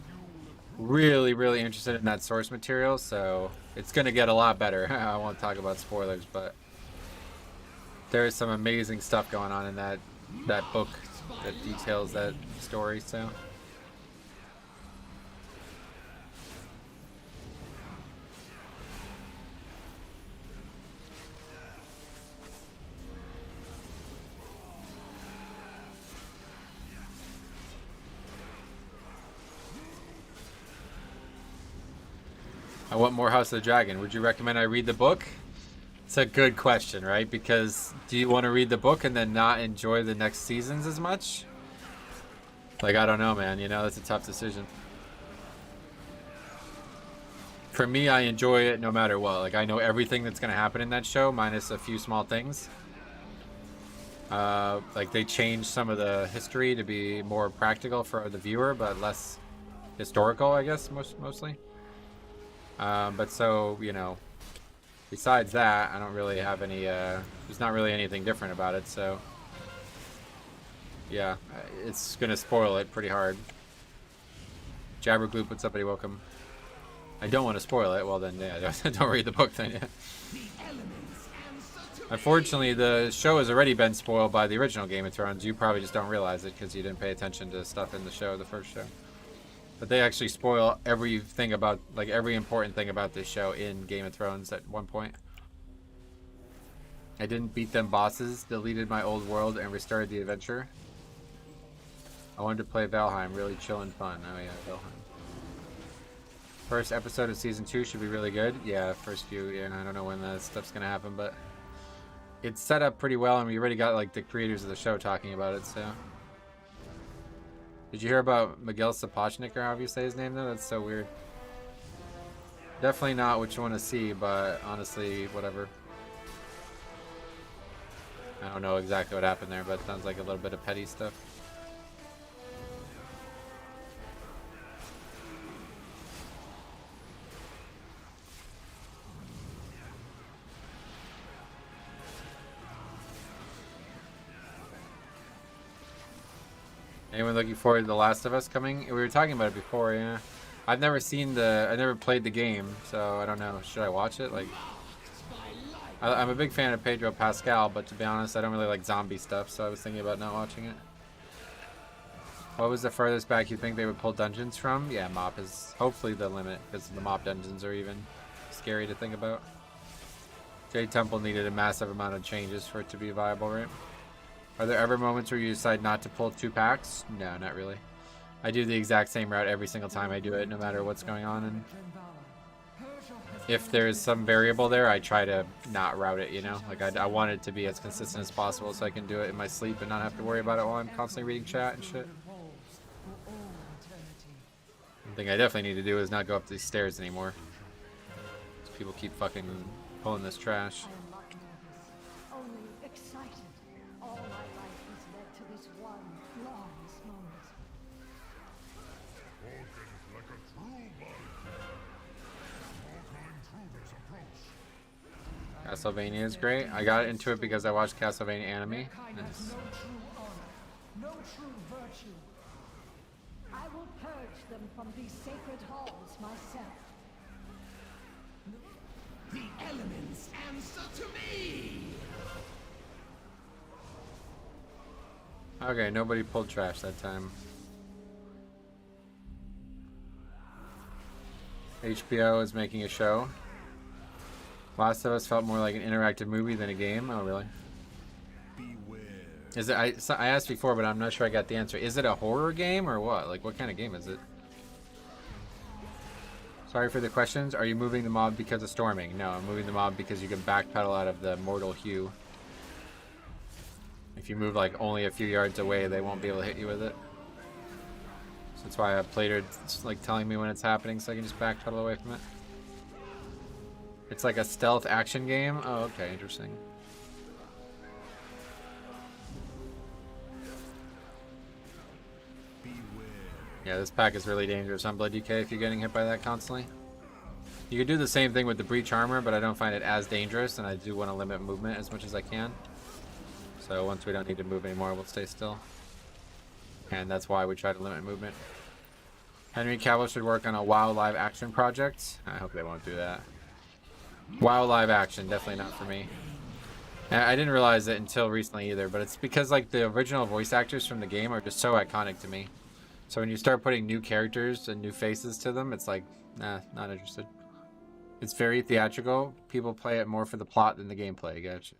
really interested in that source material, so it's gonna get a lot better. I won't talk about spoilers, but there is some amazing stuff going on in that book that details that story. So I want more House of the Dragon. Would you recommend I read the book? It's a good question, right? Because do you want to read the book and then not enjoy the next seasons as much? Like, I don't know, man. You know, that's a tough decision. For me, I enjoy it no matter what. Like, I know everything that's going to happen in that show, minus a few small things. Like, they changed some of the history to be more practical for the viewer, but less historical, I guess, mostly. But so, you know, besides that, I don't really have any, there's not really anything different about it, so yeah, it's gonna spoil it pretty hard. Jabbergloop, what's up, buddy? Welcome. I don't want to spoil it. Well, then, yeah, don't read the book then, yeah. Unfortunately, the show has already been spoiled by the original Game of Thrones. You probably just don't realize it because you didn't pay attention to stuff in the show, the first show. But they actually spoil everything about, like, every important thing about this show in Game of Thrones at one point. I didn't beat them bosses, deleted my old world, and restarted the adventure. I wanted to play Valheim, really chill and fun. Oh yeah, Valheim. First episode of season 2 should be really good. Yeah, first few, yeah, I don't know when that stuff's gonna happen, but it's set up pretty well, and we already got, like, the creators of the show talking about it, so. Did you hear about Miguel Sapochnik, or however you say his name, though? That's so weird. Definitely not what you want to see, but honestly, whatever. I don't know exactly what happened there, but it sounds like a little bit of petty stuff. Anyone looking forward to The Last of Us coming? We were talking about it before, yeah. I've never played the game, so I don't know. Should I watch it? Like, I'm a big fan of Pedro Pascal, but to be honest, I don't really like zombie stuff, so I was thinking about not watching it. What was the furthest back you think they would pull dungeons from? Yeah, MOP is hopefully the limit, because the MOP dungeons are even scary to think about. J Temple needed a massive amount of changes for it to be viable, right? Are there ever moments where you decide not to pull 2 packs? No, not really. I do the exact same route every single time I do it, no matter what's going on. And if there's some variable there, I try to not route it, you know? Like, I want it to be as consistent as possible so I can do it in my sleep and not have to worry about it while I'm constantly reading chat and shit. One thing I definitely need to do is not go up these stairs anymore. People keep fucking pulling this trash. I am not nervous, only excited. All my life has led to this one glorious moment. Like a true bug. Mortal intruders approach. Castlevania is great. I got into it because I watched Castlevania anime. Nice. No true honor, no true virtue. I will purge them from these sacred halls myself. The elements answer to me! Okay, nobody pulled trash that time. HBO is making a show. Last of Us felt more like an interactive movie than a game. Oh, really? Beware. Is it? I asked before, but I'm not sure I got the answer. Is it a horror game or what? Like, what kind of game is it? Sorry for the questions. Are you moving the mob because of storming? No, I'm moving the mob because you can backpedal out of the mortal hue. If you move like only a few yards away, they won't be able to hit you with it. So that's why I have Plater like telling me when it's happening so I can just backpedal away from it. It's like a stealth action game? Oh, okay, interesting. Yeah, this pack is really dangerous on Blood DK if you're getting hit by that constantly. You could do the same thing with the Breach Armor, but I don't find it as dangerous, and I do want to limit movement as much as I can. So once we don't need to move anymore, we'll stay still. And that's why we try to limit movement. Henry Cavill should work on a WoW live action project. I hope they won't do that. WoW live action, definitely not for me. And I didn't realize it until recently either, but it's because like the original voice actors from the game are just so iconic to me. So when you start putting new characters and new faces to them, it's like, nah, not interested. It's very theatrical. People play it more for the plot than the gameplay. Gotcha.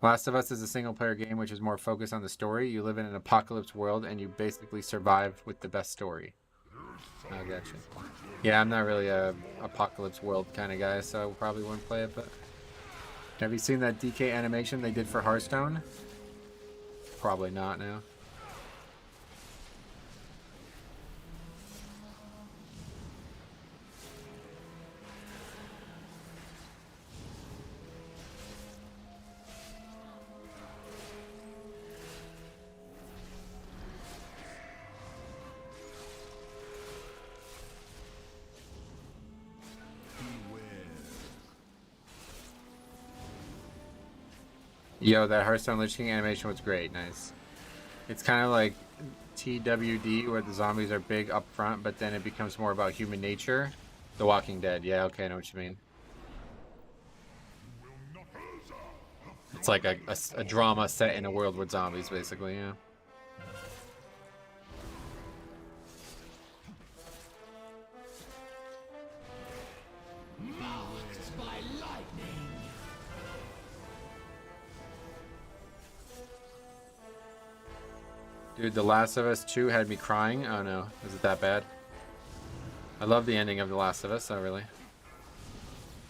Last of Us is a single-player game which is more focused on the story. You live in an apocalypse world and you basically survive with the best story. Oh, gotcha. Yeah, I'm not really a apocalypse world kind of guy, so I probably wouldn't play it, but... Have you seen that DK animation they did for Hearthstone? Probably not, no. Yo, that Hearthstone Lich King animation was great. Nice. It's kind of like TWD, where the zombies are big up front, but then it becomes more about human nature. The Walking Dead. Yeah, okay, I know what you mean. It's like a drama set in a world with zombies, basically, yeah. Dude, The Last of Us 2 had me crying. Oh no, is it that bad? I love the ending of The Last of Us, oh really?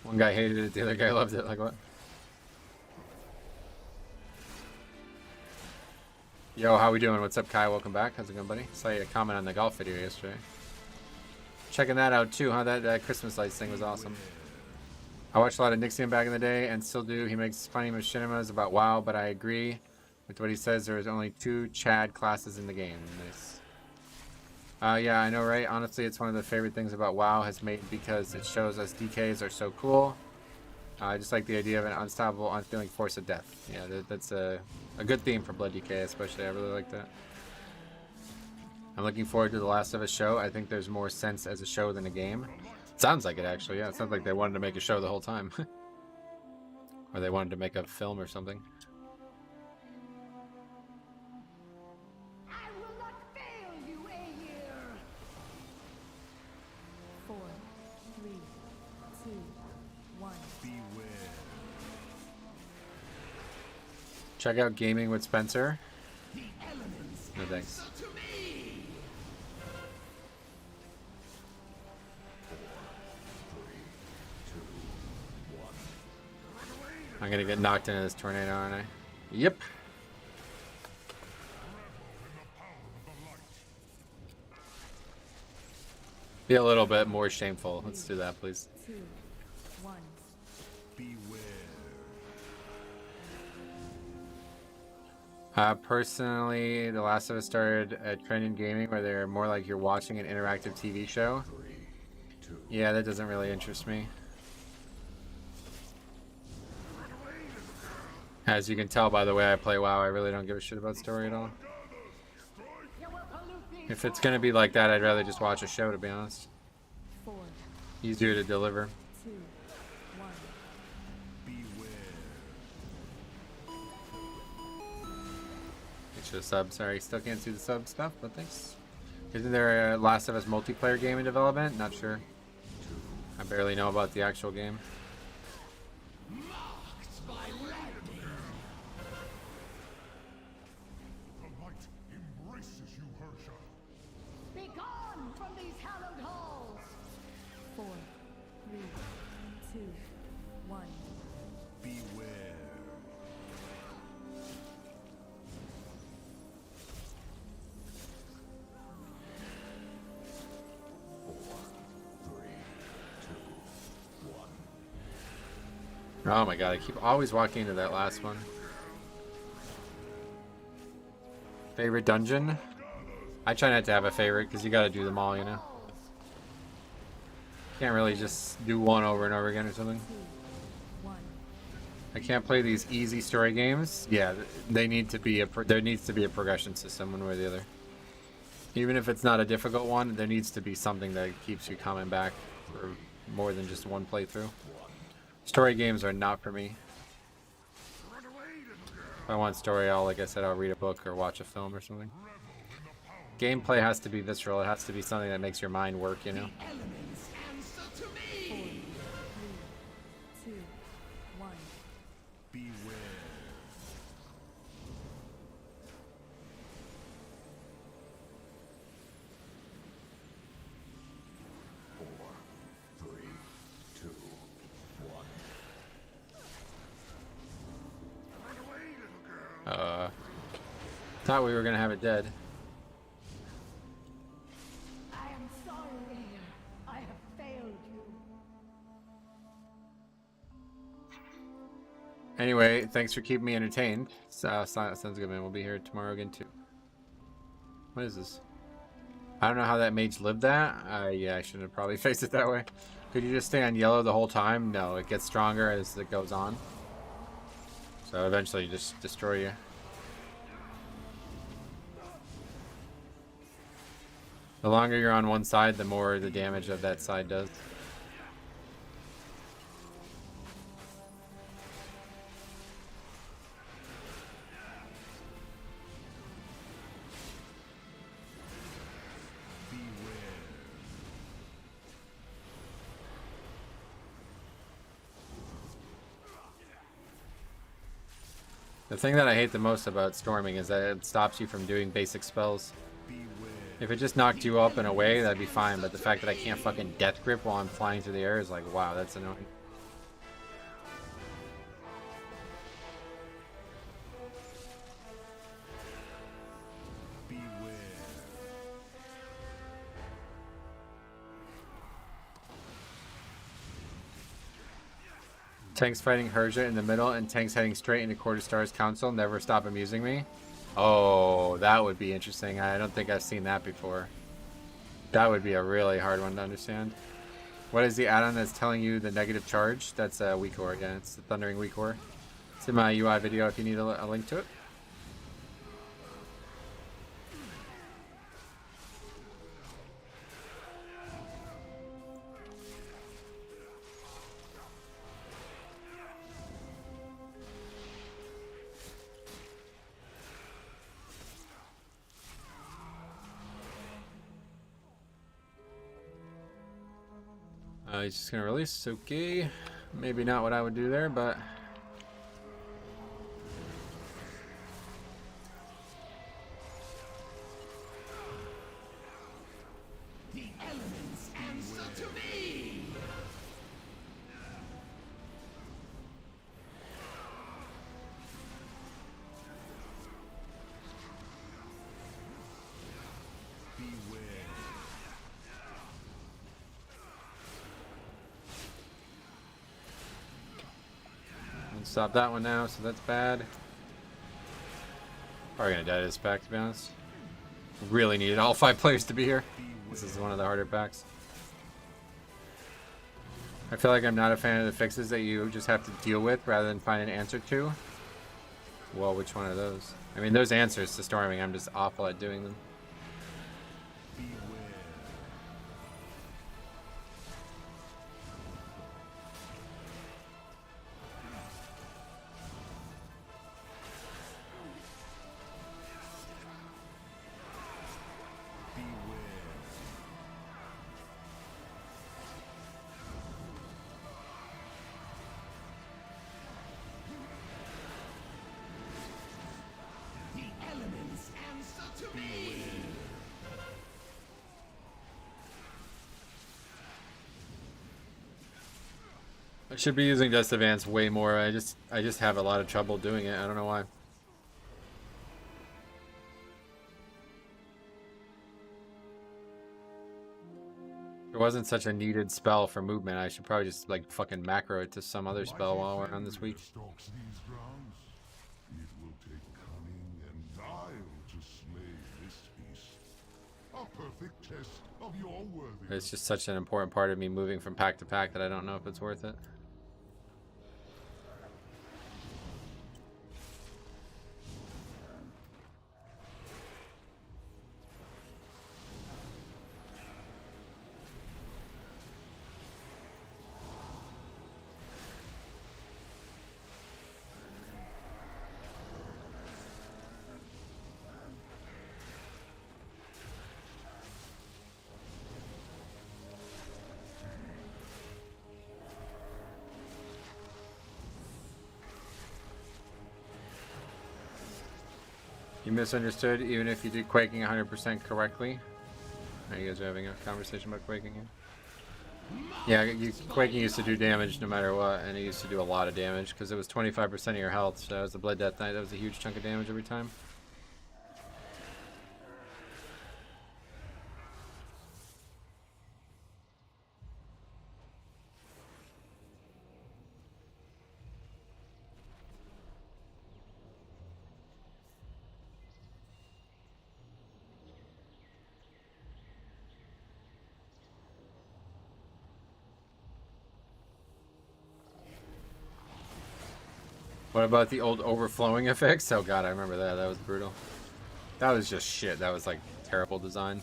One guy hated it, the other guy loved it, like what? Yo, how we doing? What's up, Kai? Welcome back. How's it going, buddy? Saw you comment on the golf video yesterday. Checking that out too, huh? That Christmas lights thing was awesome. I watched a lot of Nixium back in the day, and still do. He makes funny machinimas about WoW, but I agree with what he says. There is only 2 Chad classes in the game. Nice. Yeah, I know, right? Honestly, it's one of the favorite things about WoW has made because it shows us DKs are so cool. I just like the idea of an unstoppable, unfeeling force of death. Yeah, that's a good theme for Blood DK, especially. I really like that. I'm looking forward to The Last of Us show. I think there's more sense as a show than a game. It sounds like it, actually. Yeah, it sounds like they wanted to make a show the whole time. Or they wanted to make a film or something. I will not fail you, Aegir! 4, 3, 2, 1. Beware. Check out Gaming with Spencer. No thanks. I'm gonna get knocked into this tornado, aren't I? Yep. Be a little bit more shameful. Let's do that, please. 2, 1. Personally, The Last of Us started a trend in gaming where they're more like you're watching an interactive TV show. Yeah, that doesn't really interest me. As you can tell by the way I play WoW, I really don't give a shit about story at all. If it's gonna be like that, I'd rather just watch a show, to be honest. 4, Easier to deliver. 2, 1. Thanks for the sub. Sorry, still can't see the sub stuff, but thanks. Isn't there a Last of Us multiplayer game in development? Not sure. I barely know about the actual game. Be gone from these hallowed halls! 4, 3, 2, 1. Beware. Oh my god, I keep always walking into that last one. Favorite dungeon? I try not to have a favorite because you gotta do them all, you know? Can't really just do one over and over again or something. 1. I can't play these easy story games. Yeah, they need to be there needs to be a progression system one way or the other. Even if it's not a difficult one, there needs to be something that keeps you coming back for more than just one playthrough. Story games are not for me. If I want story, like I said, I'll read a book or watch a film or something. Gameplay has to be visceral. It has to be something that makes your mind work, you know? 4, 3, 2, 1. Beware. Thought we were gonna have it dead. I am sorry, Aegir. I have failed you. Anyway, thanks for keeping me entertained. Sounds good, man. We'll be here tomorrow again, too. What is this? I don't know how that mage lived that. Yeah, I shouldn't have probably faced it that way. Could you just stay on yellow the whole time? No, it gets stronger as it goes on. So eventually just destroy you. The longer you're on one side, the more the damage of that side does. The thing that I hate the most about storming is that it stops you from doing basic spells. If it just knocked you up and away, that'd be fine, but the fact that I can't fucking death grip while I'm flying through the air is like, wow, that's annoying. Tanks fighting Herja in the middle and tanks heading straight into Quarterstar's Council never stop amusing me. Oh, that would be interesting. I don't think I've seen that before. That would be a really hard one to understand. What is the add-on that's telling you the negative charge? That's a weak ore, yeah, it's the Thundering Weak Ore. It's in my UI video if you need a link to it. He's just gonna release. Okay, maybe not what I would do there, but The elements answer to me! let's stop that one now. So that's bad. Probably gonna die to this pack, to be honest. Really needed all 5 players to be here. This is one of the harder packs. I feel like I'm not a fan of the fixes that you just have to deal with rather than find an answer to. Well, which one of those? I mean, those answers to storming, I'm just awful at doing them. The elements answer to me! I should be using Dust Advance way more. I just have a lot of trouble doing it. I don't know why. If it wasn't such a needed spell for movement, I should probably just like fucking macro it to some other spell while we're on this week. Stalks these grounds. It will take cunning and guile to slay this beast. A perfect test of your worthiness. It's just such an important part of me moving from pack to pack that I don't know if it's worth it. You misunderstood, even if you did quaking 100% correctly. Are you guys having a conversation about quaking here? Yeah, quaking used to do damage no matter what, and it used to do a lot of damage because it was 25% of your health. So that was the Blood Death Knight. That was a huge chunk of damage every time. What about the old overflowing effects? Oh god, I remember that. That was brutal. That was just shit. That was like terrible design.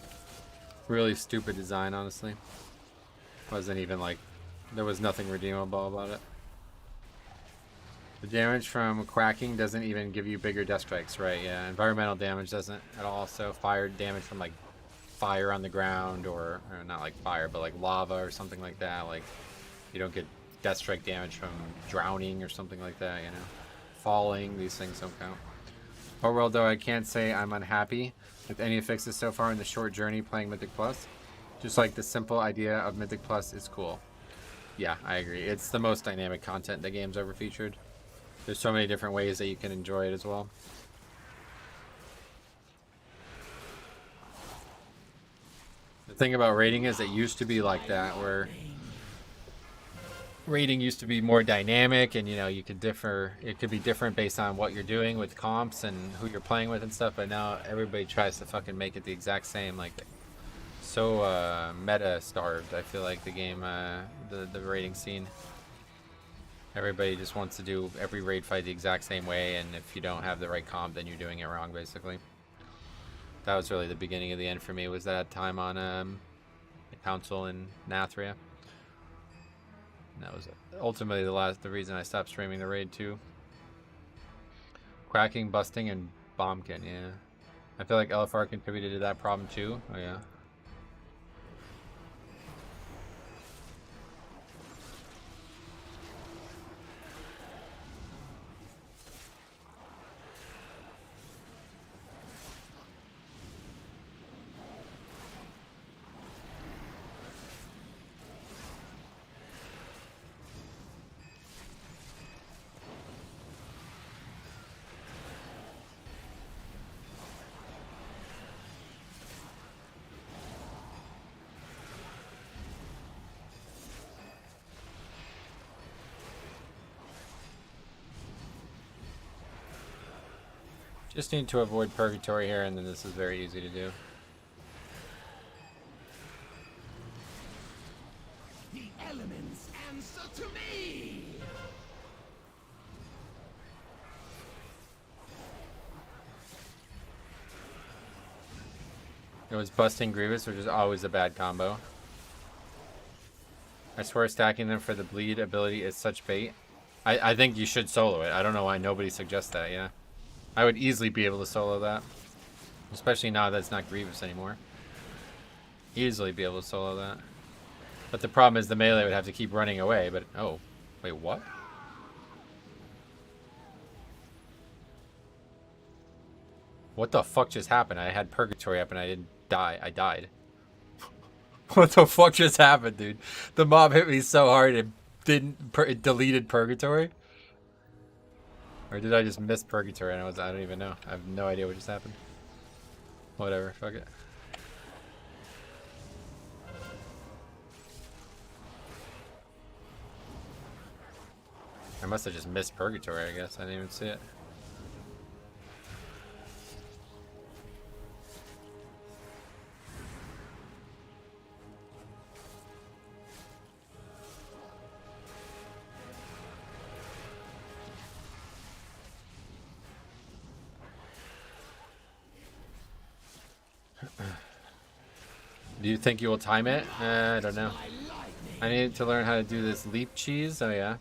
Really stupid design, honestly. Wasn't even like, there was nothing redeemable about it. The damage from quacking doesn't even give you bigger death strikes, right? Yeah, environmental damage doesn't at all. So fire damage from like fire on the ground or not like fire, but like lava or something like that. Like you don't get death strike damage from drowning or something like that, you know? Falling, these things don't count. Overall though, I can't say I'm unhappy with any fixes so far in the short journey playing Mythic Plus. Just like the simple idea of Mythic Plus is cool. Yeah, I agree. It's the most dynamic content the game's ever featured. There's so many different ways that you can enjoy it as well. The thing about raiding is it used to be like that, where raiding used to be more dynamic and, you know, you could differ, it could be different based on what you're doing with comps and who you're playing with and stuff, but now everybody tries to fucking make it the exact same, like, so meta starved, I feel like the game, the raiding scene. Everybody just wants to do every raid fight the exact same way, and if you don't have the right comp, then you're doing it wrong, basically. That was really the beginning of the end for me, was that time on the council in Nathria. And that was ultimately the reason I stopped streaming the raid too. Cracking, busting, and bombkin, yeah. I feel like Algeth'ar contributed to that problem too. Oh yeah. Just need to avoid purgatory here, and then this is very easy to do. The elements answer to me! It was busting Grievous, which is always a bad combo. I swear stacking them for the bleed ability is such bait. I think you should solo it. I don't know why nobody suggests that, yeah. I would easily be able to solo that. Especially now that it's not Grievous anymore. Easily be able to solo that. But the problem is the melee would have to keep running away, but... Oh. Wait, what? What the fuck just happened? I had Purgatory up and I didn't die. I died. What the fuck just happened, dude? The mob hit me so hard it it deleted Purgatory? Or did I just miss Purgatory and I don't even know. I have no idea what just happened. Whatever, fuck it. I must have just missed Purgatory, I guess. I didn't even see it. Do you think you will time it? I don't know. I need to learn how to do this leap cheese. Oh yeah.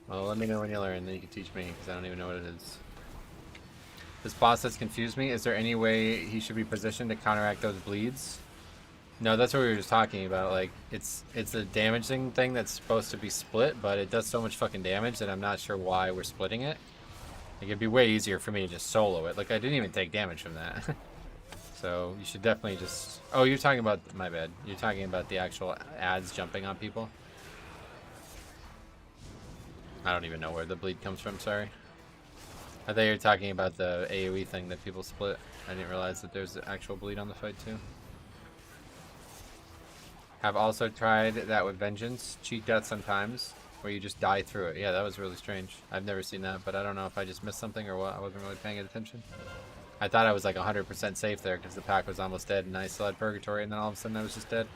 Well, let me know when you learn, then you can teach me, because I don't even know what it is. This boss has confused me. Is there any way he should be positioned to counteract those bleeds? No, that's what we were just talking about. Like, it's a damaging thing that's supposed to be split, but it does so much fucking damage that I'm not sure why we're splitting it. Like, it'd be way easier for me to just solo it. Like, I didn't even take damage from that. So, you should definitely just... Oh, you're talking about... My bad. You're talking about the actual ads jumping on people. I don't even know where the bleed comes from, sorry. I thought you were talking about the AoE thing that people split. I didn't realize that there's the actual bleed on the fight, too. Have also tried that with Vengeance. Cheat death sometimes, where you just die through it. Yeah, that was really strange. I've never seen that, but I don't know if I just missed something or what. I wasn't really paying attention. I thought I was like 100% safe there because the pack was almost dead and I still had Purgatory, and then all of a sudden I was just dead.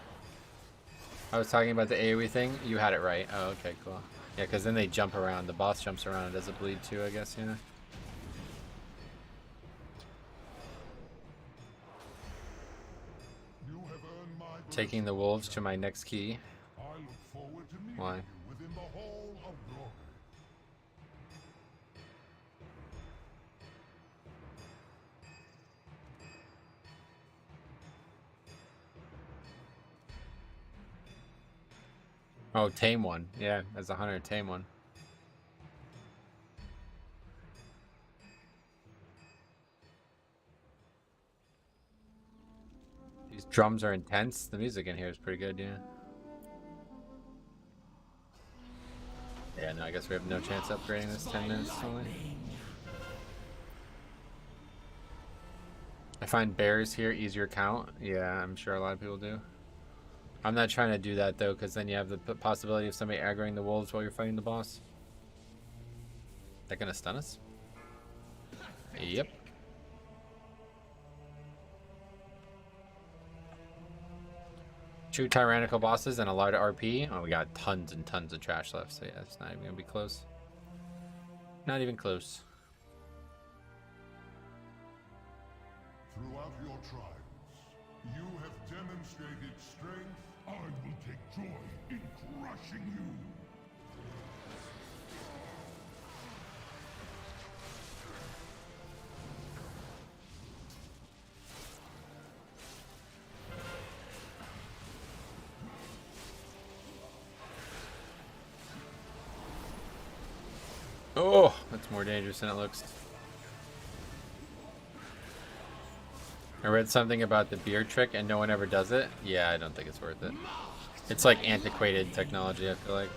I was talking about the AoE thing. You had it right. Oh, okay, cool. Yeah, because then they jump around. The boss jumps around and does a bleed too, I guess, you know? Taking the wolves to my next key. I look forward to meeting Why? you within the Hall of Glory. Oh, tame one. Yeah, as a hunter, tame one. These drums are intense. The music in here is pretty good, yeah. Yeah, no, I guess we have no chance of upgrading this 10 minutes only. I find bears here easier count. Yeah, I'm sure a lot of people do. I'm not trying to do that though, because then you have the possibility of somebody aggroing the wolves while you're fighting the boss. That gonna stun us? Yep. Two tyrannical bosses and a lot of RP. Oh, we got tons and tons of trash left, so yeah, it's not even gonna be close. Not even close. Throughout your trials, you have demonstrated strength. I will take joy in crushing you. Oh, that's more dangerous than it looks. I read something about the beard trick and no one ever does it. Yeah, I don't think it's worth it. It's like antiquated technology, I feel like.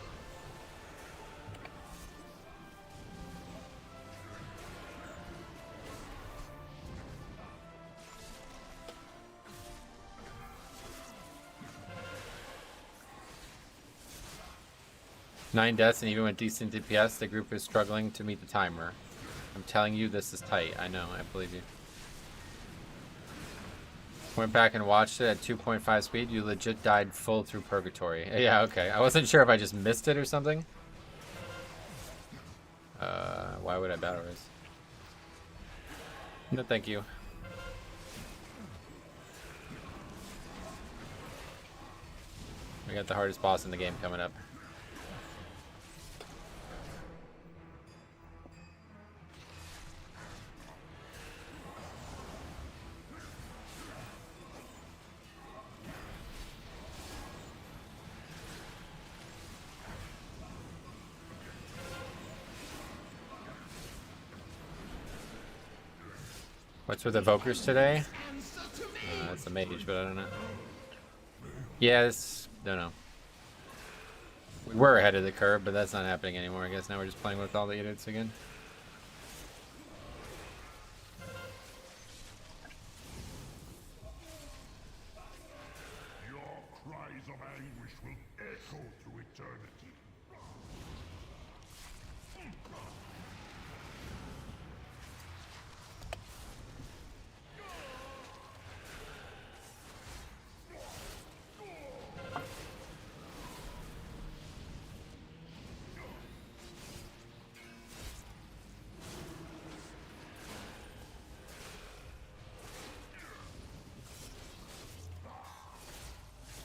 Nine deaths, and even with decent DPS, the group is struggling to meet the timer. I'm telling you, this is tight. I know, I believe you. Went back and watched it at 2.5 speed. You legit died full through purgatory. Yeah, okay. I wasn't sure if I just missed it or something. Why would I battle race? No, thank you. We got the hardest boss in the game coming up. What's with evokers today? It's a mage, but I don't know. Yeah, it's... don't know. We were ahead of the curve, but that's not happening anymore. I guess now we're just playing with all the idiots again. Your cries of anguish will echo through eternity.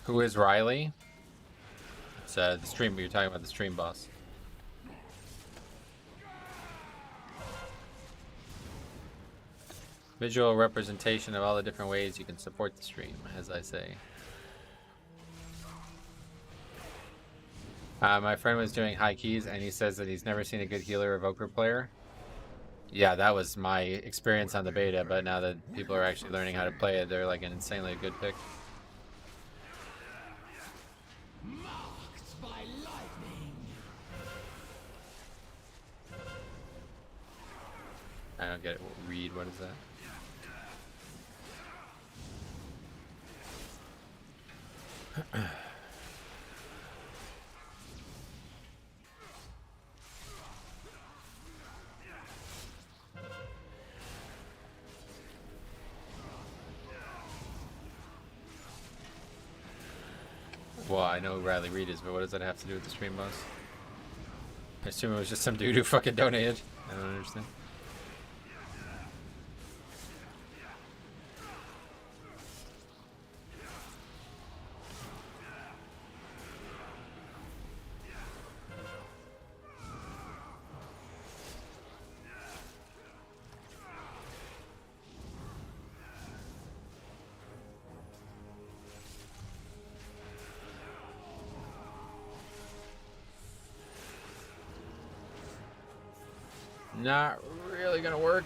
Who is Riley? It's the stream, you're talking about the stream boss. Visual representation of all the different ways you can support the stream, as I say. My friend was doing high keys and he says that he's never seen a good healer evoker player. Yeah, that was my experience on the beta, but now that people are actually learning how to play it, they're like an insanely good pick. Marked by lightning. I don't get it. Read, what is that? Well, I know who Riley Reid is, but what does that have to do with the stream boss? I assume it was just some dude who fucking donated. I don't understand. Not really gonna work.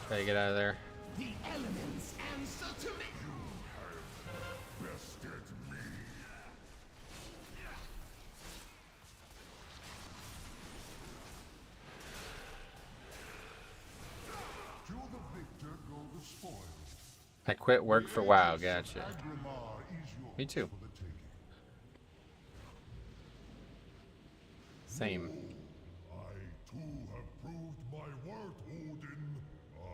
Try to get out of there. The elements answer to me. You have bested me. To the victor go the spoils. I quit work for WoW, gotcha. Agrimar is yours Me too. for the taking. Same. I too have proved my worth, Odin. I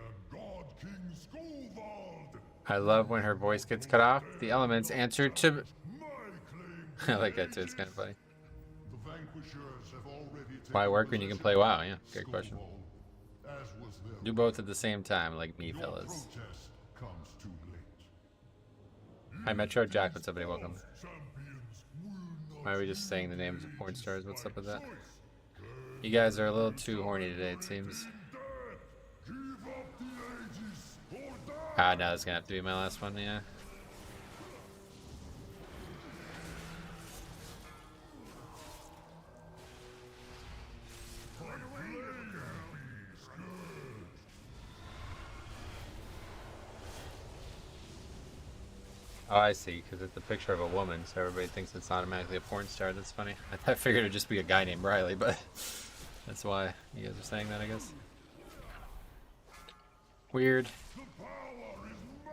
am God King Skovald. I love when her voice gets cut off. The elements answer to... My I claim like that too, it's kind of funny. the vanquishers have already taken Why work when you can play WoW? Yeah, great Skovald, question. as was their Do both at the same time, like me, Your fellas. protest comes too late. Hi, Metro Jack, what's up, buddy? Welcome. Champions will not Why are we just saying the names of porn stars? What's up with that? You guys are a little too horny today, it seems. give up the ages or die. Ah, now that's gonna have to be my last one, yeah. Oh, I see, because it's a picture of a woman, so everybody thinks it's automatically a porn star. That's funny. I figured it'd just be a guy named Riley, but that's why you guys are saying that, I guess. Weird. The power is mine.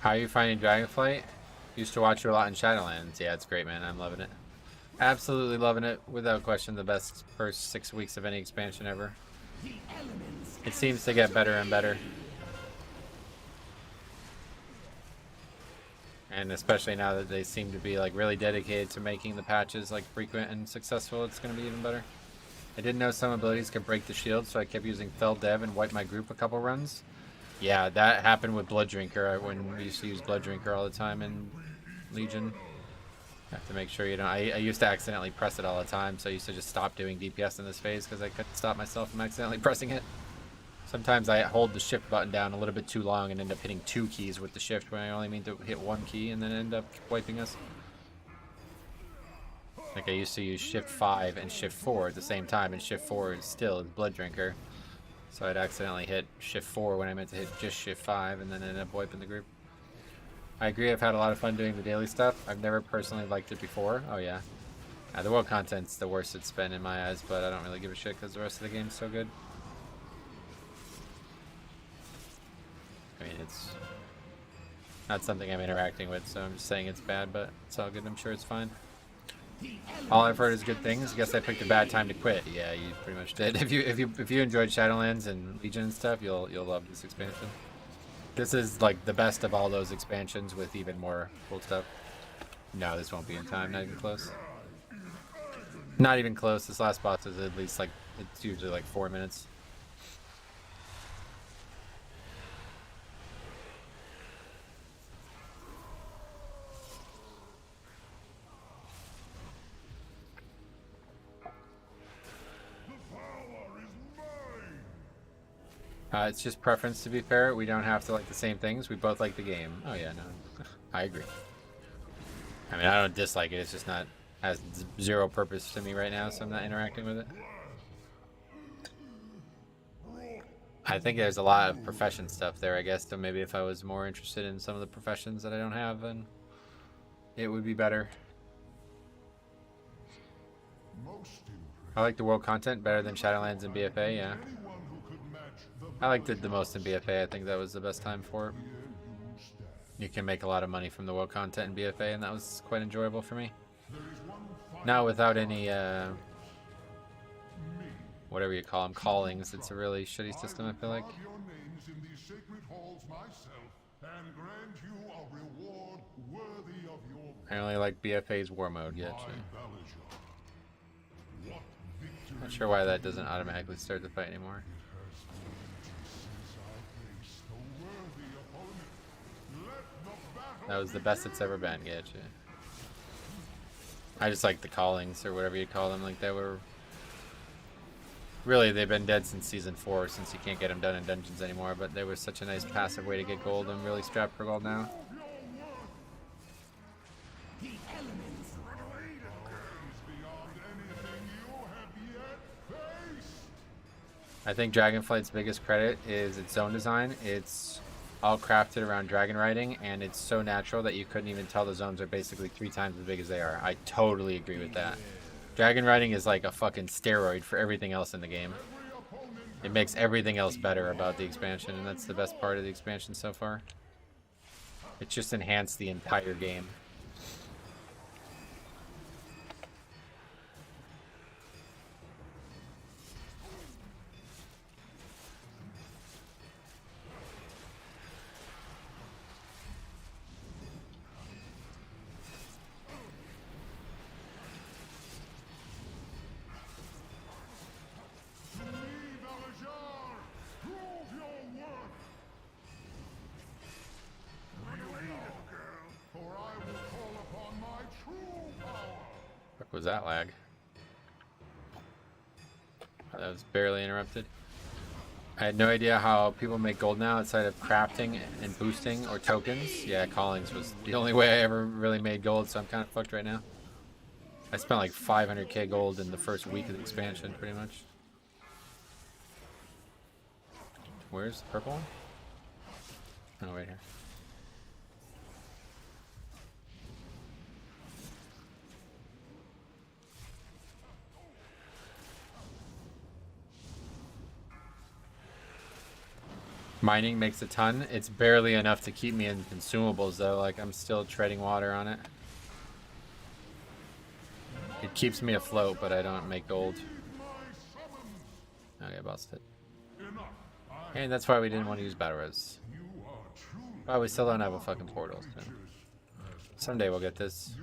How are you finding Dragonflight? Used to watch you a lot in Shadowlands. Yeah, it's great, man. I'm loving it. Absolutely loving it. Without question, the best first 6 weeks of any expansion ever. It seems to get better and better. And especially now that they seem to be like really dedicated to making the patches like frequent and successful, it's going to be even better. I didn't know some abilities could break the shield, so I kept using Fell Dev and wipe my group a couple runs. Yeah, that happened with Blood Drinker when we used to use Blood Drinker all the time in Legion. Have to make sure you don't. I used to accidentally press it all the time, so I used to just stop doing DPS in this phase because I couldn't stop myself from accidentally pressing it. Sometimes I hold the shift button down a little bit too long and end up hitting 2 keys with the shift when I only mean to hit 1 key and then end up wiping us. Like I used to use shift 5 and shift 4 at the same time, and shift 4 is still Blood Drinker. So I'd accidentally hit shift 4 when I meant to hit just shift 5 and then end up wiping the group. I agree, I've had a lot of fun doing the daily stuff. I've never personally liked it before. Oh yeah. The world content's the worst it's been in my eyes, but I don't really give a shit because the rest of the game's so good. I mean, it's not something I'm interacting with, so I'm just saying it's bad, but it's all good. I'm sure it's fine. All I've heard is good things. Guess I picked a bad time to quit. Yeah, you pretty much did. If you enjoyed Shadowlands and Legion and stuff, you'll love this expansion. This is like the best of all those expansions with even more cool stuff. No, this won't be in time. Not even close. Not even close. This last boss is at least like, it's usually like 4 minutes. It's just preference, to be fair. We don't have to like the same things. We both like the game. Oh yeah, no. I agree. I mean, I don't dislike it. It's just not, has zero purpose to me right now, so I'm not interacting with it. I think there's a lot of profession stuff there, I guess, so maybe if I was more interested in some of the professions that I don't have, then it would be better. I like the world content better than Shadowlands and BFA, yeah. I liked it the most in BFA. I think that was the best time for it. You can make a lot of money from the world content in BFA, and that was quite enjoyable for me. Now without any, whatever you call them, callings, it's a really shitty system, I feel like. I only like BFA's war mode yet. Not sure why that doesn't automatically start the fight anymore. That was the best it's ever been, getcha. I just like the callings, or whatever you call them. Like, they were... Really, they've been dead since Season 4, since you can't get them done in dungeons anymore, but they were such a nice passive way to get gold. I'm really strapped for gold now. I think Dragonflight's biggest credit is its zone design. It's all crafted around dragon riding, and it's so natural that you couldn't even tell the zones are basically 3 times as big as they are. I totally agree with that. Dragon riding is like a fucking steroid for everything else in the game. It makes everything else better about the expansion, and that's the best part of the expansion so far. It's just enhanced the entire game. Was that lag? That was barely interrupted. I had no idea how people make gold now outside of crafting and boosting or tokens. Yeah, callings was the only way I ever really made gold, so I'm kind of fucked right now. I spent like 500k gold in the first week of the expansion, pretty much. Where's the purple one? Oh, right here. Mining makes a ton. It's barely enough to keep me in consumables though. Like I'm still treading water on it. It keeps me afloat, but I don't make gold. Okay, busted. And that's why we didn't want to use battle res. Well, we still don't have a fucking portal. So. Someday we'll get this.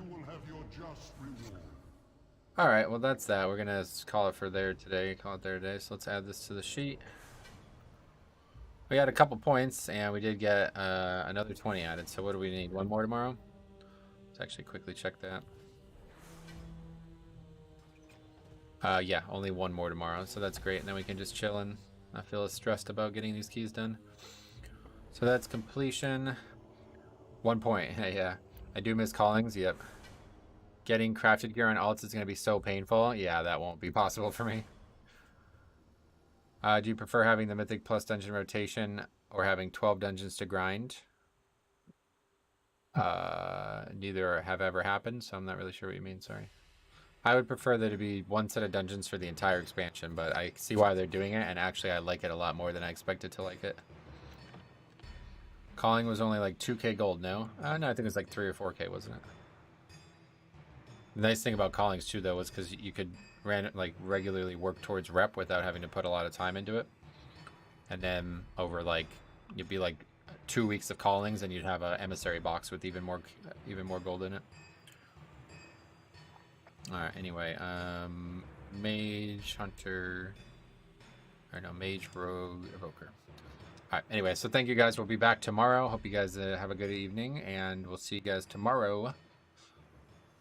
Alright, well that's that. We're gonna call it for there today. Call it there today. So let's add this to the sheet. We got a couple points, and we did get another 20 added. So what do we need? One more tomorrow? Let's actually quickly check that. Yeah, only one more tomorrow, so that's great. And then we can just chill and not feel as stressed about getting these keys done. So that's completion. 1 point. Yeah, I do miss callings. Yep. Getting crafted gear on alts is going to be so painful. Yeah, that won't be possible for me. Do you prefer having the Mythic plus dungeon rotation or having 12 dungeons to grind? Neither have ever happened, so I'm not really sure what you mean. Sorry. I would prefer there to be one set of dungeons for the entire expansion, but I see why they're doing it, and actually I like it a lot more than I expected to like it. Calling was only like 2k gold, no? No, I think it was like 3 or 4k, wasn't it? The nice thing about callings too, though, was because you could regularly work towards rep without having to put a lot of time into it. And then over like, you'd be like 2 weeks of callings, and you'd have an emissary box with even more gold in it. Alright, anyway, mage, hunter, or no, mage, rogue, evoker. Alright, anyway, so thank you guys. We'll be back tomorrow. Hope you guys have a good evening, and we'll see you guys tomorrow.